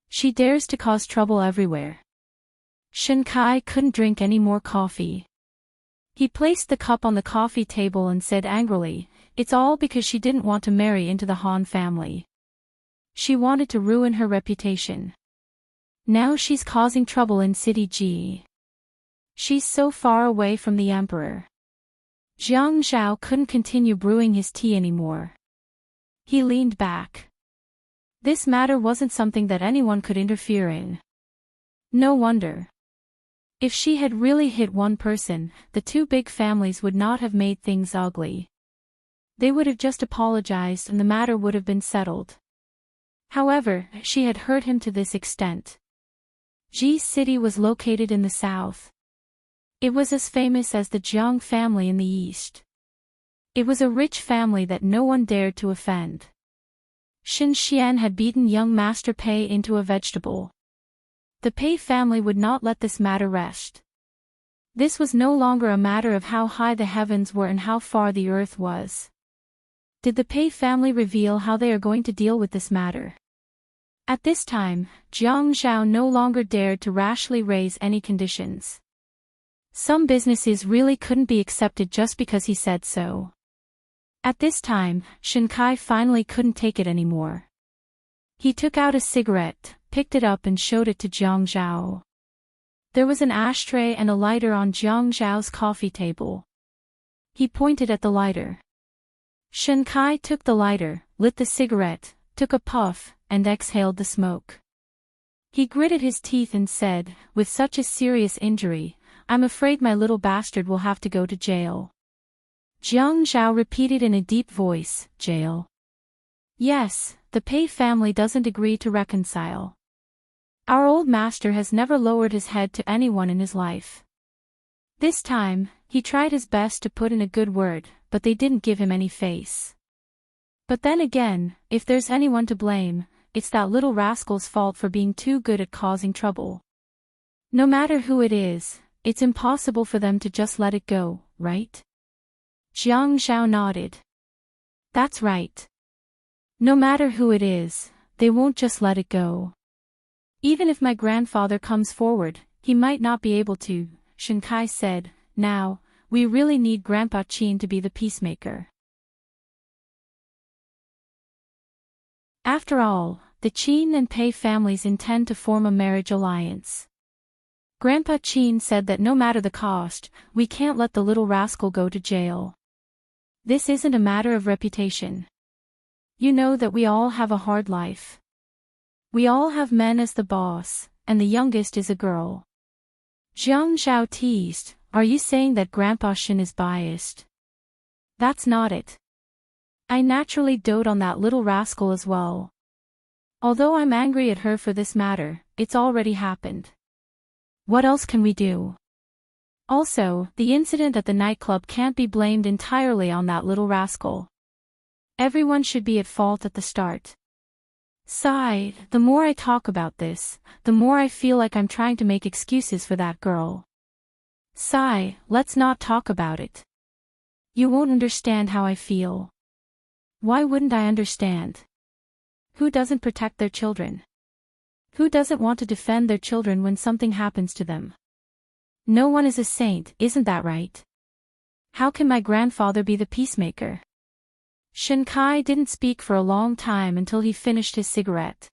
She dares to cause trouble everywhere. Shinkai couldn't drink any more coffee. He placed the cup on the coffee table and said angrily, it's all because she didn't want to marry into the Han family. She wanted to ruin her reputation. Now she's causing trouble in City Ji. She's so far away from the emperor. Jiang Zhao couldn't continue brewing his tea anymore. He leaned back. This matter wasn't something that anyone could interfere in. No wonder. If she had really hit one person, the two big families would not have made things ugly. They would have just apologized and the matter would have been settled. However, she had hurt him to this extent. Ji City was located in the south. It was as famous as the Jiang family in the east. It was a rich family that no one dared to offend. Shin Xian had beaten young Master Pei into a vegetable. The Pei family would not let this matter rest. This was no longer a matter of how high the heavens were and how far the earth was. Did the Pei family reveal how they are going to deal with this matter? At this time, Jiang Zhao no longer dared to rashly raise any conditions. Some businesses really couldn't be accepted just because he said so. At this time, Shinkai finally couldn't take it anymore. He took out a cigarette, picked it up and showed it to Jiang Zhao. There was an ashtray and a lighter on Jiang Zhao's coffee table. He pointed at the lighter. Shinkai took the lighter, lit the cigarette, took a puff, and exhaled the smoke. He gritted his teeth and said, with such a serious injury, I'm afraid my little bastard will have to go to jail. Jiang Zhao repeated in a deep voice, jail. Yes, the Pei family doesn't agree to reconcile. Our old master has never lowered his head to anyone in his life. This time, he tried his best to put in a good word, but they didn't give him any face. But then again, if there's anyone to blame, it's that little rascal's fault for being too good at causing trouble. No matter who it is, it's impossible for them to just let it go, right? Jiang Zhao nodded. That's right. No matter who it is, they won't just let it go. Even if my grandfather comes forward, he might not be able to, Shen Kai said. Now, we really need Grandpa Qin to be the peacemaker. After all, the Qin and Pei families intend to form a marriage alliance. Grandpa Qin said that no matter the cost, we can't let the little rascal go to jail. This isn't a matter of reputation. You know that we all have a hard life. We all have men as the boss, and the youngest is a girl. Jiang Zhao teased, are you saying that Grandpa Shen is biased? That's not it. I naturally dote on that little rascal as well. Although I'm angry at her for this matter, it's already happened. What else can we do? Also, the incident at the nightclub can't be blamed entirely on that little rascal. Everyone should be at fault at the start. Sigh, the more I talk about this, the more I feel like I'm trying to make excuses for that girl. Sigh, let's not talk about it. You won't understand how I feel. Why wouldn't I understand? Who doesn't protect their children? Who doesn't want to defend their children when something happens to them? No one is a saint, isn't that right? How can my grandfather be the peacemaker? Shen Kai didn't speak for a long time until he finished his cigarette.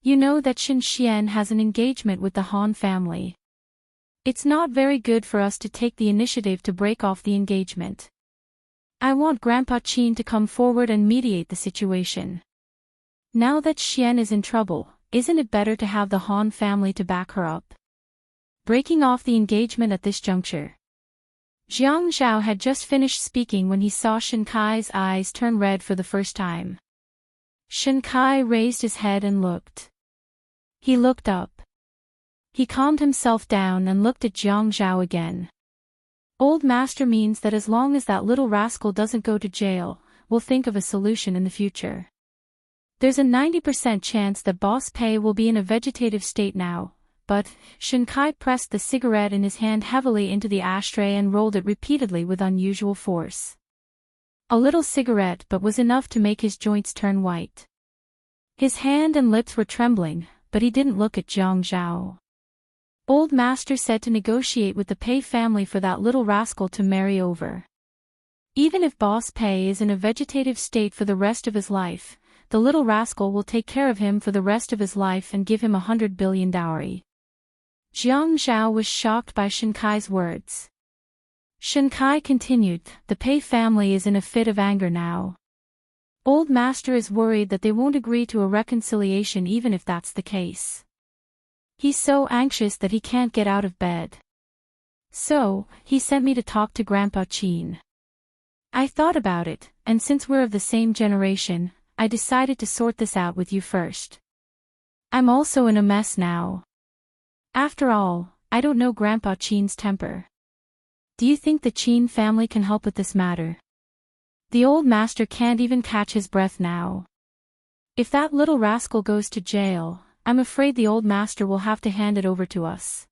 You know that Shen Xian has an engagement with the Han family. It's not very good for us to take the initiative to break off the engagement. I want Grandpa Qin to come forward and mediate the situation. Now that Xian is in trouble, isn't it better to have the Han family to back her up? Breaking off the engagement at this juncture. Jiang Zhao had just finished speaking when he saw Shen Kai's eyes turn red for the first time. Shen Kai raised his head and looked. He looked up. He calmed himself down and looked at Jiang Zhao again. Old master means that as long as that little rascal doesn't go to jail, we'll think of a solution in the future. There's a 90% chance that Boss Pei will be in a vegetative state now, but, Shen Kai pressed the cigarette in his hand heavily into the ashtray and rolled it repeatedly with unusual force. A little cigarette but was enough to make his joints turn white. His hand and lips were trembling, but he didn't look at Jiang Zhao. Old master said to negotiate with the Pei family for that little rascal to marry over. Even if Boss Pei is in a vegetative state for the rest of his life, the little rascal will take care of him for the rest of his life and give him 100 billion dowry. Jiang Zhao was shocked by Shen Kai's words. Shen Kai continued, the Pei family is in a fit of anger now. Old master is worried that they won't agree to a reconciliation even if that's the case. He's so anxious that he can't get out of bed. So, he sent me to talk to Grandpa Qin. I thought about it, and since we're of the same generation, I decided to sort this out with you first. I'm also in a mess now. After all, I don't know Grandpa Qin's temper. Do you think the Qin family can help with this matter? The old master can't even catch his breath now. If that little rascal goes to jail, I'm afraid the old master will have to hand it over to us.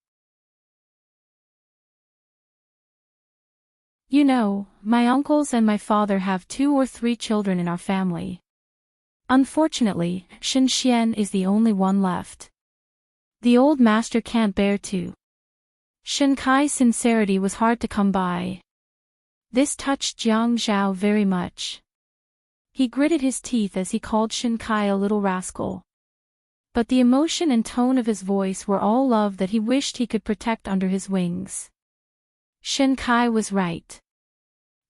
You know, my uncles and my father have 2 or 3 children in our family. Unfortunately, Shen Xian is the only one left. The old master can't bear to. Shen Kai's sincerity was hard to come by. This touched Jiang Zhao very much. He gritted his teeth as he called Shen Kai a little rascal. But the emotion and tone of his voice were all love that he wished he could protect under his wings. Shen Kai was right.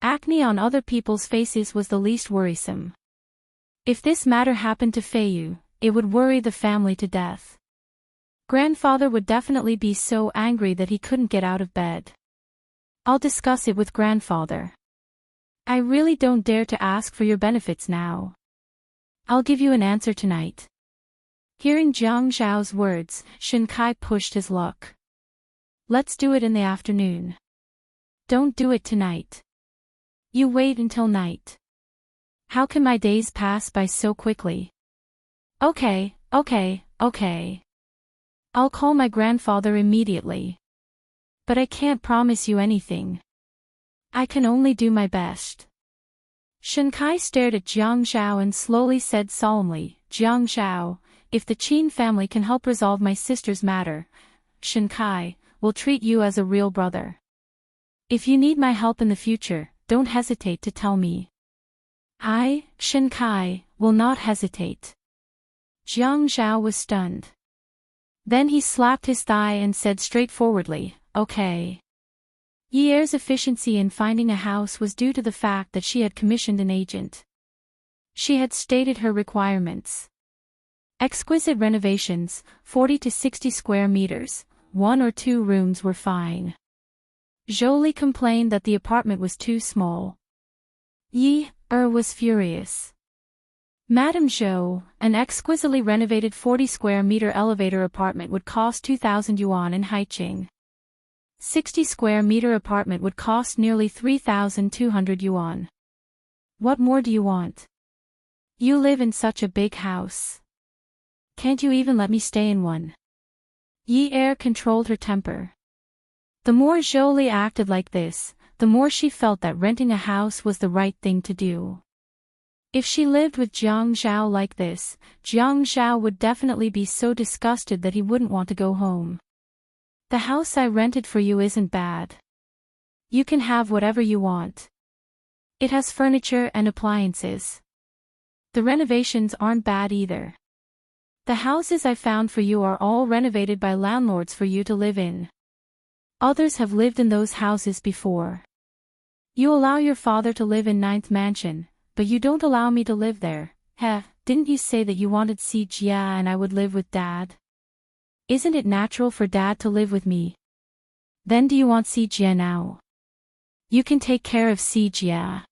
Acne on other people's faces was the least worrisome. If this matter happened to Feiyu, it would worry the family to death. Grandfather would definitely be so angry that he couldn't get out of bed. I'll discuss it with grandfather. I really don't dare to ask for your benefits now. I'll give you an answer tonight. Hearing Jiang Zhao's words, Shen Kai pushed his luck. Let's do it in the afternoon. Don't do it tonight. You wait until night. How can my days pass by so quickly? Okay. I'll call my grandfather immediately. But I can't promise you anything. I can only do my best. Shen Kai stared at Jiang Zhao and slowly said solemnly, Jiang Zhao, if the Qin family can help resolve my sister's matter, Shen Kai will treat you as a real brother. If you need my help in the future, don't hesitate to tell me. I, Shen Kai, will not hesitate. Jiang Zhao was stunned. Then he slapped his thigh and said straightforwardly, okay. Yi Er's efficiency in finding a house was due to the fact that she had commissioned an agent. She had stated her requirements. Exquisite renovations, 40 to 60 square meters, 1 or 2 rooms were fine. Jolie complained that the apartment was too small. Yi Er was furious. Madame Zhou, an exquisitely renovated 40 square meter elevator apartment would cost 2,000 yuan in Haiqing. 60 square meter apartment would cost nearly 3,200 yuan. What more do you want? You live in such a big house. Can't you even let me stay in one? Yi Er controlled her temper. The more Jolie acted like this, the more she felt that renting a house was the right thing to do. If she lived with Jiang Zhao like this, Jiang Zhao would definitely be so disgusted that he wouldn't want to go home. The house I rented for you isn't bad. You can have whatever you want. It has furniture and appliances. The renovations aren't bad either. The houses I found for you are all renovated by landlords for you to live in. Others have lived in those houses before. You allow your father to live in 9th mansion, but you don't allow me to live there. Didn't you say that you wanted Si Jia and I would live with Dad? Isn't it natural for Dad to live with me? Then do you want Si Jia now? You can take care of Si Jia.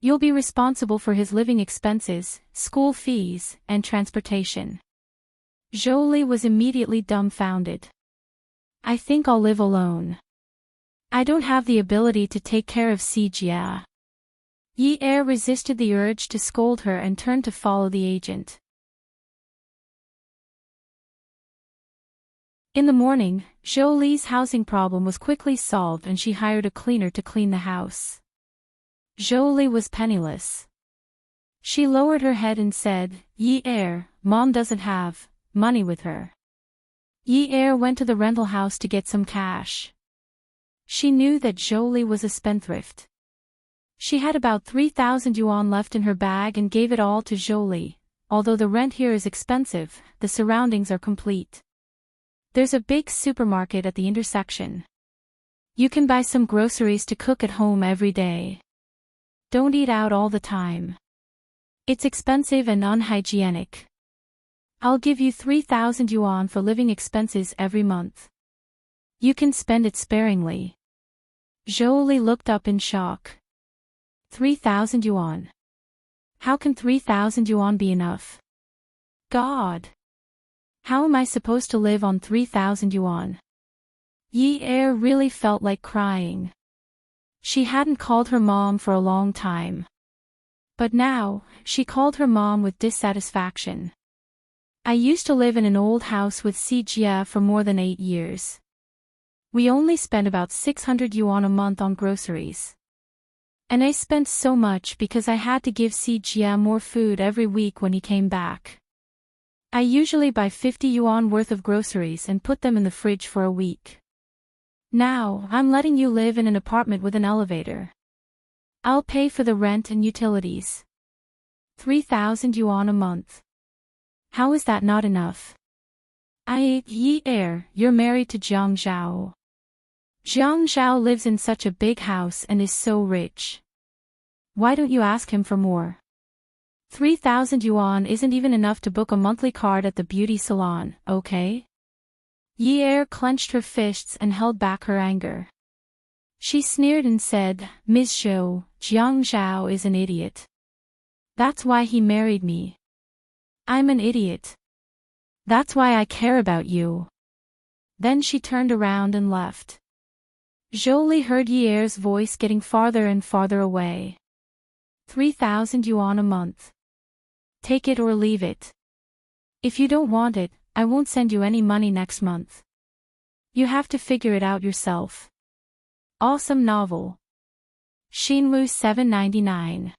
You'll be responsible for his living expenses, school fees, and transportation. Jolie was immediately dumbfounded. I think I'll live alone. I don't have the ability to take care of Si Jia. Yi Er resisted the urge to scold her and turned to follow the agent. In the morning, Jolie's housing problem was quickly solved and she hired a cleaner to clean the house. Jolie was penniless. She lowered her head and said, Yi Er, Mom doesn't have money with her. Yi Er went to the rental house to get some cash. She knew that Jolie was a spendthrift. She had about 3,000 yuan left in her bag and gave it all to Jolie. Although the rent here is expensive, the surroundings are complete. There's a big supermarket at the intersection. You can buy some groceries to cook at home every day. Don't eat out all the time. It's expensive and unhygienic. I'll give you 3,000 yuan for living expenses every month. You can spend it sparingly. Jolie looked up in shock. 3,000 yuan. How can 3,000 yuan be enough? God! How am I supposed to live on 3,000 yuan? Yi Er really felt like crying. She hadn't called her mom for a long time. But now, she called her mom with dissatisfaction. I used to live in an old house with Si Jia for more than 8 years. We only spent about 600 yuan a month on groceries. And I spent so much because I had to give Si Jia more food every week when he came back. I usually buy 50 yuan worth of groceries and put them in the fridge for a week. Now, I'm letting you live in an apartment with an elevator. I'll pay for the rent and utilities. 3,000 yuan a month. How is that not enough? Yi Er, you're married to Jiang Zhao. Jiang Zhao lives in such a big house and is so rich. Why don't you ask him for more? 3,000 yuan isn't even enough to book a monthly card at the beauty salon, okay? Yi Er clenched her fists and held back her anger. She sneered and said, Ms. Zhou, Jiang Zhao is an idiot. That's why he married me. I'm an idiot. That's why I care about you. Then she turned around and left. Jolie heard Ye'er's voice getting farther and farther away. 3,000 yuan a month. Take it or leave it. If you don't want it, I won't send you any money next month. You have to figure it out yourself. Awesome novel. Shinwu 7.99.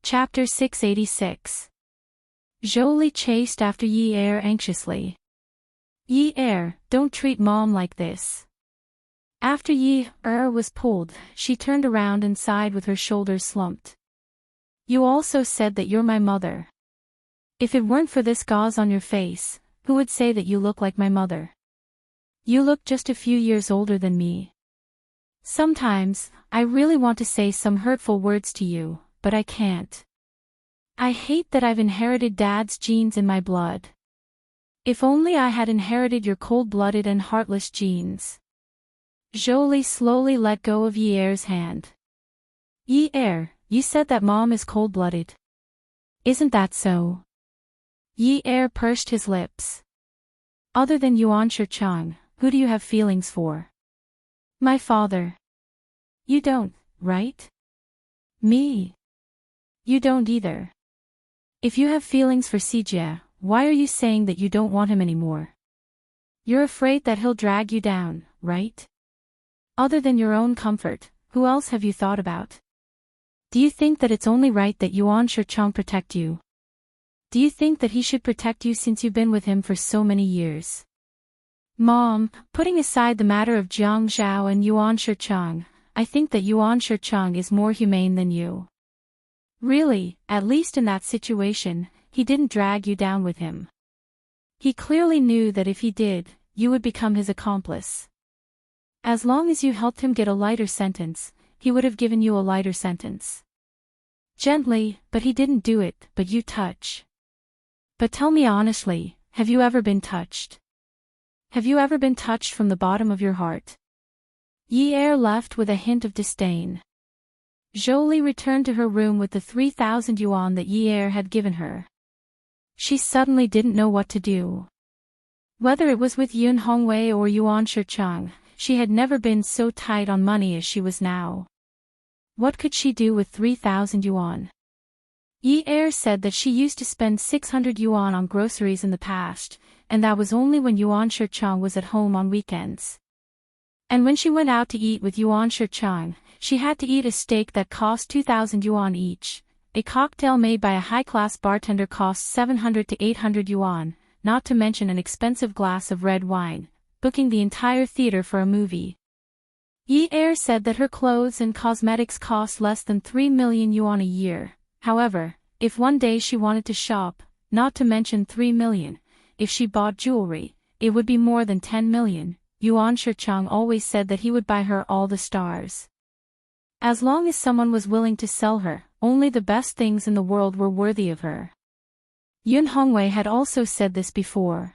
Chapter 686. Jolie chased after Ye'er anxiously. Ye'er, don't treat Mom like this. After Ye'er was pulled, she turned around and sighed with her shoulders slumped. You also said that you're my mother. If it weren't for this gauze on your face, who would say that you look like my mother? You look just a few years older than me. Sometimes, I really want to say some hurtful words to you, but I can't. I hate that I've inherited Dad's genes in my blood. If only I had inherited your cold-blooded and heartless genes. Jolie slowly let go of Ye'er's hand. Ye'er, you said that Mom is cold-blooded. Isn't that so? Ye'er pursed his lips. Other than Yuan Shichang, who do you have feelings for? My father. You don't, right? Me. You don't either. If you have feelings for Sijie, why are you saying that you don't want him anymore? You're afraid that he'll drag you down, right? Other than your own comfort, who else have you thought about? Do you think that it's only right that Yuan Shichang protect you? Do you think that he should protect you since you've been with him for so many years? Mom, putting aside the matter of Jiang Zhao and Yuan Shichang, I think that Yuan Shichang is more humane than you. Really, at least in that situation, he didn't drag you down with him. He clearly knew that if he did, you would become his accomplice. As long as you helped him get a lighter sentence, he would have given you a lighter sentence. Gently, but he didn't do it, but you touch. But tell me honestly, have you ever been touched? Have you ever been touched from the bottom of your heart? Ye'er left with a hint of disdain. Jolie returned to her room with the 3,000 yuan that Ye'er had given her. She suddenly didn't know what to do. Whether it was with Yun Hongwei or Yuan Shichang, she had never been so tight on money as she was now. What could she do with 3,000 yuan? Ye'er said that she used to spend 600 yuan on groceries in the past, and that was only when Yuan Shichang was at home on weekends. And when she went out to eat with Yuan Shichang, she had to eat a steak that cost 2,000 yuan each. A cocktail made by a high-class bartender cost 700 to 800 yuan, not to mention an expensive glass of red wine, booking the entire theater for a movie. Ye'er said that her clothes and cosmetics cost less than 3 million yuan a year. However, if one day she wanted to shop, not to mention 3 million, if she bought jewelry, it would be more than 10 million. Yuan Shichang always said that he would buy her all the stars. As long as someone was willing to sell her, only the best things in the world were worthy of her. Yun Hongwei had also said this before.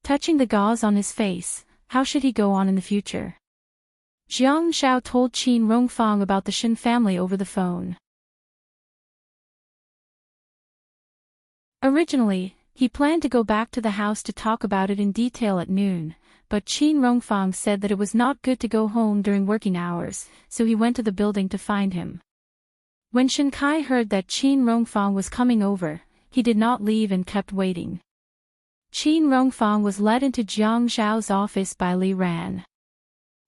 Touching the gauze on his face, how should he go on in the future? Jiang Zhao told Qin Rongfang about the Shen family over the phone. Originally, he planned to go back to the house to talk about it in detail at noon, but Qin Rongfang said that it was not good to go home during working hours, so he went to the building to find him. When Shen Kai heard that Qin Rongfang was coming over, he did not leave and kept waiting. Qin Rongfang was led into Jiang Zhao's office by Li Ran.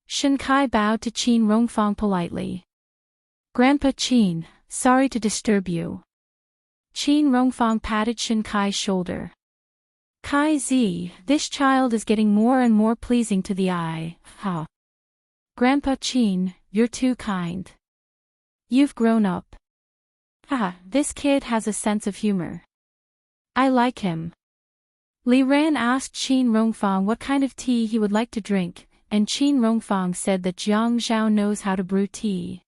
Shen Kai bowed to Qin Rongfang politely. Grandpa Qin, sorry to disturb you. Qin Rongfang patted Shen Kai's shoulder. Kai Zi, this child is getting more and more pleasing to the eye, ha. Grandpa Qin, you're too kind. You've grown up. Ha, this kid has a sense of humor. I like him. Li Ran asked Qin Rongfang what kind of tea he would like to drink, and Qin Rongfang said that Jiang Zhao knows how to brew tea.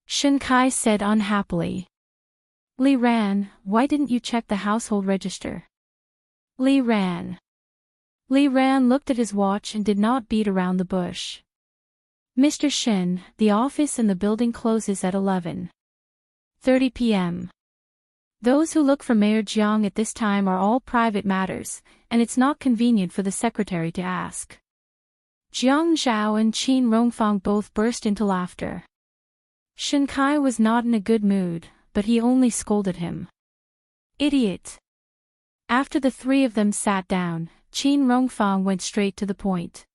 Shen Kai said unhappily. Li Ran, why didn't you check the household register? Li Ran. Li Ran looked at his watch and did not beat around the bush. Mr. Shin, the office and the building closes at 11:30 p.m. Those who look for Mayor Jiang at this time are all private matters, and it's not convenient for the secretary to ask. Jiang Zhao and Qin Rongfang both burst into laughter. Shin Kai was not in a good mood, but he only scolded him. Idiot! After the three of them sat down, Qin Rongfang went straight to the point.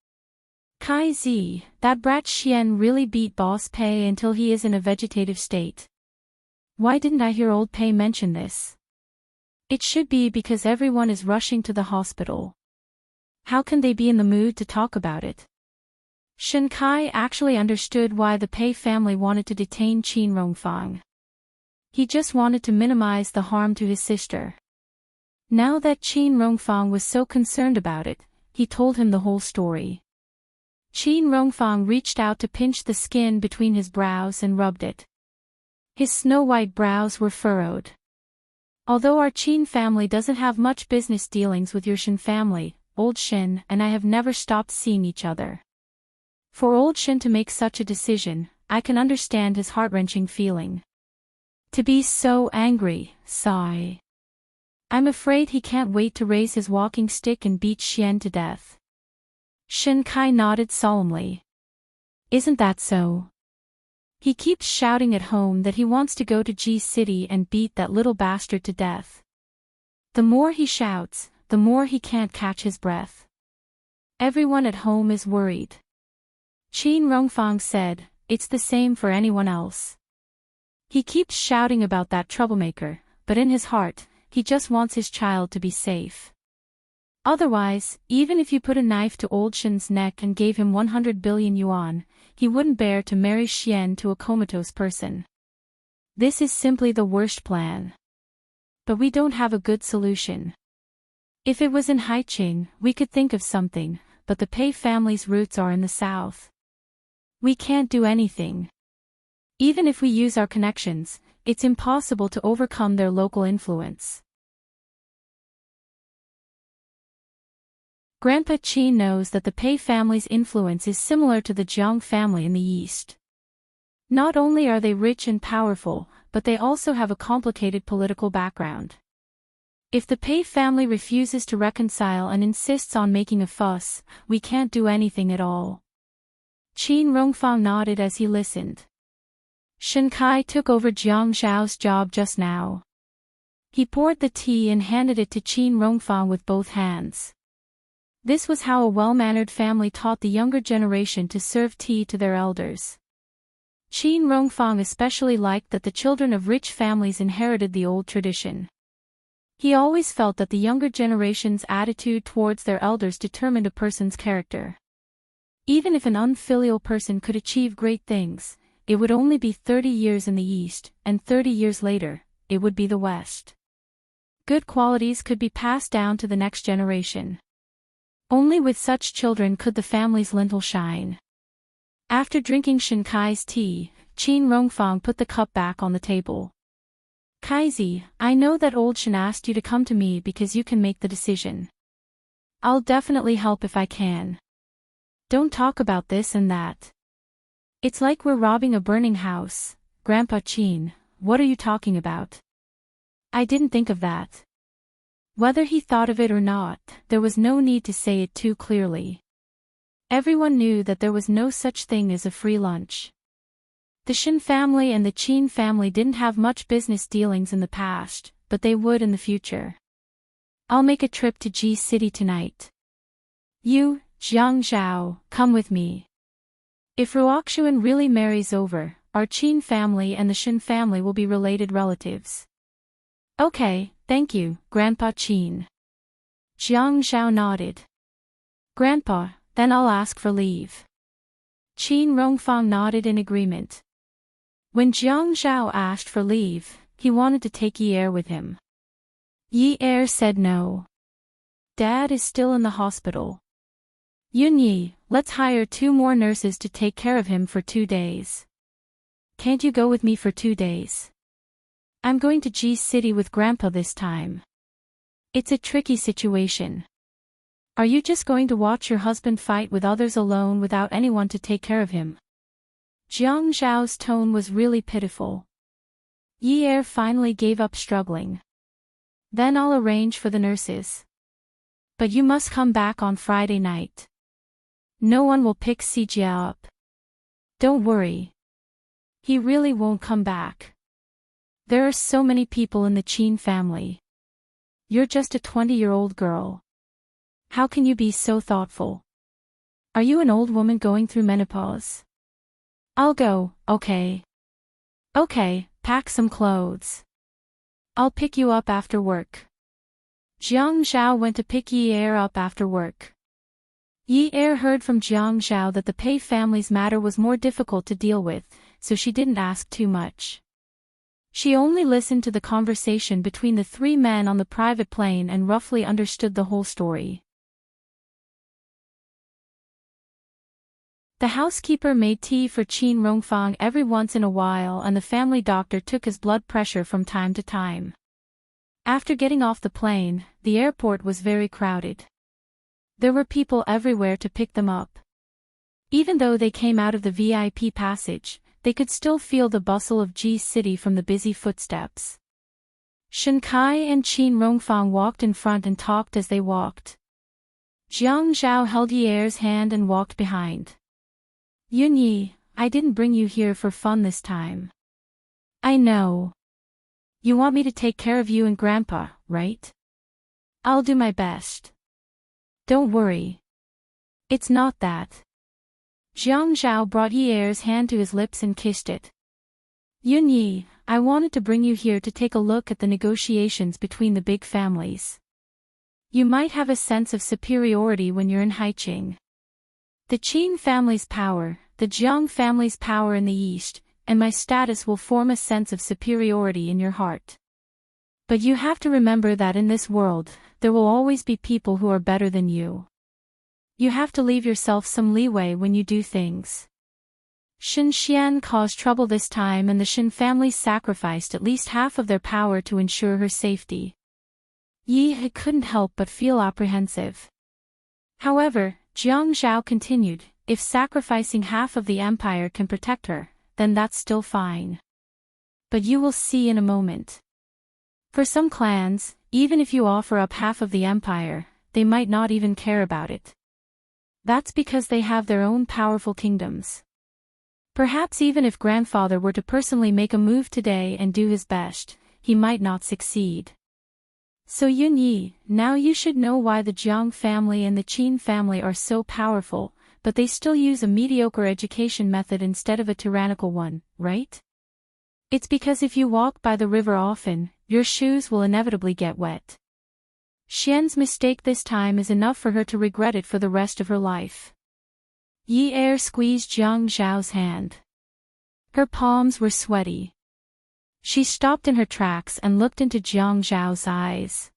Kai Zi, that brat Xian really beat Boss Pei until he is in a vegetative state. Why didn't I hear old Pei mention this? It should be because everyone is rushing to the hospital. How can they be in the mood to talk about it? Shin Kai actually understood why the Pei family wanted to detain Qin Rongfang. He just wanted to minimize the harm to his sister. Now that Qin Rongfang was so concerned about it, he told him the whole story. Qin Rongfang reached out to pinch the skin between his brows and rubbed it. His snow-white brows were furrowed. Although our Qin family doesn't have much business dealings with your Shin family, old Shin and I have never stopped seeing each other. For old Shin to make such a decision, I can understand his heart-wrenching feeling. To be so angry, sigh. I'm afraid he can't wait to raise his walking stick and beat Xian to death. Shin Kai nodded solemnly. Isn't that so? He keeps shouting at home that he wants to go to G City and beat that little bastard to death. The more he shouts, the more he can't catch his breath. Everyone at home is worried. Qin Rongfang said, it's the same for anyone else. He keeps shouting about that troublemaker, but in his heart, he just wants his child to be safe. Otherwise, even if you put a knife to old Shin's neck and gave him 100 billion yuan, he wouldn't bear to marry Xian to a comatose person. This is simply the worst plan. But we don't have a good solution. If it was in Haiqing, we could think of something, but the Pei family's roots are in the south. We can't do anything. Even if we use our connections, it's impossible to overcome their local influence. Grandpa Qin knows that the Pei family's influence is similar to the Jiang family in the east. Not only are they rich and powerful, but they also have a complicated political background. If the Pei family refuses to reconcile and insists on making a fuss, we can't do anything at all. Qin Rongfang nodded as he listened. Shin Kai took over Jiang Zhao's job just now. He poured the tea and handed it to Qin Rongfang with both hands. This was how a well-mannered family taught the younger generation to serve tea to their elders. Qin Rongfang especially liked that the children of rich families inherited the old tradition. He always felt that the younger generation's attitude towards their elders determined a person's character. Even if an unfilial person could achieve great things, it would only be 30 years in the East, and 30 years later, it would be the West. Good qualities could be passed down to the next generation. Only with such children could the family's lintel shine. After drinking Shin Kai's tea, Qin Rongfang put the cup back on the table. Kaizi, I know that old Shin asked you to come to me because you can make the decision. I'll definitely help if I can. Don't talk about this and that. It's like we're robbing a burning house. Grandpa Qin, what are you talking about? I didn't think of that. Whether he thought of it or not, there was no need to say it too clearly. Everyone knew that there was no such thing as a free lunch. The Shin family and the Qin family didn't have much business dealings in the past, but they would in the future. I'll make a trip to G City tonight. You, Jiang Zhao, come with me. If Ruoxuan really marries over, our Qin family and the Shin family will be related relatives. Okay, thank you, Grandpa Qin. Jiang Zhao nodded. Grandpa, then I'll ask for leave. Qin Rongfang nodded in agreement. When Jiang Zhao asked for leave, he wanted to take Yi Er with him. Yi Er said no. Dad is still in the hospital. Yun Yi, let's hire 2 more nurses to take care of him for 2 days. Can't you go with me for 2 days? I'm going to G City with Grandpa this time. It's a tricky situation. Are you just going to watch your husband fight with others alone without anyone to take care of him? Jiang Zhao's tone was really pitiful. Yi Er finally gave up struggling. Then I'll arrange for the nurses. But you must come back on Friday night. No one will pick Xijia up. Don't worry. He really won't come back. There are so many people in the Qin family. You're just a 20-year-old girl. How can you be so thoughtful? Are you an old woman going through menopause? I'll go, okay. Okay, pack some clothes. I'll pick you up after work. Jiang Zhao went to pick Yi Er up after work. Yi Er heard from Jiang Zhao that the Pei family's matter was more difficult to deal with, so she didn't ask too much. She only listened to the conversation between the three men on the private plane and roughly understood the whole story. The housekeeper made tea for Qin Rongfang every once in a while, and the family doctor took his blood pressure from time to time. After getting off the plane, the airport was very crowded. There were people everywhere to pick them up. Even though they came out of the VIP passage, they could still feel the bustle of Ji City from the busy footsteps. Shen Kai and Qin Rongfang walked in front and talked as they walked. Jiang Zhao held Yi Er's hand and walked behind. Yun Yi, I didn't bring you here for fun this time. I know. You want me to take care of you and Grandpa, right? I'll do my best. Don't worry. It's not that. Jiang Zhao brought Yi Er's hand to his lips and kissed it. Yun Yi, I wanted to bring you here to take a look at the negotiations between the big families. You might have a sense of superiority when you're in Haiqing. The Qin family's power, the Jiang family's power in the east, and my status will form a sense of superiority in your heart. But you have to remember that in this world, there will always be people who are better than you. You have to leave yourself some leeway when you do things. Shen Xian caused trouble this time, and the Shen family sacrificed at least half of their power to ensure her safety. Yi couldn't help but feel apprehensive. However, Jiang Zhao continued, if sacrificing half of the empire can protect her, then that's still fine. But you will see in a moment. For some clans, even if you offer up half of the empire, they might not even care about it. That's because they have their own powerful kingdoms. Perhaps even if grandfather were to personally make a move today and do his best, he might not succeed. So Yun Yi, now you should know why the Jiang family and the Qin family are so powerful, but they still use a mediocre education method instead of a tyrannical one, right? It's because if you walk by the river often, your shoes will inevitably get wet. Xian's mistake this time is enough for her to regret it for the rest of her life. Yi Er squeezed Jiang Zhao's hand. Her palms were sweaty. She stopped in her tracks and looked into Jiang Zhao's eyes.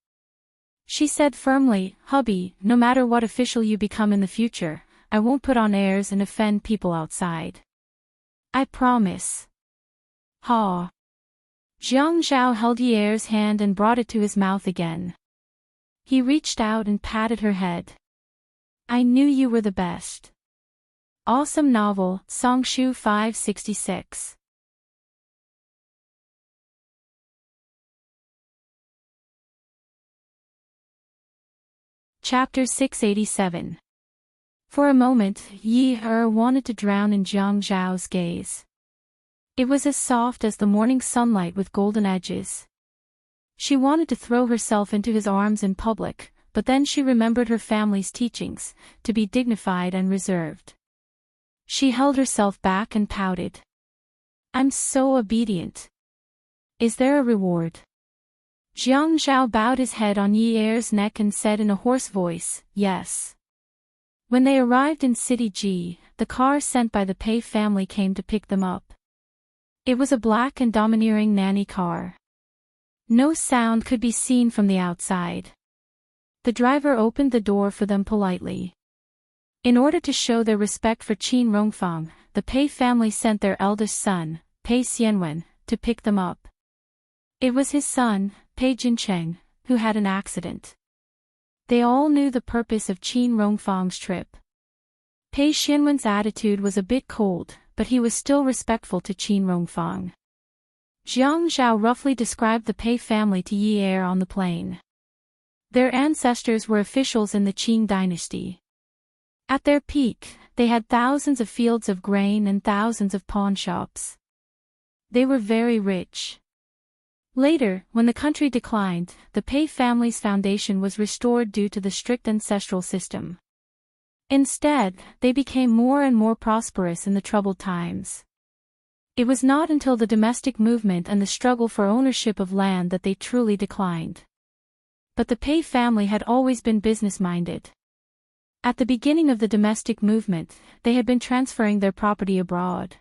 She said firmly, hubby, no matter what official you become in the future, I won't put on airs and offend people outside. I promise. Ha. Jiang Zhao held Yi Er's hand and brought it to his mouth again. He reached out and patted her head. I knew you were the best. Awesome novel, Songshu 566. Chapter 687. For a moment, Yi Er wanted to drown in Jiang Zhao's gaze. It was as soft as the morning sunlight with golden edges. She wanted to throw herself into his arms in public, but then she remembered her family's teachings, to be dignified and reserved. She held herself back and pouted. I'm so obedient. Is there a reward? Jiang Zhao bowed his head on Yi Er's neck and said in a hoarse voice, yes. When they arrived in City Ji, the car sent by the Pei family came to pick them up. It was a black and domineering nanny car. No sound could be seen from the outside. The driver opened the door for them politely. In order to show their respect for Qin Rongfang, the Pei family sent their eldest son, Pei Xianwen, to pick them up. It was his son, Pei Jincheng, who had an accident. They all knew the purpose of Qin Rongfang's trip. Pei Xianwen's attitude was a bit cold, but he was still respectful to Qin Rongfang. Jiang Zhao roughly described the Pei family to Yi Er on the plain. Their ancestors were officials in the Qing dynasty. At their peak, they had thousands of fields of grain and thousands of pawnshops. They were very rich. Later, when the country declined, the Pei family's foundation was restored due to the strict ancestral system. Instead, they became more and more prosperous in the troubled times. It was not until the domestic movement and the struggle for ownership of land that they truly declined. But the Pei family had always been business-minded. At the beginning of the domestic movement, they had been transferring their property abroad.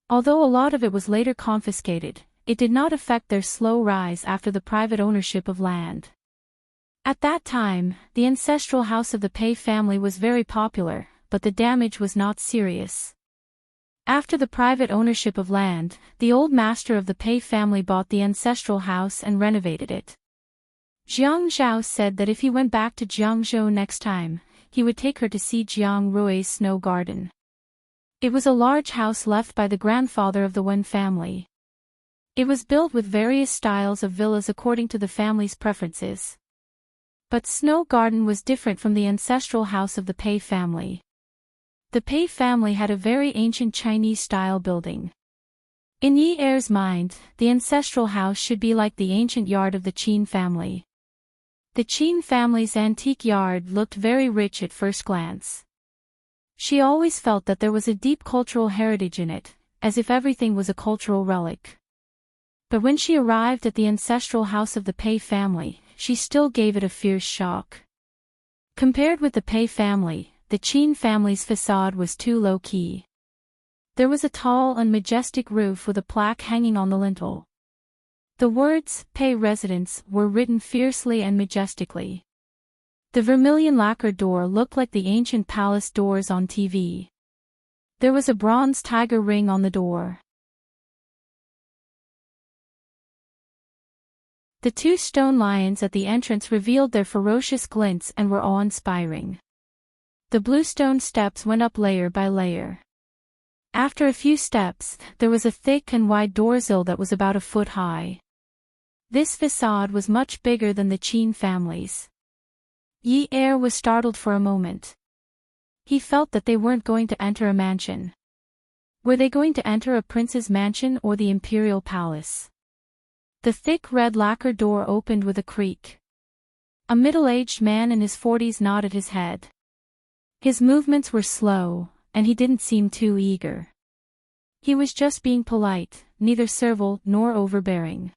Although a lot of it was later confiscated, it did not affect their slow rise after the private ownership of land. At that time, the ancestral house of the Pei family was very popular, but the damage was not serious. After the private ownership of land, the old master of the Pei family bought the ancestral house and renovated it. Jiang Zhao said that if he went back to Jiangzhou next time, he would take her to see Jiang Rui's snow garden. It was a large house left by the grandfather of the Wen family. It was built with various styles of villas according to the family's preferences. But Snow Garden was different from the ancestral house of the Pei family. The Pei family had a very ancient Chinese-style building. In Yi Er's mind, the ancestral house should be like the ancient yard of the Qin family. The Qin family's antique yard looked very rich at first glance. She always felt that there was a deep cultural heritage in it, as if everything was a cultural relic. But when she arrived at the ancestral house of the Pei family, she still gave it a fierce shock. Compared with the Pei family, the Qin family's facade was too low-key. There was a tall and majestic roof with a plaque hanging on the lintel. The words, Pei Residence, were written fiercely and majestically. The vermilion lacquer door looked like the ancient palace doors on TV. There was a bronze tiger ring on the door. The two stone lions at the entrance revealed their ferocious glints and were awe-inspiring. The bluestone steps went up layer by layer. After a few steps, there was a thick and wide doorsill that was about a foot high. This facade was much bigger than the Qin family's. Yi Er was startled for a moment. He felt that they weren't going to enter a mansion. Were they going to enter a prince's mansion or the imperial palace? The thick red lacquer door opened with a creak. A middle-aged man in his 40s nodded his head. His movements were slow, and he didn't seem too eager. He was just being polite, neither servile nor overbearing.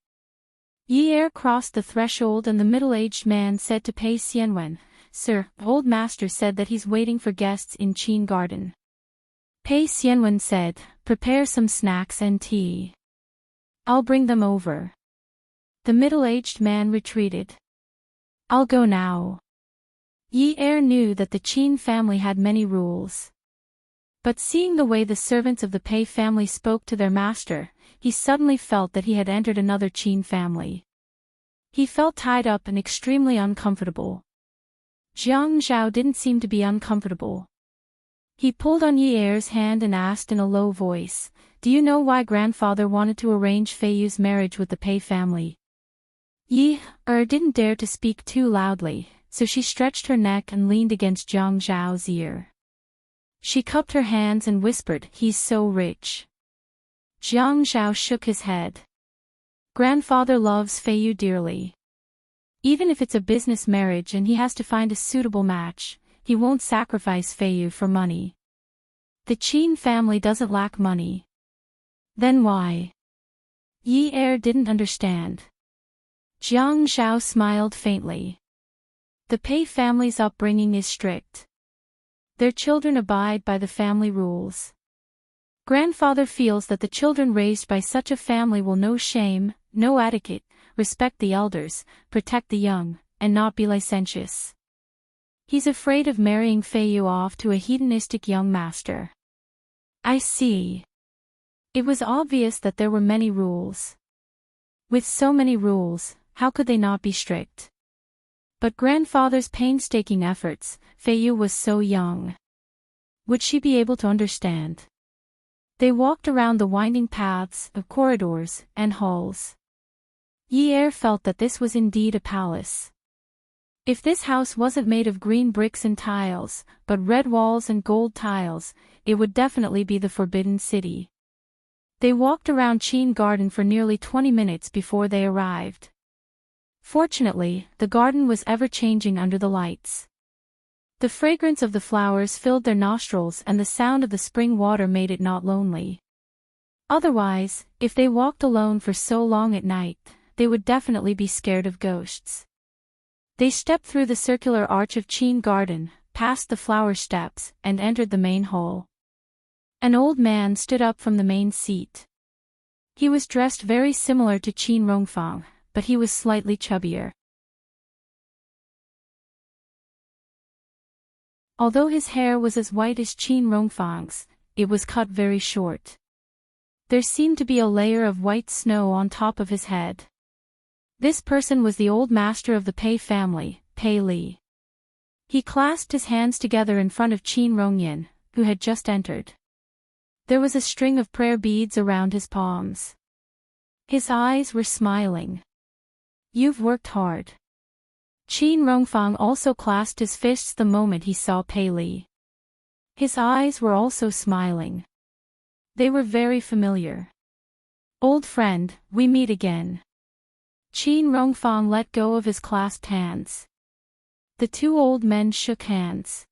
Yi Er crossed the threshold and the middle-aged man said to Pei Xianwen, "Sir, old master said that he's waiting for guests in Qin Garden." Pei Xianwen said, "Prepare some snacks and tea. I'll bring them over." The middle-aged man retreated. "I'll go now." Yi Er knew that the Qin family had many rules. But seeing the way the servants of the Pei family spoke to their master, he suddenly felt that he had entered another Qin family. He felt tied up and extremely uncomfortable. Jiang Zhao didn't seem to be uncomfortable. He pulled on Yi Er's hand and asked in a low voice, "Do you know why grandfather wanted to arrange Fei Yu's marriage with the Pei family?" Yi Er didn't dare to speak too loudly, so she stretched her neck and leaned against Jiang Zhao's ear. She cupped her hands and whispered, "He's so rich." Jiang Zhao shook his head. Grandfather loves Fei Yu dearly. Even if it's a business marriage and he has to find a suitable match, he won't sacrifice Fei Yu for money. The Qin family doesn't lack money. Then why? Yi Er didn't understand. Jiang Zhao smiled faintly. The Pei family's upbringing is strict. Their children abide by the family rules. Grandfather feels that the children raised by such a family will know shame, know etiquette, respect the elders, protect the young, and not be licentious. He's afraid of marrying Fei Yu off to a hedonistic young master. I see. It was obvious that there were many rules. With so many rules, how could they not be strict? But grandfather's painstaking efforts, Fei Yu was so young. Would she be able to understand? They walked around the winding paths, the corridors, and halls. Yi felt that this was indeed a palace. If this house wasn't made of green bricks and tiles, but red walls and gold tiles, it would definitely be the Forbidden City. They walked around Qin Garden for nearly 20 minutes before they arrived. Fortunately, the garden was ever-changing under the lights. The fragrance of the flowers filled their nostrils and the sound of the spring water made it not lonely. Otherwise, if they walked alone for so long at night, they would definitely be scared of ghosts. They stepped through the circular arch of Qin Garden, past the flower steps, and entered the main hall. An old man stood up from the main seat. He was dressed very similar to Qin Rongfang, but he was slightly chubbier. Although his hair was as white as Qin Rongfang's, it was cut very short. There seemed to be a layer of white snow on top of his head. This person was the old master of the Pei family, Pei Li. He clasped his hands together in front of Qin Rongyan, who had just entered. There was a string of prayer beads around his palms. His eyes were smiling. "You've worked hard." Qin Rongfang also clasped his fists the moment he saw Pei Li. His eyes were also smiling. They were very familiar. "Old friend, we meet again." Qin Rongfang let go of his clasped hands. The two old men shook hands.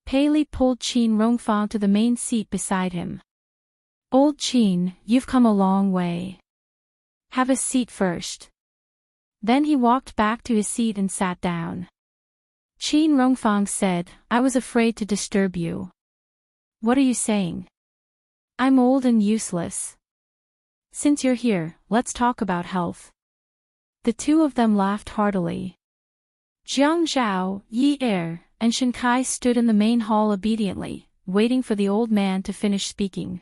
Pei Li pulled Qin Rongfang to the main seat beside him. "Old Qin, you've come a long way. Have a seat first." Then he walked back to his seat and sat down. Qin Rongfang said, "I was afraid to disturb you." "What are you saying?" "I'm old and useless. Since you're here, let's talk about health." The two of them laughed heartily. Jiang Zhao, Yi and Shen Kai stood in the main hall obediently, waiting for the old man to finish speaking.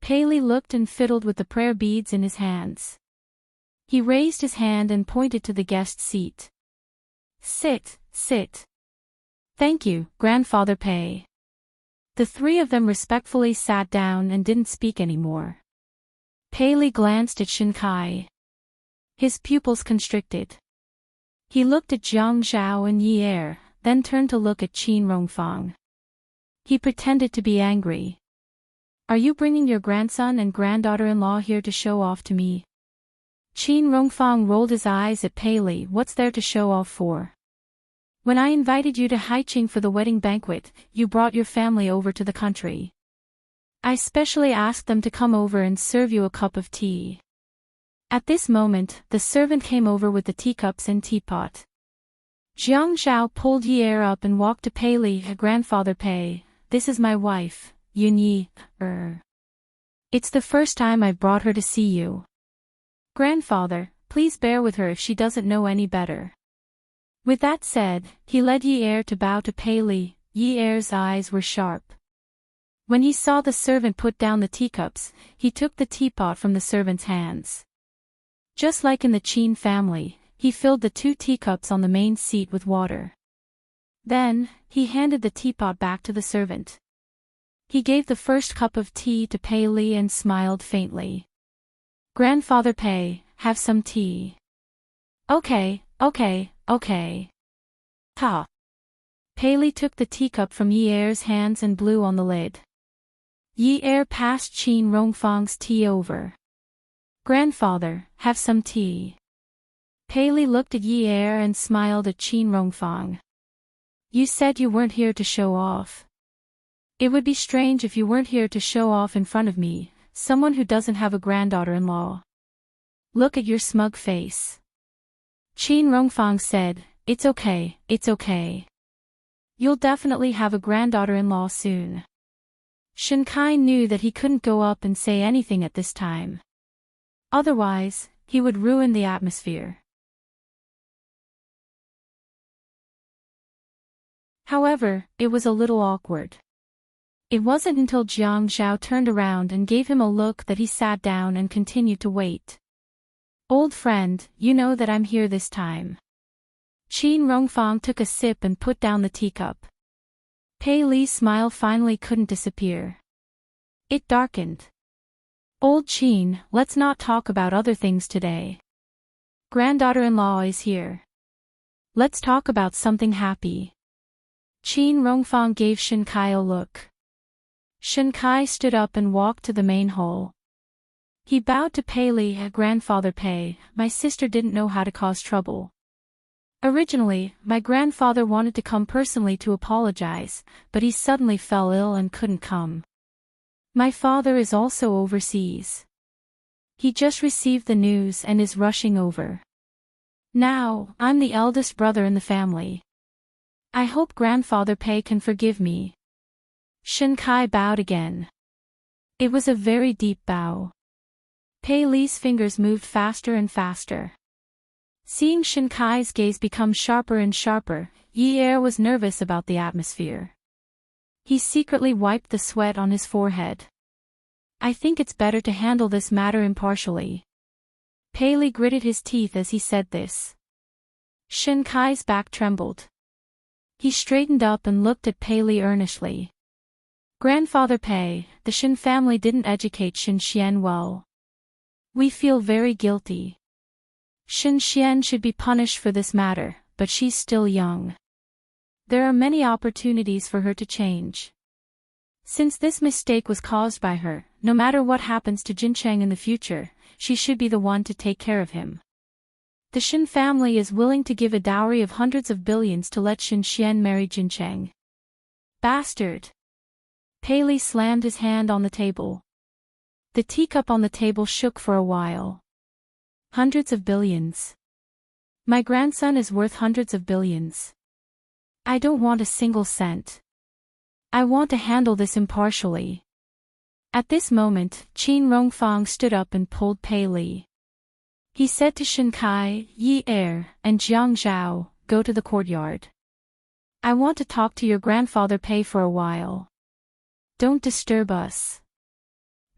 Pei Li looked and fiddled with the prayer beads in his hands. He raised his hand and pointed to the guest seat. "Sit, sit." "Thank you, Grandfather Pei." The three of them respectfully sat down and didn't speak anymore. Pei Li glanced at Shen Kai. His pupils constricted. He looked at Jiang Zhao and Yi then turned to look at Qin Rongfang. He pretended to be angry. "Are you bringing your grandson and granddaughter-in-law here to show off to me?" Qin Rongfang rolled his eyes at Pei Li. "What's there to show off for? When I invited you to Haiqing for the wedding banquet, you brought your family over to the country. I specially asked them to come over and serve you a cup of tea." At this moment, the servant came over with the teacups and teapot. Jiang Zhao pulled Yi up and walked to Pei Li. "Grandfather Pei, this is my wife, Yun Yi. It's the first time I've brought her to see you. Grandfather, please bear with her if she doesn't know any better." With that said, he led Yi to bow to Pei Li. Yi's eyes were sharp. When he saw the servant put down the teacups, he took the teapot from the servant's hands. Just like in the Qin family, he filled the two teacups on the main seat with water. Then, he handed the teapot back to the servant. He gave the first cup of tea to Pei Li and smiled faintly. "Grandfather Pei, have some tea." Okay. Ha. Pei Li took the teacup from Yi's hands and blew on the lid. Yi passed Qin Rongfang's tea over. "Grandfather, have some tea." Pei Li looked at Yi and smiled at Qin Rongfang. "You said you weren't here to show off. It would be strange if you weren't here to show off in front of me, someone who doesn't have a granddaughter-in-law. Look at your smug face." Qin Rongfang said, It's okay. You'll definitely have a granddaughter-in-law soon." Shen Kai knew that he couldn't go up and say anything at this time. Otherwise, he would ruin the atmosphere. However, it was a little awkward. It wasn't until Jiang Zhao turned around and gave him a look that he sat down and continued to wait. "Old friend, you know that I'm here this time." Qin Rongfang took a sip and put down the teacup. Pei Li's smile finally couldn't disappear. It darkened. Old Qin, let's not talk about other things today. Granddaughter-in-law is here. Let's talk about something happy. Qin Rongfang gave Shen Kai a look. Shen Kai stood up and walked to the main hall. He bowed to Pei Li. Grandfather Pei, my sister didn't know how to cause trouble. Originally, my grandfather wanted to come personally to apologize, but he suddenly fell ill and couldn't come. My father is also overseas. He just received the news and is rushing over. Now, I'm the eldest brother in the family. I hope Grandfather Pei can forgive me. Shen Kai bowed again. It was a very deep bow. Pei Li's fingers moved faster and faster. Seeing Shen Kai's gaze become sharper and sharper, Yi Er was nervous about the atmosphere. He secretly wiped the sweat on his forehead. I think it's better to handle this matter impartially. Pei Li gritted his teeth as he said this. Shen Kai's back trembled. He straightened up and looked at Pei Li earnestly. Grandfather Pei, the Shen family didn't educate Shen Xian well. We feel very guilty. Shen Xian should be punished for this matter, but she's still young. There are many opportunities for her to change. Since this mistake was caused by her, no matter what happens to Jincheng in the future, she should be the one to take care of him. The Shen family is willing to give a dowry of hundreds of billions to let Shen Xian marry Jincheng. Bastard! Pei Li slammed his hand on the table. The teacup on the table shook for a while. Hundreds of billions. My grandson is worth hundreds of billions. I don't want a single cent. I want to handle this impartially. At this moment, Qin Rongfang stood up and pulled Pei Li. He said to Shen Kai, Yi Er, and Jiang Zhao, go to the courtyard. I want to talk to your grandfather Pei for a while. Don't disturb us.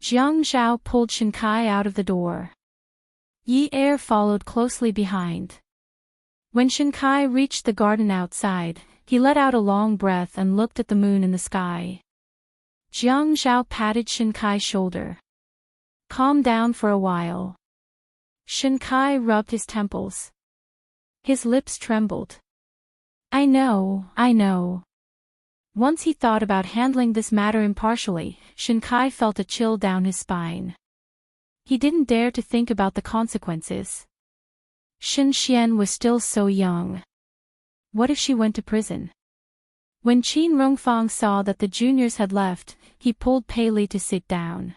Jiang Zhao pulled Shen Kai out of the door. Yi Er followed closely behind. When Shen Kai reached the garden outside, he let out a long breath and looked at the moon in the sky. Jiang Zhao patted Shen Kai's shoulder. Calm down for a while. Shen Kai rubbed his temples. His lips trembled. I know. Once he thought about handling this matter impartially, Shen Kai felt a chill down his spine. He didn't dare to think about the consequences. Shen Xian was still so young. What if she went to prison? When Qin Rongfang saw that the juniors had left, he pulled Pei Li to sit down.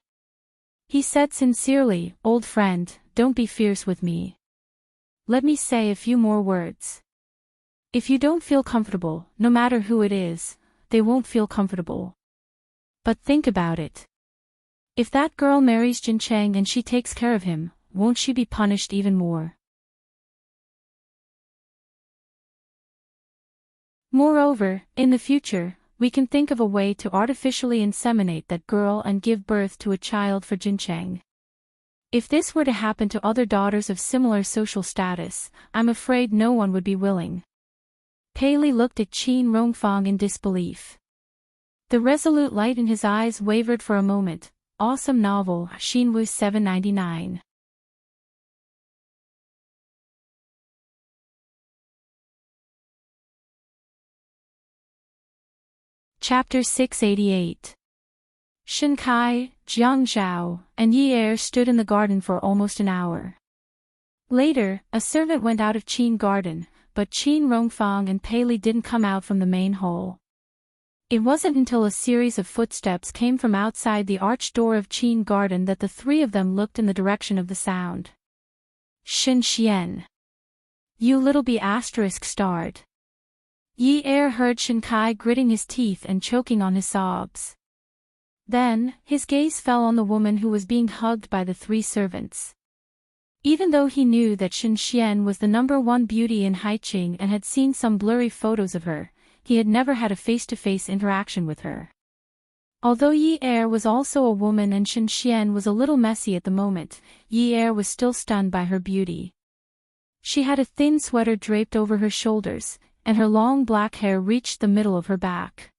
He said sincerely, old friend, don't be fierce with me. Let me say a few more words. If you don't feel comfortable, no matter who it is, they won't feel comfortable. But think about it. If that girl marries Jincheng and she takes care of him, won't she be punished even more? Moreover, in the future, we can think of a way to artificially inseminate that girl and give birth to a child for Jincheng. If this were to happen to other daughters of similar social status, I'm afraid no one would be willing. Pei Li looked at Qin Rongfang in disbelief. The resolute light in his eyes wavered for a moment. Awesome novel, Xinwu 799. Chapter 688. Shen Kai, Jiang Zhao, and Yi Er stood in the garden for almost an hour. Later, a servant went out of Qin garden, but Qin Rongfang and Pei Li didn't come out from the main hall. It wasn't until a series of footsteps came from outside the arched door of Qin garden that the three of them looked in the direction of the sound. Shen Xian. You little b*****. Yi Er heard Shen Kai gritting his teeth and choking on his sobs. Then, his gaze fell on the woman who was being hugged by the three servants. Even though he knew that Shen Xian was the #1 beauty in Haiqing and had seen some blurry photos of her, he had never had a face-to-face interaction with her. Although Yi Er was also a woman and Shen Xian was a little messy at the moment, Yi Er was still stunned by her beauty. She had a thin sweater draped over her shoulders, and her long black hair reached the middle of her back.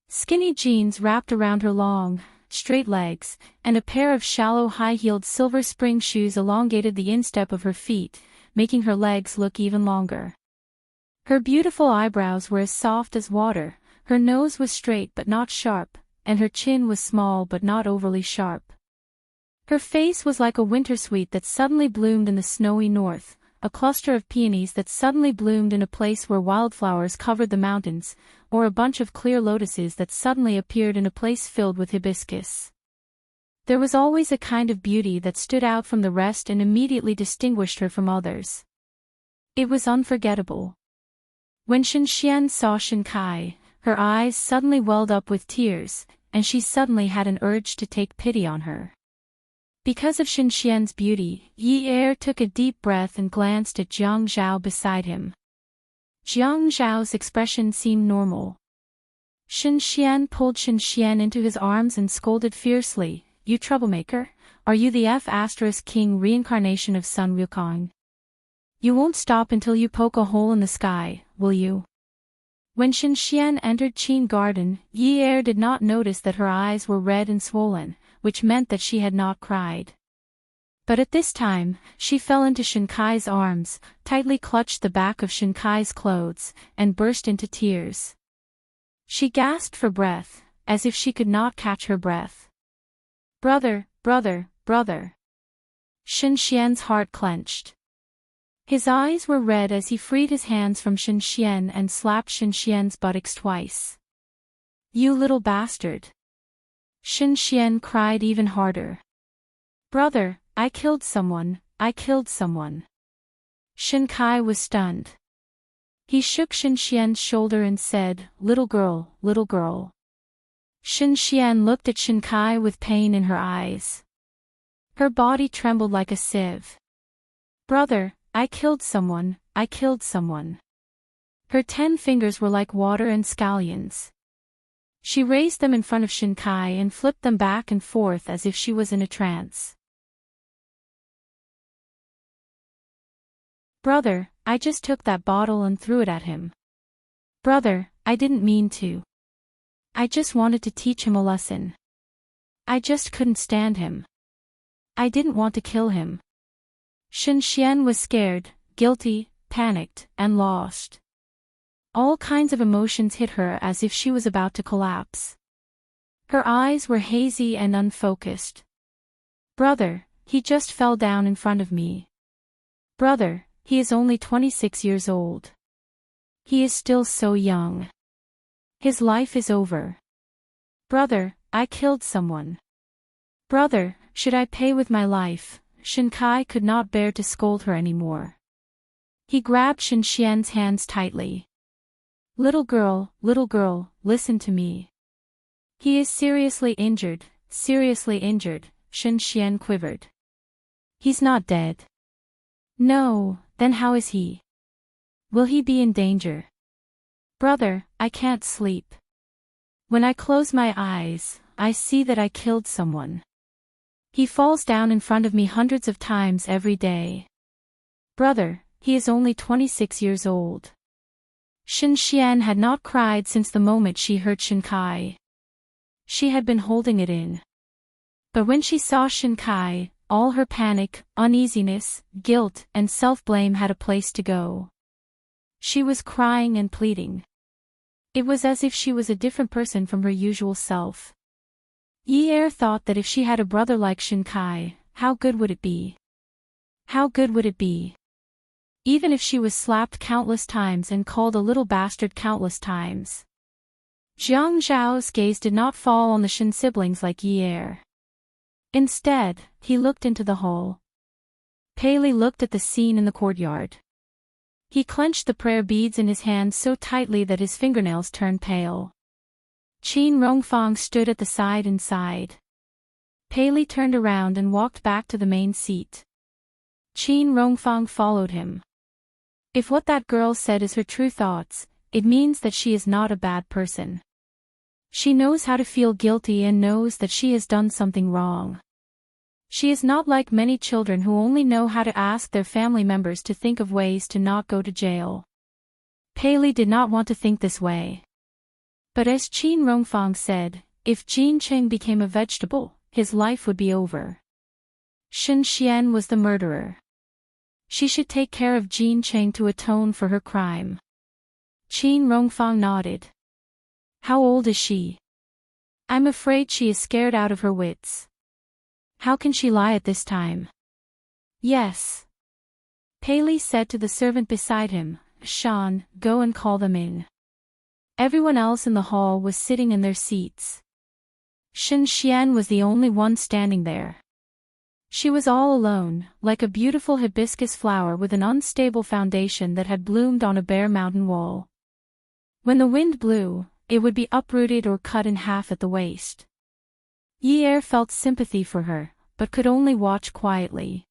Skinny jeans wrapped around her long, straight legs, and a pair of shallow high-heeled silver spring shoes elongated the instep of her feet, making her legs look even longer. Her beautiful eyebrows were as soft as water, her nose was straight but not sharp, and her chin was small but not overly sharp. Her face was like a wintersweet that suddenly bloomed in the snowy north, a cluster of peonies that suddenly bloomed in a place where wildflowers covered the mountains, or a bunch of clear lotuses that suddenly appeared in a place filled with hibiscus. There was always a kind of beauty that stood out from the rest and immediately distinguished her from others. It was unforgettable. When Shenxian saw Shinkai, her eyes suddenly welled up with tears, and she suddenly had an urge to take pity on her. Because of Shenxian's beauty, Yi Er took a deep breath and glanced at Jiang Zhao beside him. Jiang Zhao's expression seemed normal. Shenxian pulled Shenxian into his arms and scolded fiercely, "You troublemaker, are you the F*King reincarnation of Sun Wukong? You won't stop until you poke a hole in the sky, will you?" When Shenxian entered Qin Garden, Yi Er did not notice that her eyes were red and swollen, which meant that she had not cried. But at this time, she fell into Shinkai's arms, tightly clutched the back of Shinkai's clothes, and burst into tears. She gasped for breath, as if she could not catch her breath. "Brother, brother, brother." Shenxian's heart clenched. His eyes were red as he freed his hands from Shenxian and slapped Shenxian's buttocks twice. "You little bastard." Shenxian cried even harder. "Brother, I killed someone, I killed someone." Shinkai was stunned. He shook Shenxian's shoulder and said, "Little girl, little girl." Shenxian looked at Shinkai with pain in her eyes. Her body trembled like a sieve. "Brother, I killed someone, I killed someone." Her 10 fingers were like water and scallions. She raised them in front of Shinkai and flipped them back and forth as if she was in a trance. "Brother, I just took that bottle and threw it at him. Brother, I didn't mean to. I just wanted to teach him a lesson. I just couldn't stand him. I didn't want to kill him." Shenxian was scared, guilty, panicked, and lost. All kinds of emotions hit her as if she was about to collapse. Her eyes were hazy and unfocused. "Brother, he just fell down in front of me. Brother, he is only 26 years old. He is still so young. His life is over. Brother, I killed someone. Brother, should I pay with my life?" Shinkai could not bear to scold her anymore. He grabbed Shenxian's hands tightly. little girl, listen to me. He is seriously injured, Shenxian quivered. He's not dead. No, then how is he? Will he be in danger? Brother, I can't sleep. When I close my eyes, I see that I killed someone. He falls down in front of me hundreds of times every day. Brother, he is only 26 years old. Shenxian had not cried since the moment she heard Shinkai. She had been holding it in. But when she saw Shinkai, all her panic, uneasiness, guilt, and self-blame had a place to go. She was crying and pleading. It was as if she was a different person from her usual self. Yi Er thought that if she had a brother like Shinkai, how good would it be? How good would it be? Even if she was slapped countless times and called a little bastard countless times. Jiang Zhao's gaze did not fall on the Shin siblings like Yi Er. Instead, he looked into the hall. Paley looked at the scene in the courtyard. He clenched the prayer beads in his hands so tightly that his fingernails turned pale. Qin Rongfang stood at the side and sighed. Paley turned around and walked back to the main seat. Qin Rongfang followed him. If what that girl said is her true thoughts, it means that she is not a bad person. She knows how to feel guilty and knows that she has done something wrong. She is not like many children who only know how to ask their family members to think of ways to not go to jail. Paley did not want to think this way. But as Qin Rongfang said, If Jean Cheng became a vegetable, his life would be over. Shen Xian was the murderer. She should take care of Jean Cheng to atone for her crime. Qin Rongfang nodded. How old is she? I'm afraid she is scared out of her wits. How can she lie at this time? Yes. Paley said to the servant beside him, Shan, go and call them in. Everyone else in the hall was sitting in their seats. Shen Xian was the only one standing there. She was all alone, like a beautiful hibiscus flower with an unstable foundation that had bloomed on a bare mountain wall. When the wind blew, it would be uprooted or cut in half at the waist. Yi Er felt sympathy for her, but could only watch quietly.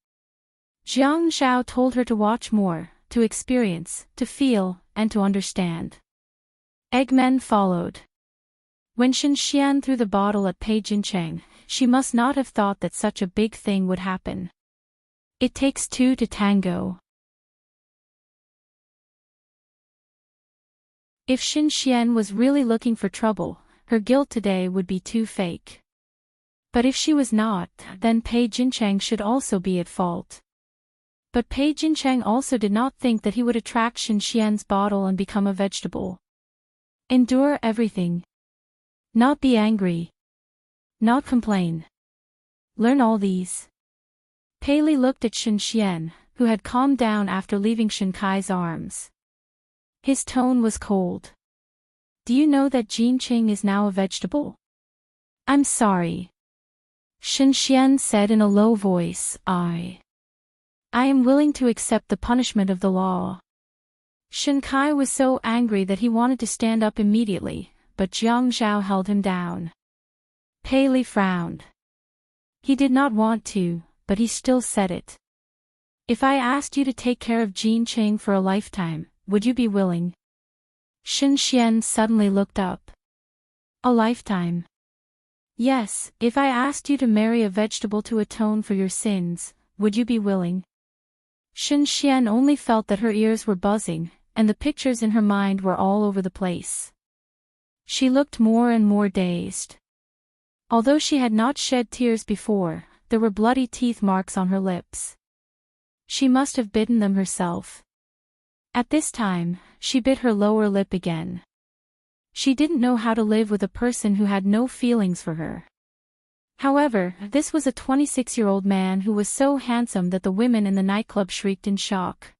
Jiang Zhao told her to watch more, to experience, to feel, and to understand. Eggmen followed. When Shen Xian threw the bottle at Pei Jincheng, she must not have thought that such a big thing would happen. It takes two to tango. If Shen Xian was really looking for trouble, her guilt today would be too fake. But if she was not, then Pei Jincheng should also be at fault. But Pei Jincheng also did not think that he would attract Shen Xian's bottle and become a vegetable. Endure everything. Not be angry. Not complain. Learn all these. Paley looked at Shen Xian, who had calmed down after leaving Shen Kai's arms. His tone was cold. Do you know that Jean Qing is now a vegetable? I'm sorry. Shen Xian said in a low voice, I am willing to accept the punishment of the law. Shen Kai was so angry that he wanted to stand up immediately, but Jiang Zhao held him down. Paley frowned. He did not want to, but he still said it. If I asked you to take care of Jean Qing for a lifetime, would you be willing? Shen Xian suddenly looked up. A lifetime? Yes, if I asked you to marry a vegetable to atone for your sins, would you be willing? Shen Xian only felt that her ears were buzzing, and the pictures in her mind were all over the place. She looked more and more dazed. Although she had not shed tears before, there were bloody teeth marks on her lips. She must have bitten them herself. At this time, she bit her lower lip again. She didn't know how to live with a person who had no feelings for her. However, this was a 26-year-old man who was so handsome that the women in the nightclub shrieked in shock.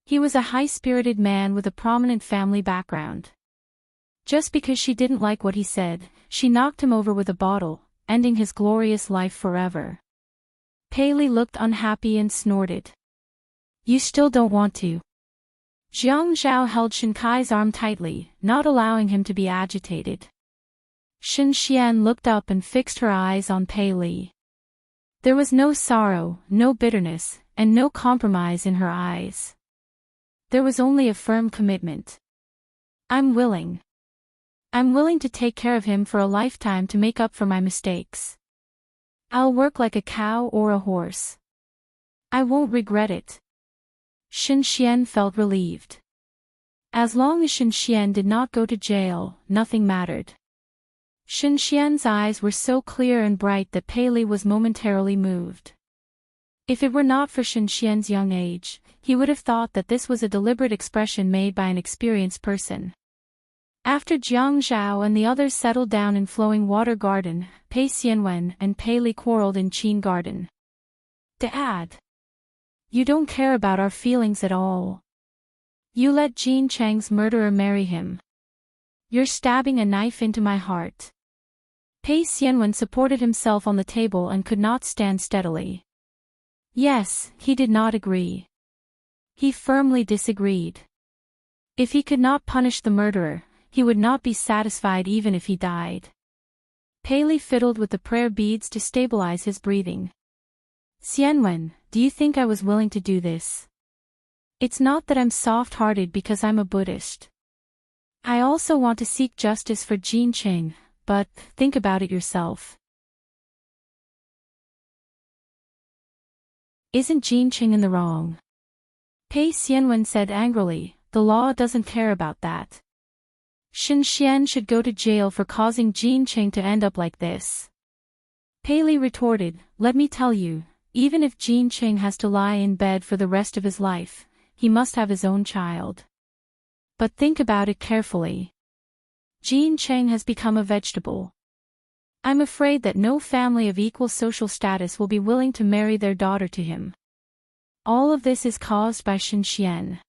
He was a high-spirited man with a prominent family background. Just because she didn't like what he said, she knocked him over with a bottle, ending his glorious life forever. Paley looked unhappy and snorted. You still don't want to? Jiang Zhao held Shen Kai's arm tightly, not allowing him to be agitated. Shen Xian looked up and fixed her eyes on Paley. There was no sorrow, no bitterness, and no compromise in her eyes. There was only a firm commitment. I'm willing. I'm willing to take care of him for a lifetime to make up for my mistakes. I'll work like a cow or a horse. I won't regret it. Shen Xian felt relieved. As long as Shen Xian did not go to jail, nothing mattered. Shen Xian's eyes were so clear and bright that Paley was momentarily moved. If it were not for Shen Xian's young age, he would have thought that this was a deliberate expression made by an experienced person. After Jiang Zhao and the others settled down in Flowing Water Garden, Pei Xianwen and Paley quarreled in Qin Garden. Dad! You don't care about our feelings at all. You let Jean Cheng's murderer marry him. You're stabbing a knife into my heart. Pei Xianwen supported himself on the table and could not stand steadily. Yes, he did not agree. He firmly disagreed. If he could not punish the murderer, he would not be satisfied even if he died. Paley fiddled with the prayer beads to stabilize his breathing. Xianwen, do you think I was willing to do this? It's not that I'm soft-hearted because I'm a Buddhist. I also want to seek justice for Jean Qing, but think about it yourself. Isn't Jean Qing in the wrong? Pei Xianwen said angrily, the law doesn't care about that. Shen Xian should go to jail for causing Jin Qing to end up like this. Pei retorted, let me tell you, even if Jin Qing has to lie in bed for the rest of his life, he must have his own child. But think about it carefully. Jin Qing has become a vegetable. I'm afraid that no family of equal social status will be willing to marry their daughter to him. All of this is caused by Shen Xian.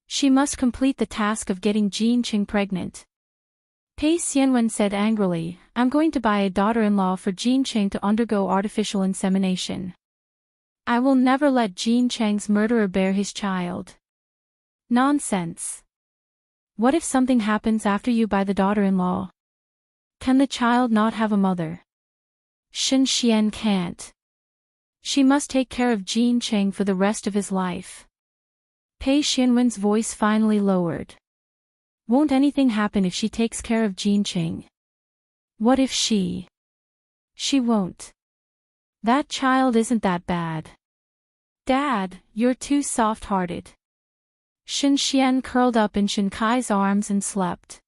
She must complete the task of getting Jin Qing pregnant. Pei Xianwen said angrily, I'm going to buy a daughter-in-law for Jin Qing to undergo artificial insemination. I will never let Jin Qing's murderer bear his child. Nonsense. What if something happens after you buy the daughter-in-law? Can the child not have a mother? Shen Xian can't. She must take care of Jin Qing for the rest of his life. Pei Xianwen's voice finally lowered. Won't anything happen if she takes care of Jin Qing? What if she won't. That child isn't that bad. Dad, you're too soft-hearted. Shen Xian curled up in Shen Kai's arms and slept.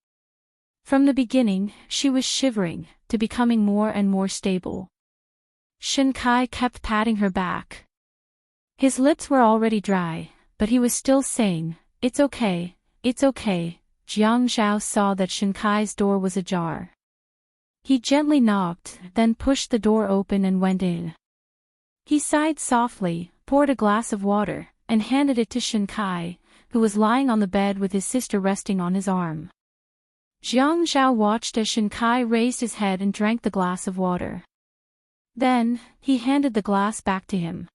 From the beginning, she was shivering, to becoming more and more stable. Shen Kai kept patting her back. His lips were already dry, but he was still saying, it's okay, it's okay. Jiang Zhao saw that Shen Kai's door was ajar. He gently knocked, then pushed the door open and went in. He sighed softly, poured a glass of water, and handed it to Shen Kai, who was lying on the bed with his sister resting on his arm. Jiang Zhao watched as Shen Kai raised his head and drank the glass of water. Then, he handed the glass back to him.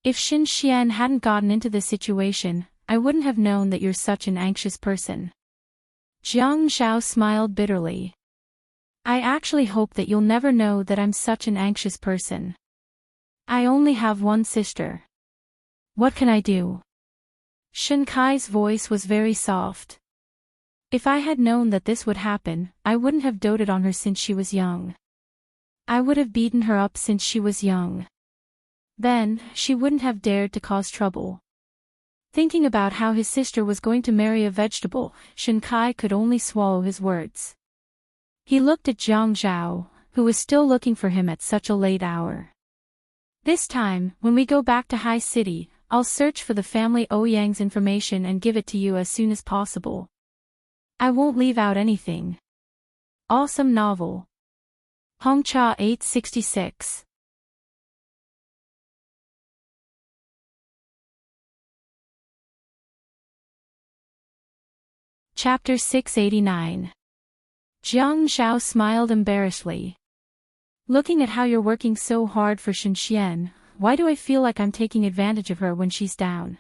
If Shen Xian hadn't gotten into this situation, I wouldn't have known that you're such an anxious person. Jiang Zhao smiled bitterly. I actually hope that you'll never know that I'm such an anxious person. I only have one sister. What can I do? Shen Kai's voice was very soft. If I had known that this would happen, I wouldn't have doted on her since she was young. I would have beaten her up since she was young. Then, she wouldn't have dared to cause trouble. Thinking about how his sister was going to marry a vegetable, Shen Kai could only swallow his words. He looked at Jiang Zhao, who was still looking for him at such a late hour. This time, when we go back to High City, I'll search for the family Ouyang's information and give it to you as soon as possible. I won't leave out anything. Awesome novel. Hongcha 866. Chapter 689. Jiang Zhao smiled embarrassedly. Looking at how you're working so hard for Shen Xian, why do I feel like I'm taking advantage of her when she's down?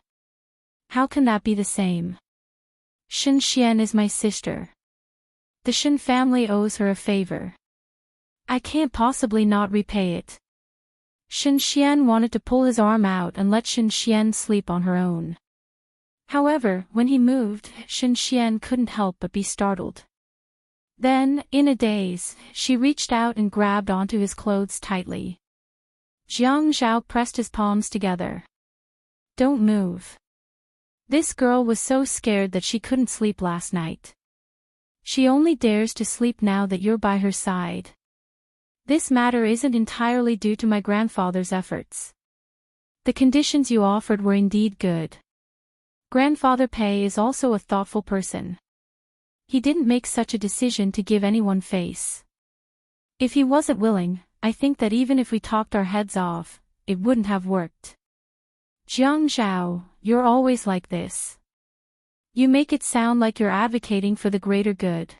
How can that be the same? Shen Xian is my sister. The Shen family owes her a favor. I can't possibly not repay it. Shen Xian wanted to pull his arm out and let Shen Xian sleep on her own. However, when he moved, Shen Xian couldn't help but be startled. Then, in a daze, she reached out and grabbed onto his clothes tightly. Jiang Zhao pressed his palms together. Don't move. This girl was so scared that she couldn't sleep last night. She only dares to sleep now that you're by her side. This matter isn't entirely due to my grandfather's efforts. The conditions you offered were indeed good. Grandfather Pei is also a thoughtful person. He didn't make such a decision to give anyone face. If he wasn't willing, I think that even if we talked our heads off, it wouldn't have worked. Jiang Zhao, you're always like this. You make it sound like you're advocating for the greater good.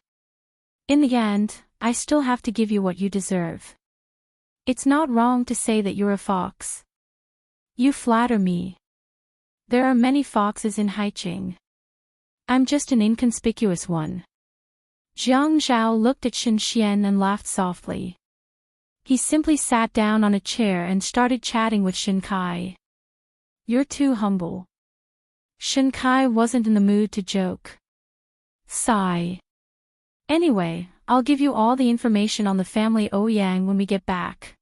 In the end, I still have to give you what you deserve. It's not wrong to say that you're a fox. You flatter me. There are many foxes in Haiqing. I'm just an inconspicuous one. Jiang Zhao looked at Shen Xian and laughed softly. He simply sat down on a chair and started chatting with Shen Kai. You're too humble. Shen Kai wasn't in the mood to joke. Sigh. Anyway, I'll give you all the information on the family Ouyang when we get back.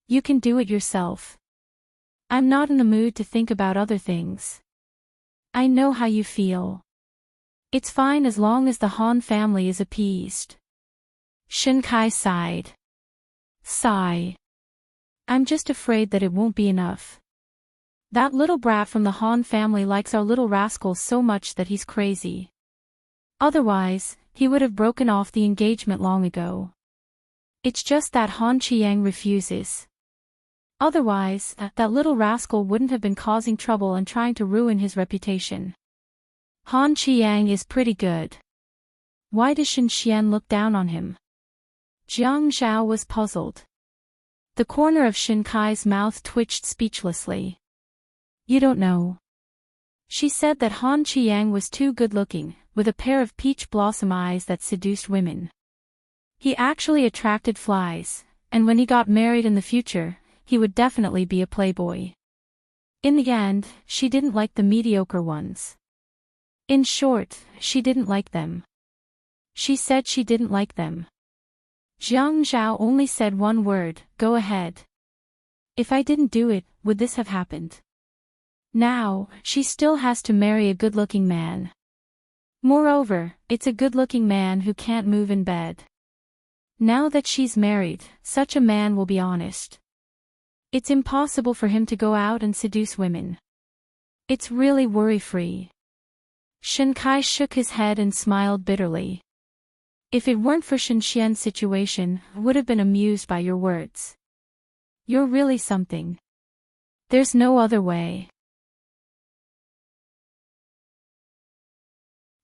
You can do it yourself. I'm not in the mood to think about other things. I know how you feel. It's fine as long as the Han family is appeased. Shin Kai sighed. Sigh. I'm just afraid that it won't be enough. That little brat from the Han family likes our little rascal so much that he's crazy. Otherwise, he would have broken off the engagement long ago. It's just that Han Chiang refuses. Otherwise, that little rascal wouldn't have been causing trouble and trying to ruin his reputation. Han Chiang is pretty good. Why does Shin Xian look down on him? Jiang Zhao was puzzled. The corner of Shin Kai's mouth twitched speechlessly. You don't know. She said that Han Chiang was too good-looking, with a pair of peach blossom eyes that seduced women. He actually attracted flies, and when he got married in the future, he would definitely be a playboy. In the end, she didn't like the mediocre ones. In short, she didn't like them. She said she didn't like them. Jiang Zhao only said one word, go ahead. If I didn't do it, would this have happened? Now, she still has to marry a good-looking man. Moreover, it's a good-looking man who can't move in bed. Now that she's married, such a man will be honest. It's impossible for him to go out and seduce women. It's really worry-free. Shin Kai shook his head and smiled bitterly. If it weren't for Shin Xian's situation, I would have been amused by your words. You're really something. There's no other way.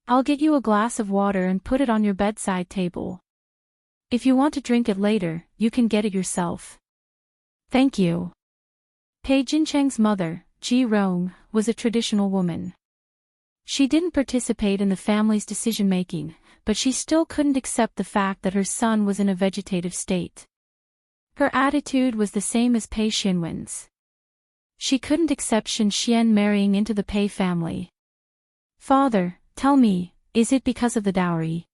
I'll get you a glass of water and put it on your bedside table. If you want to drink it later, you can get it yourself. Thank you. Pei Jincheng's mother, Ji Rong, was a traditional woman. She didn't participate in the family's decision-making, but she still couldn't accept the fact that her son was in a vegetative state. Her attitude was the same as Pei Xinwen's. She couldn't accept Shin Xian marrying into the Pei family. Father, tell me, is it because of the dowry?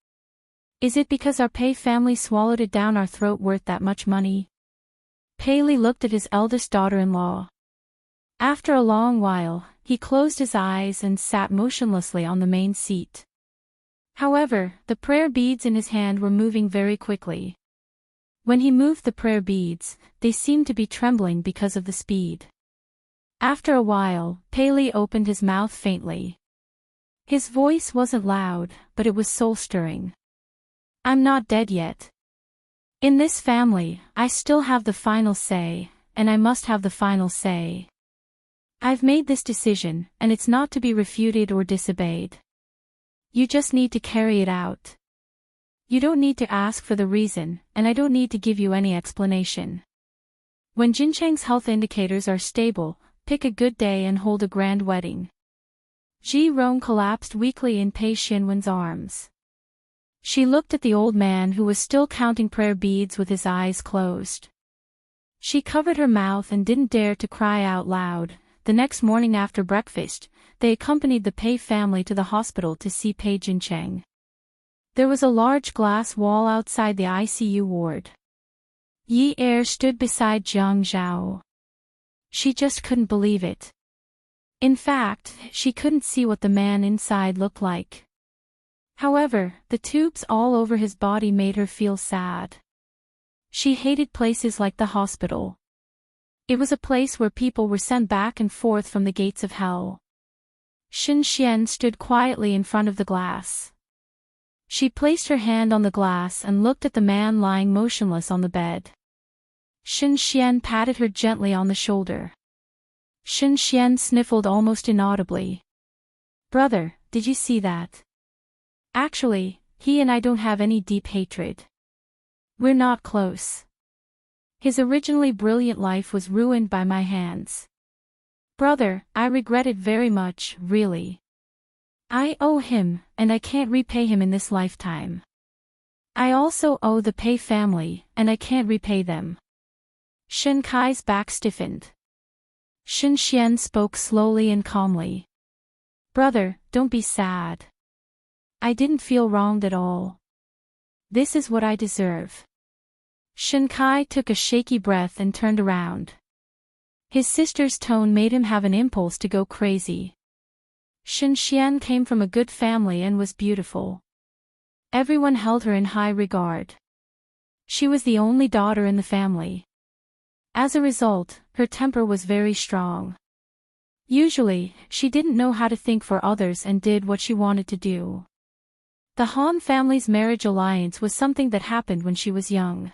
Is it because our Pei family swallowed it down our throat worth that much money? Pei Li looked at his eldest daughter-in-law. After a long while, he closed his eyes and sat motionlessly on the main seat. However, the prayer beads in his hand were moving very quickly. When he moved the prayer beads, they seemed to be trembling because of the speed. After a while, Pei Li opened his mouth faintly. His voice wasn't loud, but it was soul-stirring. I'm not dead yet. In this family, I still have the final say, and I must have the final say. I've made this decision, and it's not to be refuted or disobeyed. You just need to carry it out. You don't need to ask for the reason, and I don't need to give you any explanation. When Jincheng's health indicators are stable, pick a good day and hold a grand wedding. Ji Rong collapsed weakly in Pei Xinwen's arms. She looked at the old man who was still counting prayer beads with his eyes closed. She covered her mouth and didn't dare to cry out loud. The next morning after breakfast, they accompanied the Pei family to the hospital to see Pei Jincheng. There was a large glass wall outside the ICU ward. Yi Er stood beside Jiang Zhao. She just couldn't believe it. In fact, she couldn't see what the man inside looked like. However, the tubes all over his body made her feel sad. She hated places like the hospital. It was a place where people were sent back and forth from the gates of hell. Shin Xian stood quietly in front of the glass. She placed her hand on the glass and looked at the man lying motionless on the bed. Shin Xian patted her gently on the shoulder. Shin Xian sniffled almost inaudibly. Brother, did you see that? Actually, he and I don't have any deep hatred. We're not close. His originally brilliant life was ruined by my hands. Brother, I regret it very much, really. I owe him, and I can't repay him in this lifetime. I also owe the Pei family, and I can't repay them. Shin Kai's back stiffened. Shin Xian spoke slowly and calmly. Brother, don't be sad. I didn't feel wronged at all. This is what I deserve. Shin Kai took a shaky breath and turned around. His sister's tone made him have an impulse to go crazy. Shen Xian came from a good family and was beautiful. Everyone held her in high regard. She was the only daughter in the family. As a result, her temper was very strong. Usually, she didn't know how to think for others and did what she wanted to do. The Han family's marriage alliance was something that happened when she was young.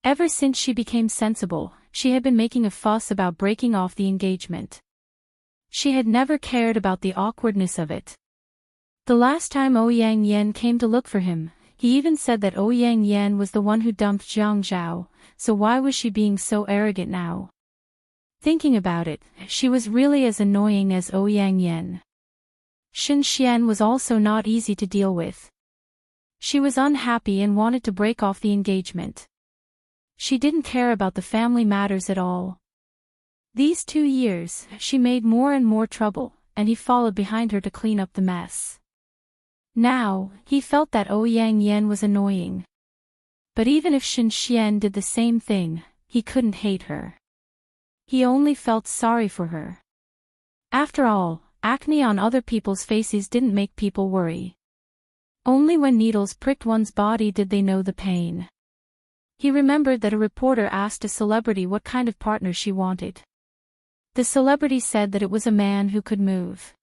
Ever since she became sensible, she had been making a fuss about breaking off the engagement. She had never cared about the awkwardness of it. The last time Ouyang Yan came to look for him, he even said that Ouyang Yan was the one who dumped Zhang Zhao, so why was she being so arrogant now? Thinking about it, she was really as annoying as Ouyang Yan. Shen Xian was also not easy to deal with. She was unhappy and wanted to break off the engagement. She didn't care about the family matters at all. These 2 years, she made more and more trouble, and he followed behind her to clean up the mess. Now, he felt that Ouyang Yan was annoying. But even if Shen Xian did the same thing, he couldn't hate her. He only felt sorry for her. After all, acne on other people's faces didn't make people worry. Only when needles pricked one's body did they know the pain. He remembered that a reporter asked a celebrity what kind of partner she wanted. The celebrity said that it was a man who could move.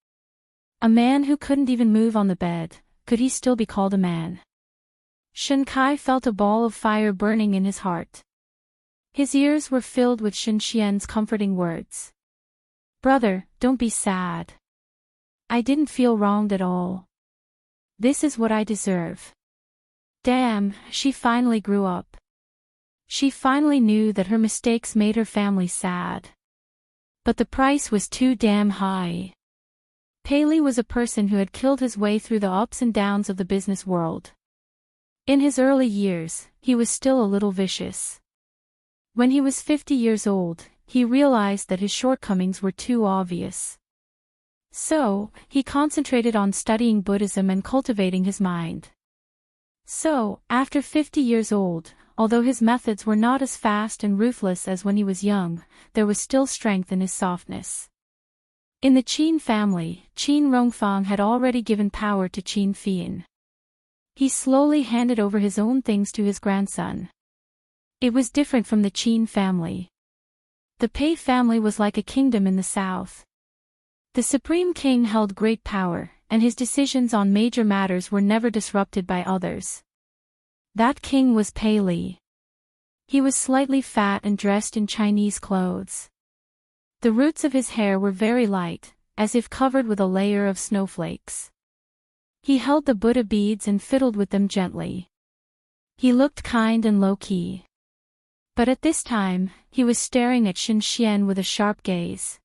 A man who couldn't even move on the bed, could he still be called a man? Shen Kai felt a ball of fire burning in his heart. His ears were filled with Shen Xian's comforting words. "Brother, don't be sad. I didn't feel wronged at all. This is what I deserve." Damn, she finally grew up. She finally knew that her mistakes made her family sad. But the price was too damn high. Paley was a person who had killed his way through the ups and downs of the business world. In his early years, he was still a little vicious. When he was 50 years old, he realized that his shortcomings were too obvious. So, he concentrated on studying Buddhism and cultivating his mind. So, after 50 years old, although his methods were not as fast and ruthless as when he was young, there was still strength in his softness. In the Qin family, Qin Rongfang had already given power to Qin Fian. He slowly handed over his own things to his grandson. It was different from the Qin family. The Pei family was like a kingdom in the south. The supreme king held great power, and his decisions on major matters were never disrupted by others. That king was Pei Li. He was slightly fat and dressed in Chinese clothes. The roots of his hair were very light, as if covered with a layer of snowflakes. He held the Buddha beads and fiddled with them gently. He looked kind and low-key. But at this time, he was staring at Shen Xian with a sharp gaze.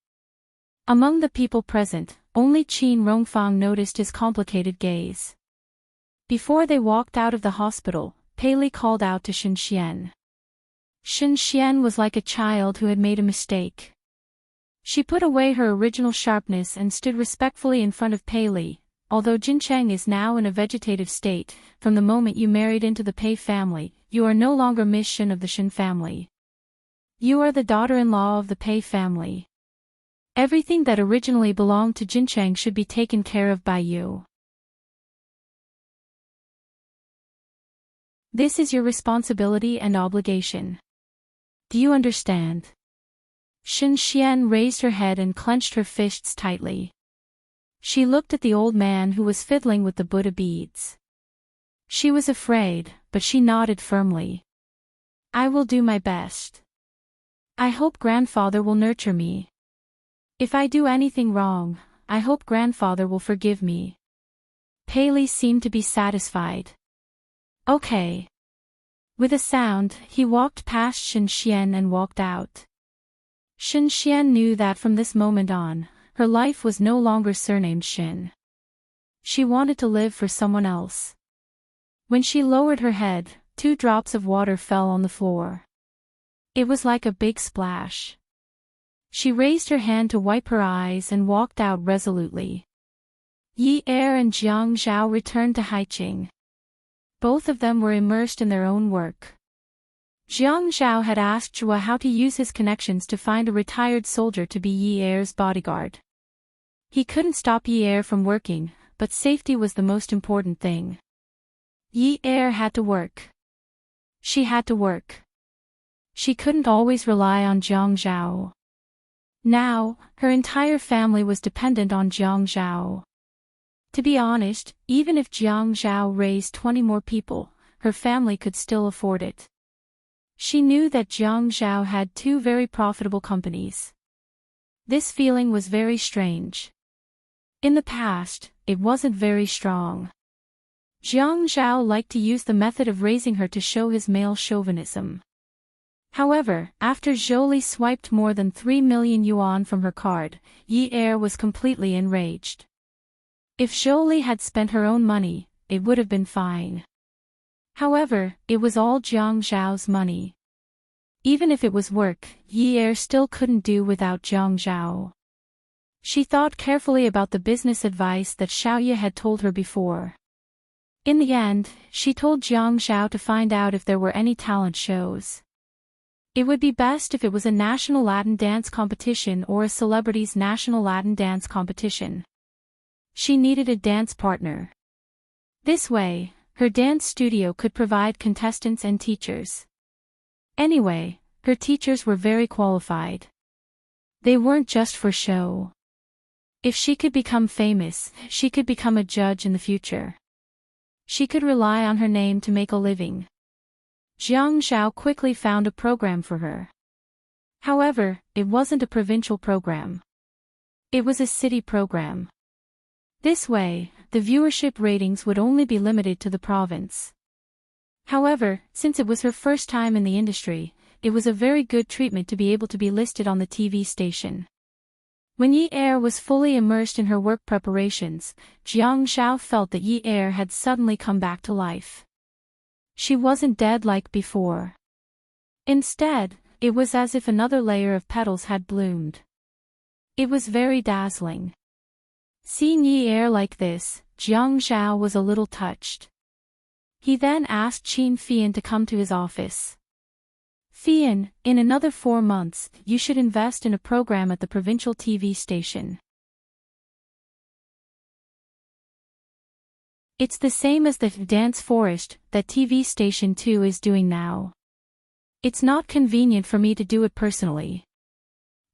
Among the people present, only Qin Rongfang noticed his complicated gaze. Before they walked out of the hospital, Pei Li called out to Shen Xian. Shen Xian was like a child who had made a mistake. She put away her original sharpness and stood respectfully in front of Pei Li. Although Jincheng is now in a vegetative state, from the moment you married into the Pei family, you are no longer Miss Shen of the Shen family. You are the daughter-in-law of the Pei family. Everything that originally belonged to Jincheng should be taken care of by you. This is your responsibility and obligation. Do you understand? Shen Xian raised her head and clenched her fists tightly. She looked at the old man who was fiddling with the Buddha beads. She was afraid, but she nodded firmly. I will do my best. I hope grandfather will nurture me. If I do anything wrong, I hope grandfather will forgive me. Pei Li seemed to be satisfied. Okay. With a sound, he walked past Shen Xian and walked out. Shen Xian knew that from this moment on, her life was no longer surnamed Shen. She wanted to live for someone else. When she lowered her head, 2 drops of water fell on the floor. It was like a big splash. She raised her hand to wipe her eyes and walked out resolutely. Yi Er and Jiang Zhao returned to Haiqing. Both of them were immersed in their own work. Jiang Zhao had asked Zhua how to use his connections to find a retired soldier to be Yi Er's bodyguard. He couldn't stop Yi Er from working, but safety was the most important thing. Yi Er had to work. She had to work. She couldn't always rely on Jiang Zhao. Now, her entire family was dependent on Jiang Zhao. To be honest, even if Jiang Zhao raised 20 more people, her family could still afford it. She knew that Jiang Zhao had 2 very profitable companies. This feeling was very strange. In the past, it wasn't very strong. Jiang Zhao liked to use the method of raising her to show his male chauvinism. However, after Zhou swiped more than 3 million yuan from her card, Yi Er was completely enraged. If Zhou had spent her own money, it would have been fine. However, it was all Jiang Zhao's money. Even if it was work, Yi Er still couldn't do without Jiang Zhao. She thought carefully about the business advice that Xiaoye had told her before. In the end, she told Jiang Zhao to find out if there were any talent shows. It would be best if it was a national Latin dance competition or a celebrity's national Latin dance competition. She needed a dance partner. This way, her dance studio could provide contestants and teachers. Anyway, her teachers were very qualified. They weren't just for show. If she could become famous, she could become a judge in the future. She could rely on her name to make a living. Jiang Zhao quickly found a program for her. However, it wasn't a provincial program. It was a city program. This way, the viewership ratings would only be limited to the province. However, since it was her first time in the industry, it was a very good treatment to be able to be listed on the TV station. When Yi Er was fully immersed in her work preparations, Jiang Zhao felt that Yi Er had suddenly come back to life. She wasn't dead like before. Instead, it was as if another layer of petals had bloomed. It was very dazzling. Seeing Yi Er like this, Jiang Zhao was a little touched. He then asked Qin Fian to come to his office. Fian, in another 4 months, you should invest in a program at the provincial TV station. It's the same as the Dance Forest that TV station 2 is doing now. It's not convenient for me to do it personally.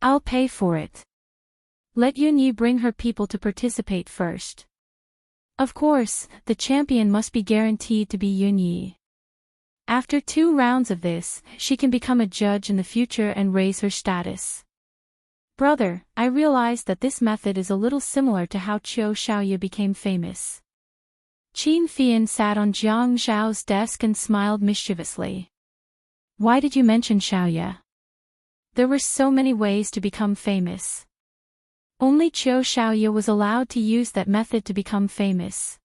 I'll pay for it. Let Yunyi bring her people to participate first. Of course, the champion must be guaranteed to be Yunyi. After 2 rounds of this, she can become a judge in the future and raise her status. Brother, I realize that this method is a little similar to how Qiu Xiaoye became famous. Qin Fian sat on Jiang Zhao's desk and smiled mischievously. Why did you mention Xiaoye? There were so many ways to become famous. Only Qiu Xiaoye was allowed to use that method to become famous.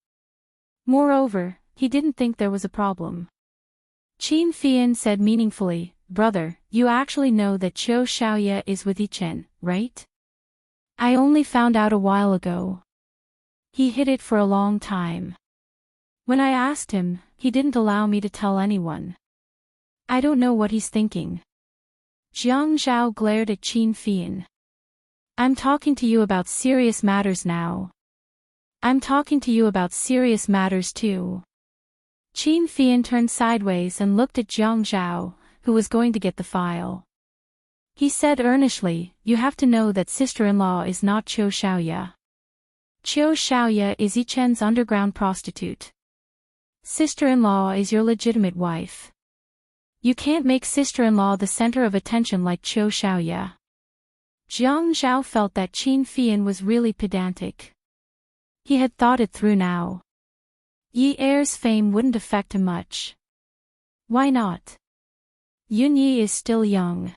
Moreover, he didn't think there was a problem. Qin Fian said meaningfully, Brother, you actually know that Qiu Xiaoye is with Yichen, right? I only found out a while ago. He hid it for a long time. When I asked him, he didn't allow me to tell anyone. I don't know what he's thinking. Jiang Zhao glared at Qin Fian. I'm talking to you about serious matters now. I'm talking to you about serious matters too. Qin Fian turned sideways and looked at Jiang Zhao, who was going to get the file. He said earnestly, you have to know that sister-in-law is not Qiu Xiaoye. Qiu Xiaoye is Yichen's underground prostitute. Sister-in-law is your legitimate wife. You can't make sister-in-law the center of attention like Qiu Xiaoye. Jiang Zhao felt that Qin Fian was really pedantic. He had thought it through now. Yi Er's fame wouldn't affect him much. Why not? Yunyi is still young.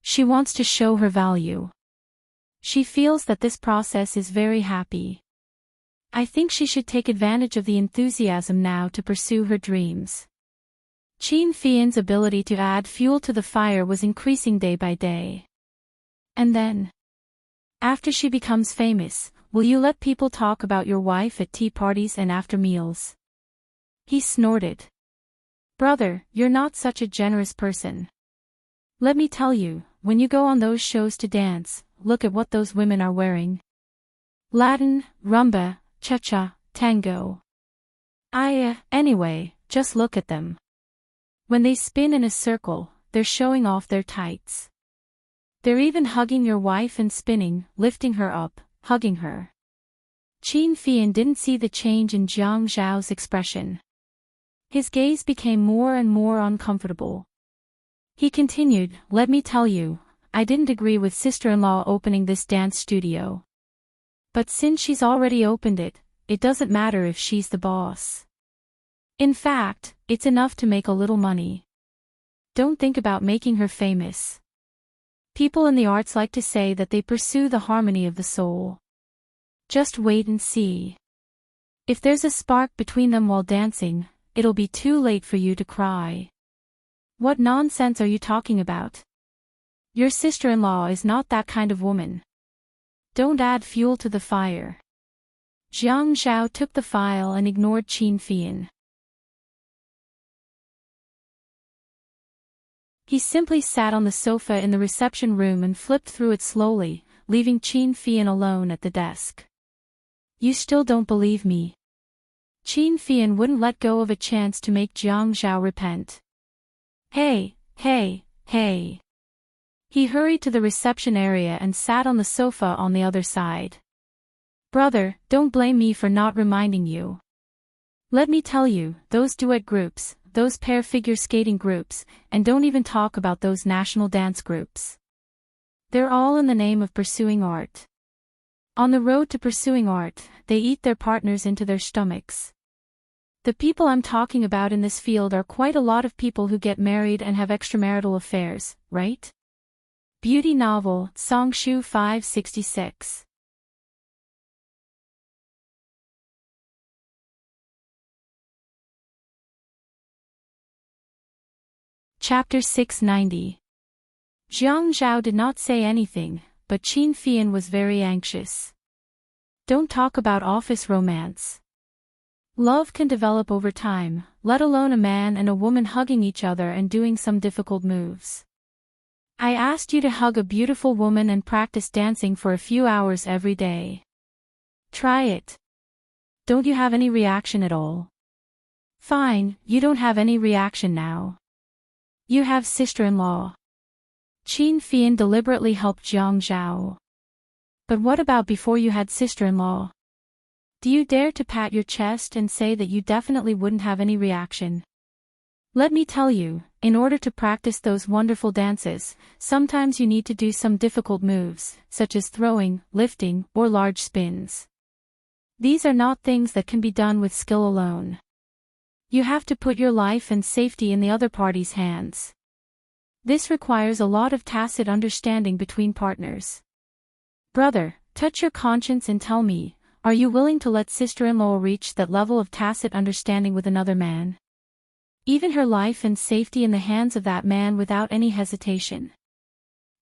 She wants to show her value. She feels that this process is very happy. I think she should take advantage of the enthusiasm now to pursue her dreams. Qin Fian's ability to add fuel to the fire was increasing day by day. And then, after she becomes famous, will you let people talk about your wife at tea parties and after meals? He snorted. Brother, you're not such a generous person. Let me tell you, when you go on those shows to dance, look at what those women are wearing. Latin, rumba, cha-cha, tango. Anyway, just look at them. When they spin in a circle, they're showing off their tights. They're even hugging your wife and spinning, lifting her up, hugging her. Qin Fian didn't see the change in Jiang Zhao's expression. His gaze became more and more uncomfortable. He continued, let me tell you, I didn't agree with sister-in-law opening this dance studio. But since she's already opened it, it doesn't matter if she's the boss. In fact, it's enough to make a little money. Don't think about making her famous. People in the arts like to say that they pursue the harmony of the soul. Just wait and see. If there's a spark between them while dancing, it'll be too late for you to cry. What nonsense are you talking about? Your sister-in-law is not that kind of woman. Don't add fuel to the fire. Jiang Zhao took the file and ignored Qin Fian. He simply sat on the sofa in the reception room and flipped through it slowly, leaving Qin Fian alone at the desk. You still don't believe me? Qin Fian wouldn't let go of a chance to make Jiang Zhao repent. Hey. He hurried to the reception area and sat on the sofa on the other side. Brother, don't blame me for not reminding you. Let me tell you, those duet groups, those pair figure skating groups, and don't even talk about those national dance groups. They're all in the name of pursuing art. On the road to pursuing art, they eat their partners into their stomachs. The people I'm talking about in this field are quite a lot of people who get married and have extramarital affairs, right? Beauty novel, Songshu 566. Chapter 690. Jiang Zhao did not say anything, but Qin Fian was very anxious. Don't talk about office romance. Love can develop over time, let alone a man and a woman hugging each other and doing some difficult moves. I asked you to hug a beautiful woman and practice dancing for a few hours every day. Try it. Don't you have any reaction at all? Fine, you don't have any reaction now. You have sister-in-law. Qin Fian deliberately helped Jiang Zhao. But what about before you had sister-in-law? Do you dare to pat your chest and say that you definitely wouldn't have any reaction? Let me tell you, in order to practice those wonderful dances, sometimes you need to do some difficult moves, such as throwing, lifting, or large spins. These are not things that can be done with skill alone. You have to put your life and safety in the other party's hands. This requires a lot of tacit understanding between partners. Brother, touch your conscience and tell me, are you willing to let sister-in-law reach that level of tacit understanding with another man? Even her life and safety in the hands of that man without any hesitation.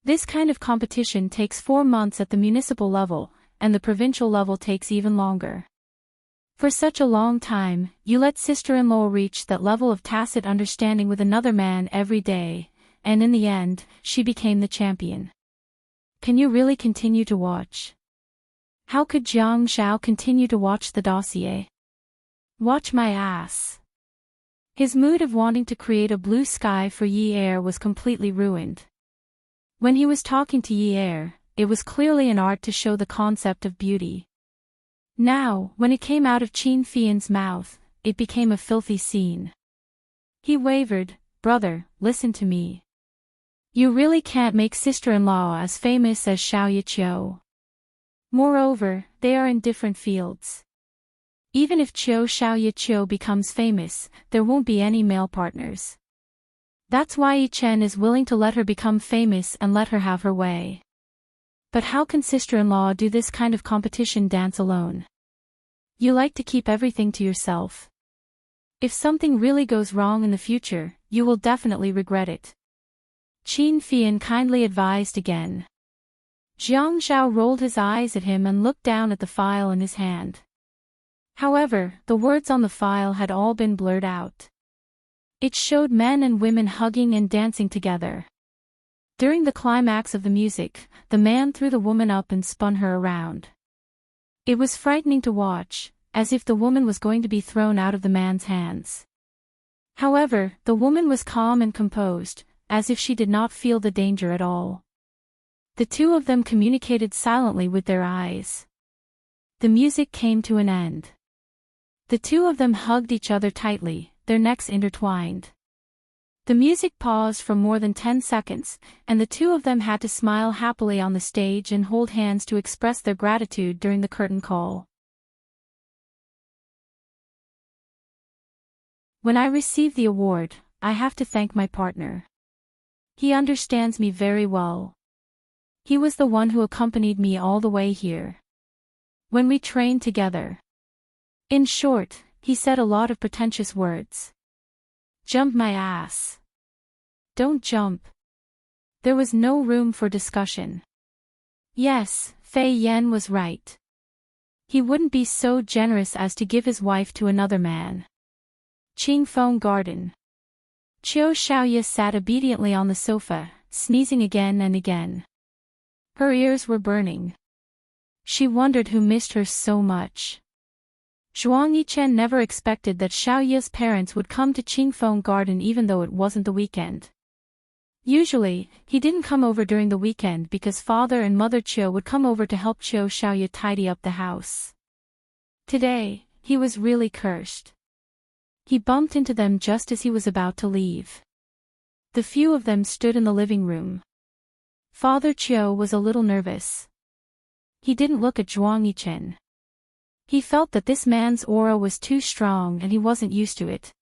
This kind of competition takes 4 months at the municipal level, and the provincial level takes even longer. For such a long time, you let sister-in-law reach that level of tacit understanding with another man every day, and in the end, she became the champion. Can you really continue to watch? How could Jiang Zhao continue to watch the dossier? Watch my ass. His mood of wanting to create a blue sky for Yi Er was completely ruined. When he was talking to Yi Er, it was clearly an art to show the concept of beauty. Now, when it came out of Qin Fian's mouth, it became a filthy scene. He wavered, brother, listen to me. You really can't make sister-in-law as famous as Xiao Yiqiu. Moreover, they are in different fields. Even if Xiao Yiqiu becomes famous, there won't be any male partners. That's why Yi Chen is willing to let her become famous and let her have her way. But how can sister-in-law do this kind of competition dance alone? You like to keep everything to yourself. If something really goes wrong in the future, you will definitely regret it. Qin Fian kindly advised again. Jiang Zhao rolled his eyes at him and looked down at the file in his hand. However, the words on the file had all been blurred out. It showed men and women hugging and dancing together. During the climax of the music, the man threw the woman up and spun her around. It was frightening to watch, as if the woman was going to be thrown out of the man's hands. However, the woman was calm and composed, as if she did not feel the danger at all. The two of them communicated silently with their eyes. The music came to an end. The two of them hugged each other tightly, their necks intertwined. The music paused for more than 10 seconds, and the two of them had to smile happily on the stage and hold hands to express their gratitude during the curtain call. When I receive the award, I have to thank my partner. He understands me very well. He was the one who accompanied me all the way here. When we trained together. In short, he said a lot of pretentious words. Jump my ass. Don't jump. There was no room for discussion. Yes, Fei Yan was right. He wouldn't be so generous as to give his wife to another man. Qingfeng Garden. Qiu Shaoye sat obediently on the sofa, sneezing again and again. Her ears were burning. She wondered who missed her so much. Zhuang Yichen never expected that Xiaoye's parents would come to Qingfeng Garden even though it wasn't the weekend. Usually, he didn't come over during the weekend because father and mother Qiu would come over to help Qiu Xiaoye tidy up the house. Today, he was really cursed. He bumped into them just as he was about to leave. The few of them stood in the living room. Father Qiu was a little nervous. He didn't look at Zhuang Yichen. He felt that this man's aura was too strong and he wasn't used to it.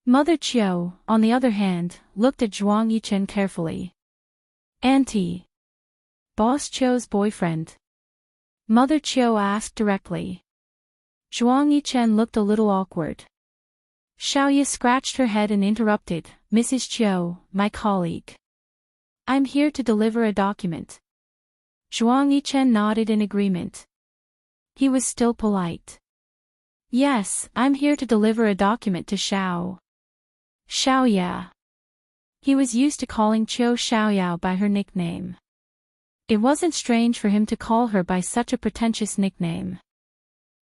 Mother Qiu, on the other hand, looked at Zhuang Yichen carefully. Auntie. Boss Qiu's boyfriend? Mother Qiu asked directly. Zhuang Yichen looked a little awkward. Xiaoye scratched her head and interrupted, Mrs. Qiu, my colleague. I'm here to deliver a document. Zhuang Yichen nodded in agreement. He was still polite. Yes, I'm here to deliver a document to Xiao. Xiaoya. He was used to calling Qiu Xiaoyao by her nickname. It wasn't strange for him to call her by such a pretentious nickname.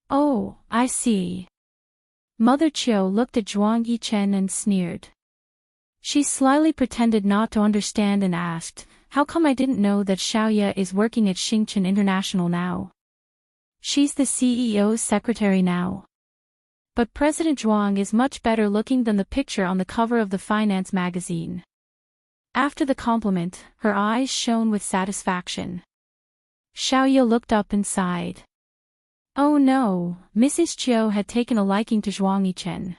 Oh, I see. Mother Qiu looked at Zhuang Yichen and sneered. She slyly pretended not to understand and asked, how come I didn't know that Xiaoya is working at Xingchen International now? She's the CEO's secretary now. But President Zhuang is much better looking than the picture on the cover of the finance magazine. After the compliment, her eyes shone with satisfaction. Xiaoye looked up and sighed. Oh no, Mrs. Qiu had taken a liking to Zhuang Yichen.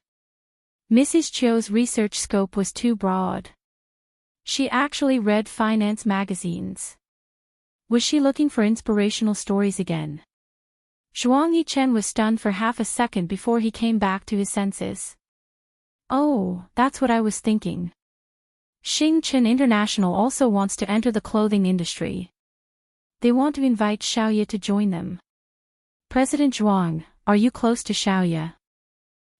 Mrs. Qiu's research scope was too broad. She actually read finance magazines. Was she looking for inspirational stories again? Zhuang Yichen was stunned for half a second before he came back to his senses. Oh, that's what I was thinking. Xingchen International also wants to enter the clothing industry. They want to invite Xiaoye to join them. President Zhuang, are you close to Xiaoye?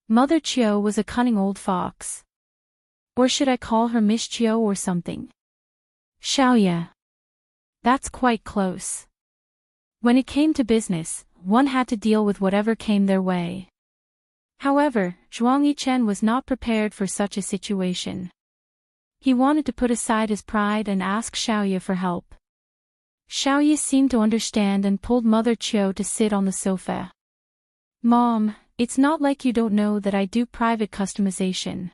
Mother Qiu was a cunning old fox. Or should I call her Miss Qiu or something? Xiaoye. That's quite close. When it came to business, one had to deal with whatever came their way. However, Zhuang Yichen was not prepared for such a situation. He wanted to put aside his pride and ask Xiaoye for help. Xiaoye seemed to understand and pulled Mother Qiu to sit on the sofa. Mom, it's not like you don't know that I do private customization.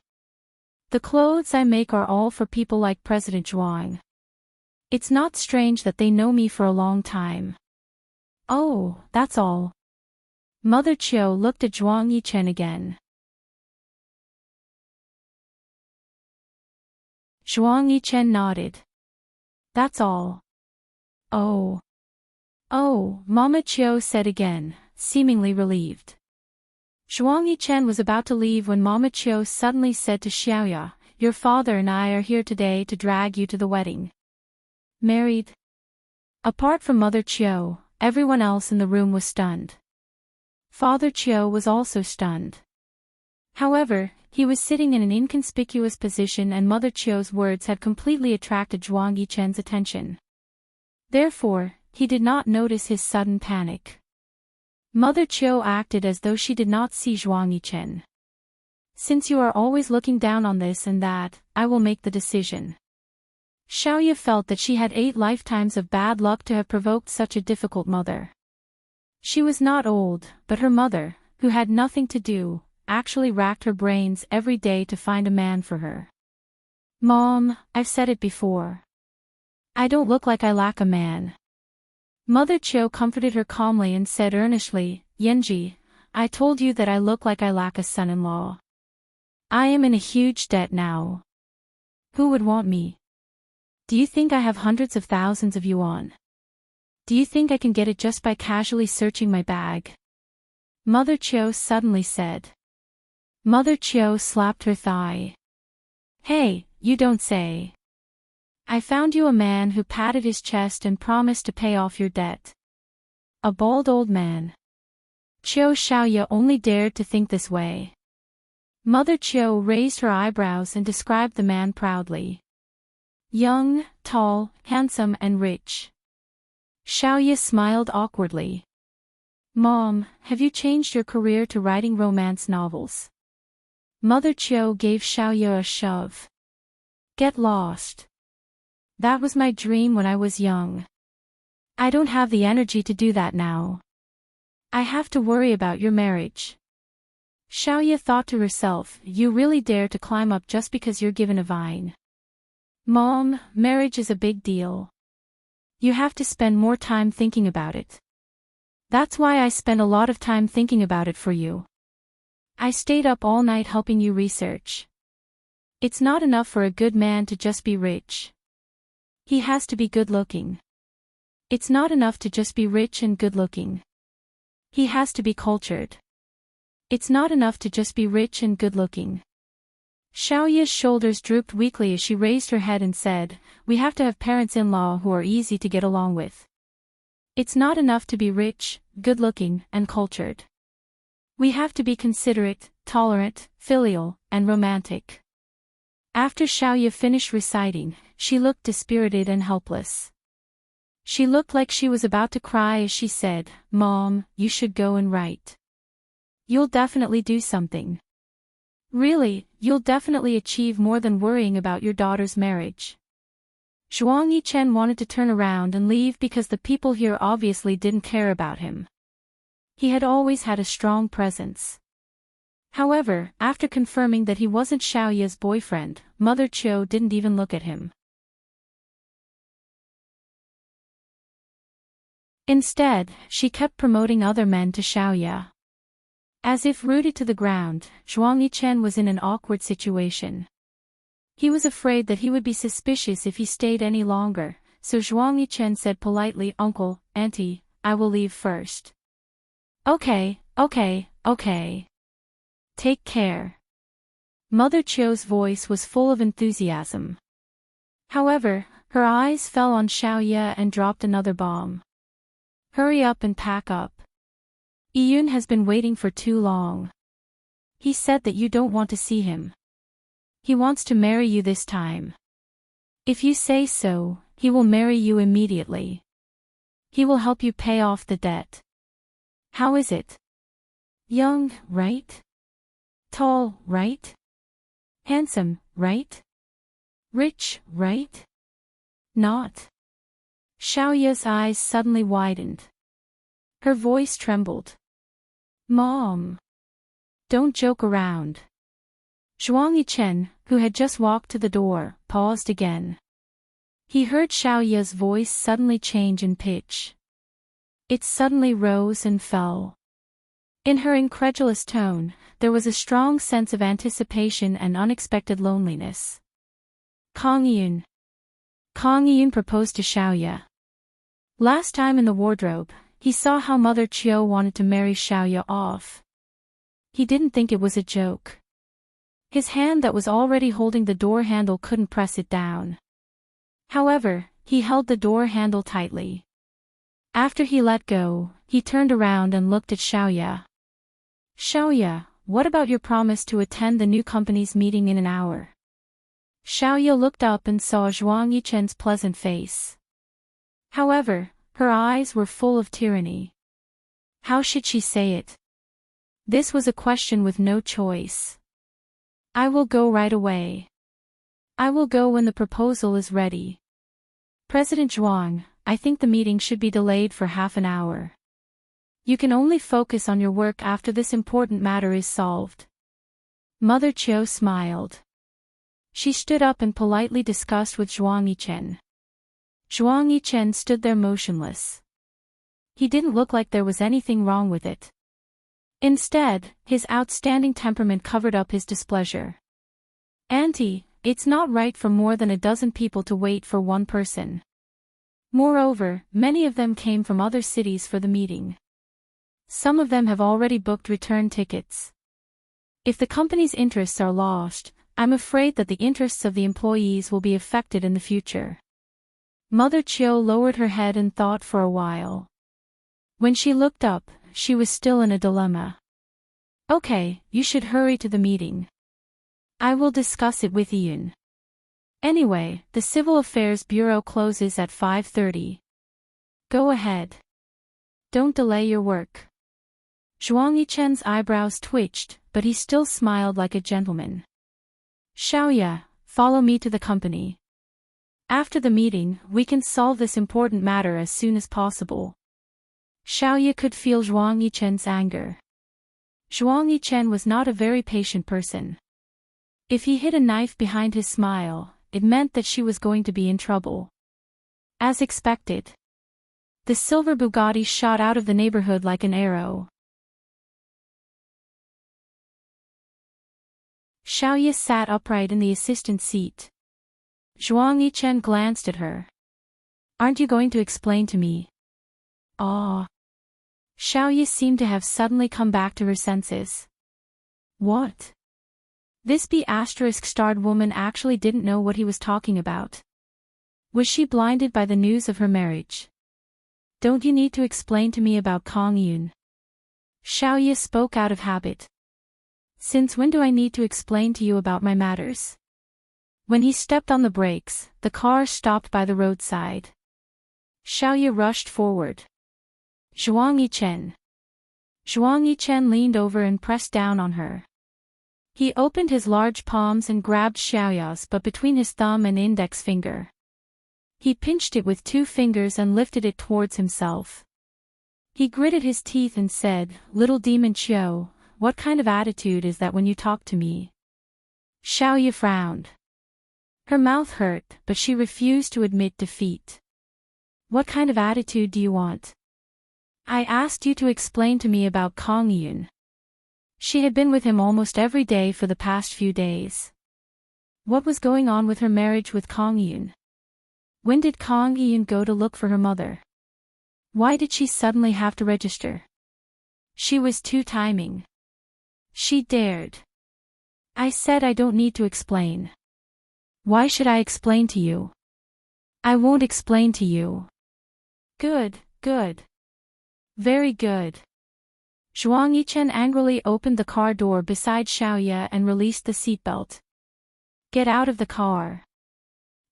The clothes I make are all for people like President Zhuang. It's not strange that they know me for a long time. Oh, that's all. Mother Qiu looked at Zhuang Yichen again. Zhuang Yichen nodded. That's all. Oh. Oh, Mama Qiu said again, seemingly relieved. Zhuang Yichen was about to leave when Mama Qiu suddenly said to Xiaoya, your father and I are here today to drag you to the wedding. Married? Apart from Mother Qiu, everyone else in the room was stunned. Father Qiu was also stunned. However, he was sitting in an inconspicuous position and Mother Chio's words had completely attracted Zhuang Yichen's attention. Therefore, he did not notice his sudden panic. Mother Chio acted as though she did not see Zhuang Yichen. Since you are always looking down on this and that, I will make the decision. Xiaoya felt that she had 8 lifetimes of bad luck to have provoked such a difficult mother. She was not old, but her mother, who had nothing to do, actually racked her brains every day to find a man for her. Mom, I've said it before. I don't look like I lack a man. Mother Chio comforted her calmly and said earnestly, Yanji, I told you that I look like I lack a son-in-law. I am in a huge debt now. Who would want me? Do you think I have hundreds of thousands of yuan? Do you think I can get it just by casually searching my bag? Mother Chio suddenly said. Mother Chio slapped her thigh. Hey, you don't say. I found you a man who patted his chest and promised to pay off your debt. A bald old man. Chio Xiaoya only dared to think this way. Mother Chio raised her eyebrows and described the man proudly. Young, tall, handsome and rich. Xiaoya smiled awkwardly. Mom, have you changed your career to writing romance novels? Mother Chio gave Xiaoya a shove. Get lost. That was my dream when I was young. I don't have the energy to do that now. I have to worry about your marriage. Xiaoya thought to herself, you really dare to climb up just because you're given a vine. Mom, marriage is a big deal. You have to spend more time thinking about it. That's why I spent a lot of time thinking about it for you. I stayed up all night helping you research. It's not enough for a good man to just be rich. He has to be good-looking. It's not enough to just be rich and good-looking. He has to be cultured. It's not enough to just be rich and good-looking. Xiaoya's shoulders drooped weakly as she raised her head and said, we have to have parents-in-law who are easy to get along with. It's not enough to be rich, good-looking, and cultured. We have to be considerate, tolerant, filial, and romantic. After Xiaoya finished reciting, she looked dispirited and helpless. She looked like she was about to cry as she said, Mom, you should go and write. You'll definitely do something. Really, you'll definitely achieve more than worrying about your daughter's marriage. Zhuang Yichen wanted to turn around and leave because the people here obviously didn't care about him. He had always had a strong presence. However, after confirming that he wasn't Xiaoya's boyfriend, Mother Chio didn't even look at him. Instead, she kept promoting other men to Xiaoya. As if rooted to the ground, Zhuang Yichen was in an awkward situation. He was afraid that he would be suspicious if he stayed any longer, so Zhuang Yichen said politely, Uncle, Auntie, I will leave first. Okay. Take care. Mother Chio's voice was full of enthusiasm. However, her eyes fell on Xiaoya and dropped another bomb. Hurry up and pack up. Yiyun has been waiting for too long. He said that you don't want to see him. He wants to marry you this time. If you say so, he will marry you immediately. He will help you pay off the debt. How is it? Young, right? Tall, right? Handsome, right? Rich, right? Not. Xiaoya's eyes suddenly widened. Her voice trembled. Mom! Don't joke around. Zhuang Yichen, who had just walked to the door, paused again. He heard Xiaoya's voice suddenly change in pitch. It suddenly rose and fell. In her incredulous tone, there was a strong sense of anticipation and unexpected loneliness. Kang Yun. Kang Yun proposed to Xiaoya. Last time in the wardrobe, he saw how Mother Chio wanted to marry Xiaoya off. He didn't think it was a joke. His hand that was already holding the door handle couldn't press it down. However, he held the door handle tightly. After he let go, he turned around and looked at Xiaoya. Xiaoya, what about your promise to attend the new company's meeting in an hour? Xiaoya looked up and saw Zhuang Yichen's pleasant face. However, her eyes were full of tyranny. How should she say it? This was a question with no choice. I will go right away. I will go when the proposal is ready. President Zhuang, I think the meeting should be delayed for half an hour. You can only focus on your work after this important matter is solved. Mother Qiu smiled. She stood up and politely discussed with Zhuang Yichen. Zhuang Yichen stood there motionless. He didn't look like there was anything wrong with it. Instead, his outstanding temperament covered up his displeasure. Auntie, it's not right for more than a dozen people to wait for one person. Moreover, many of them came from other cities for the meeting. Some of them have already booked return tickets. If the company's interests are lost, I'm afraid that the interests of the employees will be affected in the future. Mother Qiu lowered her head and thought for a while. When she looked up, she was still in a dilemma. Okay, you should hurry to the meeting. I will discuss it with Yun. Anyway, the Civil Affairs Bureau closes at 5:30. Go ahead. Don't delay your work. Zhuang Yichen's eyebrows twitched, but he still smiled like a gentleman. Xiaoya, follow me to the company. After the meeting, we can solve this important matter as soon as possible. Xiaoya could feel Zhuang Yichen's anger. Zhuang Yichen was not a very patient person. If he hid a knife behind his smile, it meant that she was going to be in trouble. As expected, the silver Bugatti shot out of the neighborhood like an arrow. Xiaoya sat upright in the assistant seat. Zhuang Yichen glanced at her. Aren't you going to explain to me? Ah. Xiaoya seemed to have suddenly come back to her senses. What? This B***starred woman actually didn't know what he was talking about. Was she blinded by the news of her marriage? Don't you need to explain to me about Kong Yun? Xiaoya spoke out of habit. Since when do I need to explain to you about my matters? When he stepped on the brakes, the car stopped by the roadside. Xiaoya rushed forward. Zhuang Yichen. Zhuang Yichen leaned over and pressed down on her. He opened his large palms and grabbed Xiaoya's butt between his thumb and index finger. He pinched it with 2 fingers and lifted it towards himself. He gritted his teeth and said, "Little demon Qiu, what kind of attitude is that when you talk to me?" Xiaoya frowned. Her mouth hurt, but she refused to admit defeat. What kind of attitude do you want? I asked you to explain to me about Kong Yun. She had been with him almost every day for the past few days. What was going on with her marriage with Kong Yun? When did Kong Yun go to look for her mother? Why did she suddenly have to register? She was too timing. She dared. I said I don't need to explain. Why should I explain to you? I won't explain to you. Good, good. Very good. Zhuang Yichen angrily opened the car door beside Xiaoya and released the seatbelt. Get out of the car.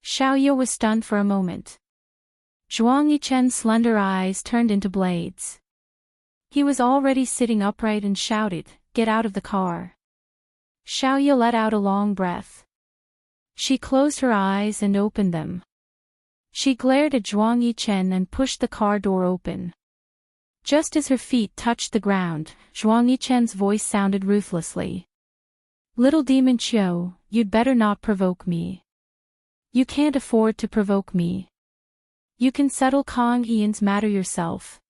Xiaoya was stunned for a moment. Zhuang Yichen's slender eyes turned into blades. He was already sitting upright and shouted, "Get out of the car." Xiaoya let out a long breath. She closed her eyes and opened them. She glared at Zhuang Yichen and pushed the car door open. Just as her feet touched the ground, Zhuang Yichen's voice sounded ruthlessly. "Little demon Qiu, you'd better not provoke me. You can't afford to provoke me. You can settle Kong Yun's matter yourself.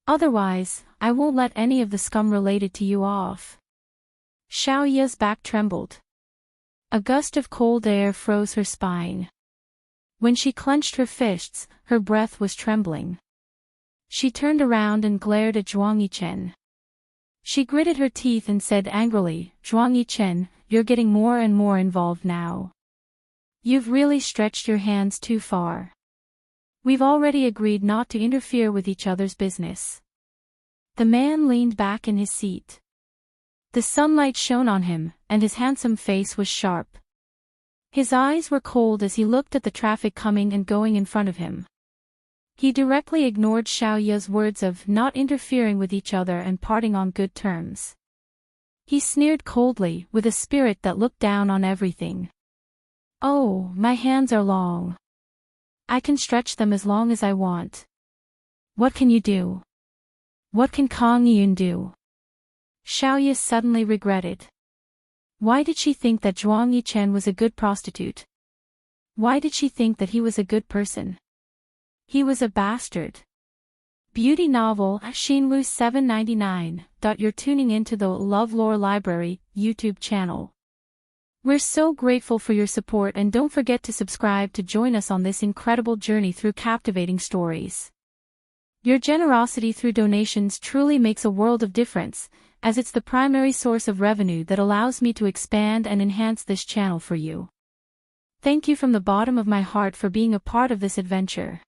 Otherwise, I won't let any of the scum related to you off." Xiaoya's back trembled. A gust of cold air froze her spine. When she clenched her fists, her breath was trembling. She turned around and glared at Zhuang Yichen. She gritted her teeth and said angrily, "Zhuang Yichen, you're getting more and more involved now. You've really stretched your hands too far. We've already agreed not to interfere with each other's business." The man leaned back in his seat. The sunlight shone on him, and his handsome face was sharp. His eyes were cold as he looked at the traffic coming and going in front of him. He directly ignored Xiaoya's words of not interfering with each other and parting on good terms. He sneered coldly, with a spirit that looked down on everything. "Oh, my hands are long. I can stretch them as long as I want. What can you do? What can Kang Yun do?" Xiaoya suddenly regretted. Why did she think that Zhuang Yichen was a good prostitute? Why did she think that he was a good person? He was a bastard. Beauty novel, Xinwu 799. You're tuning into the LoveLore Library YouTube channel. We're so grateful for your support, and don't forget to subscribe to join us on this incredible journey through captivating stories. Your generosity through donations truly makes a world of difference, as it's the primary source of revenue that allows me to expand and enhance this channel for you. Thank you from the bottom of my heart for being a part of this adventure.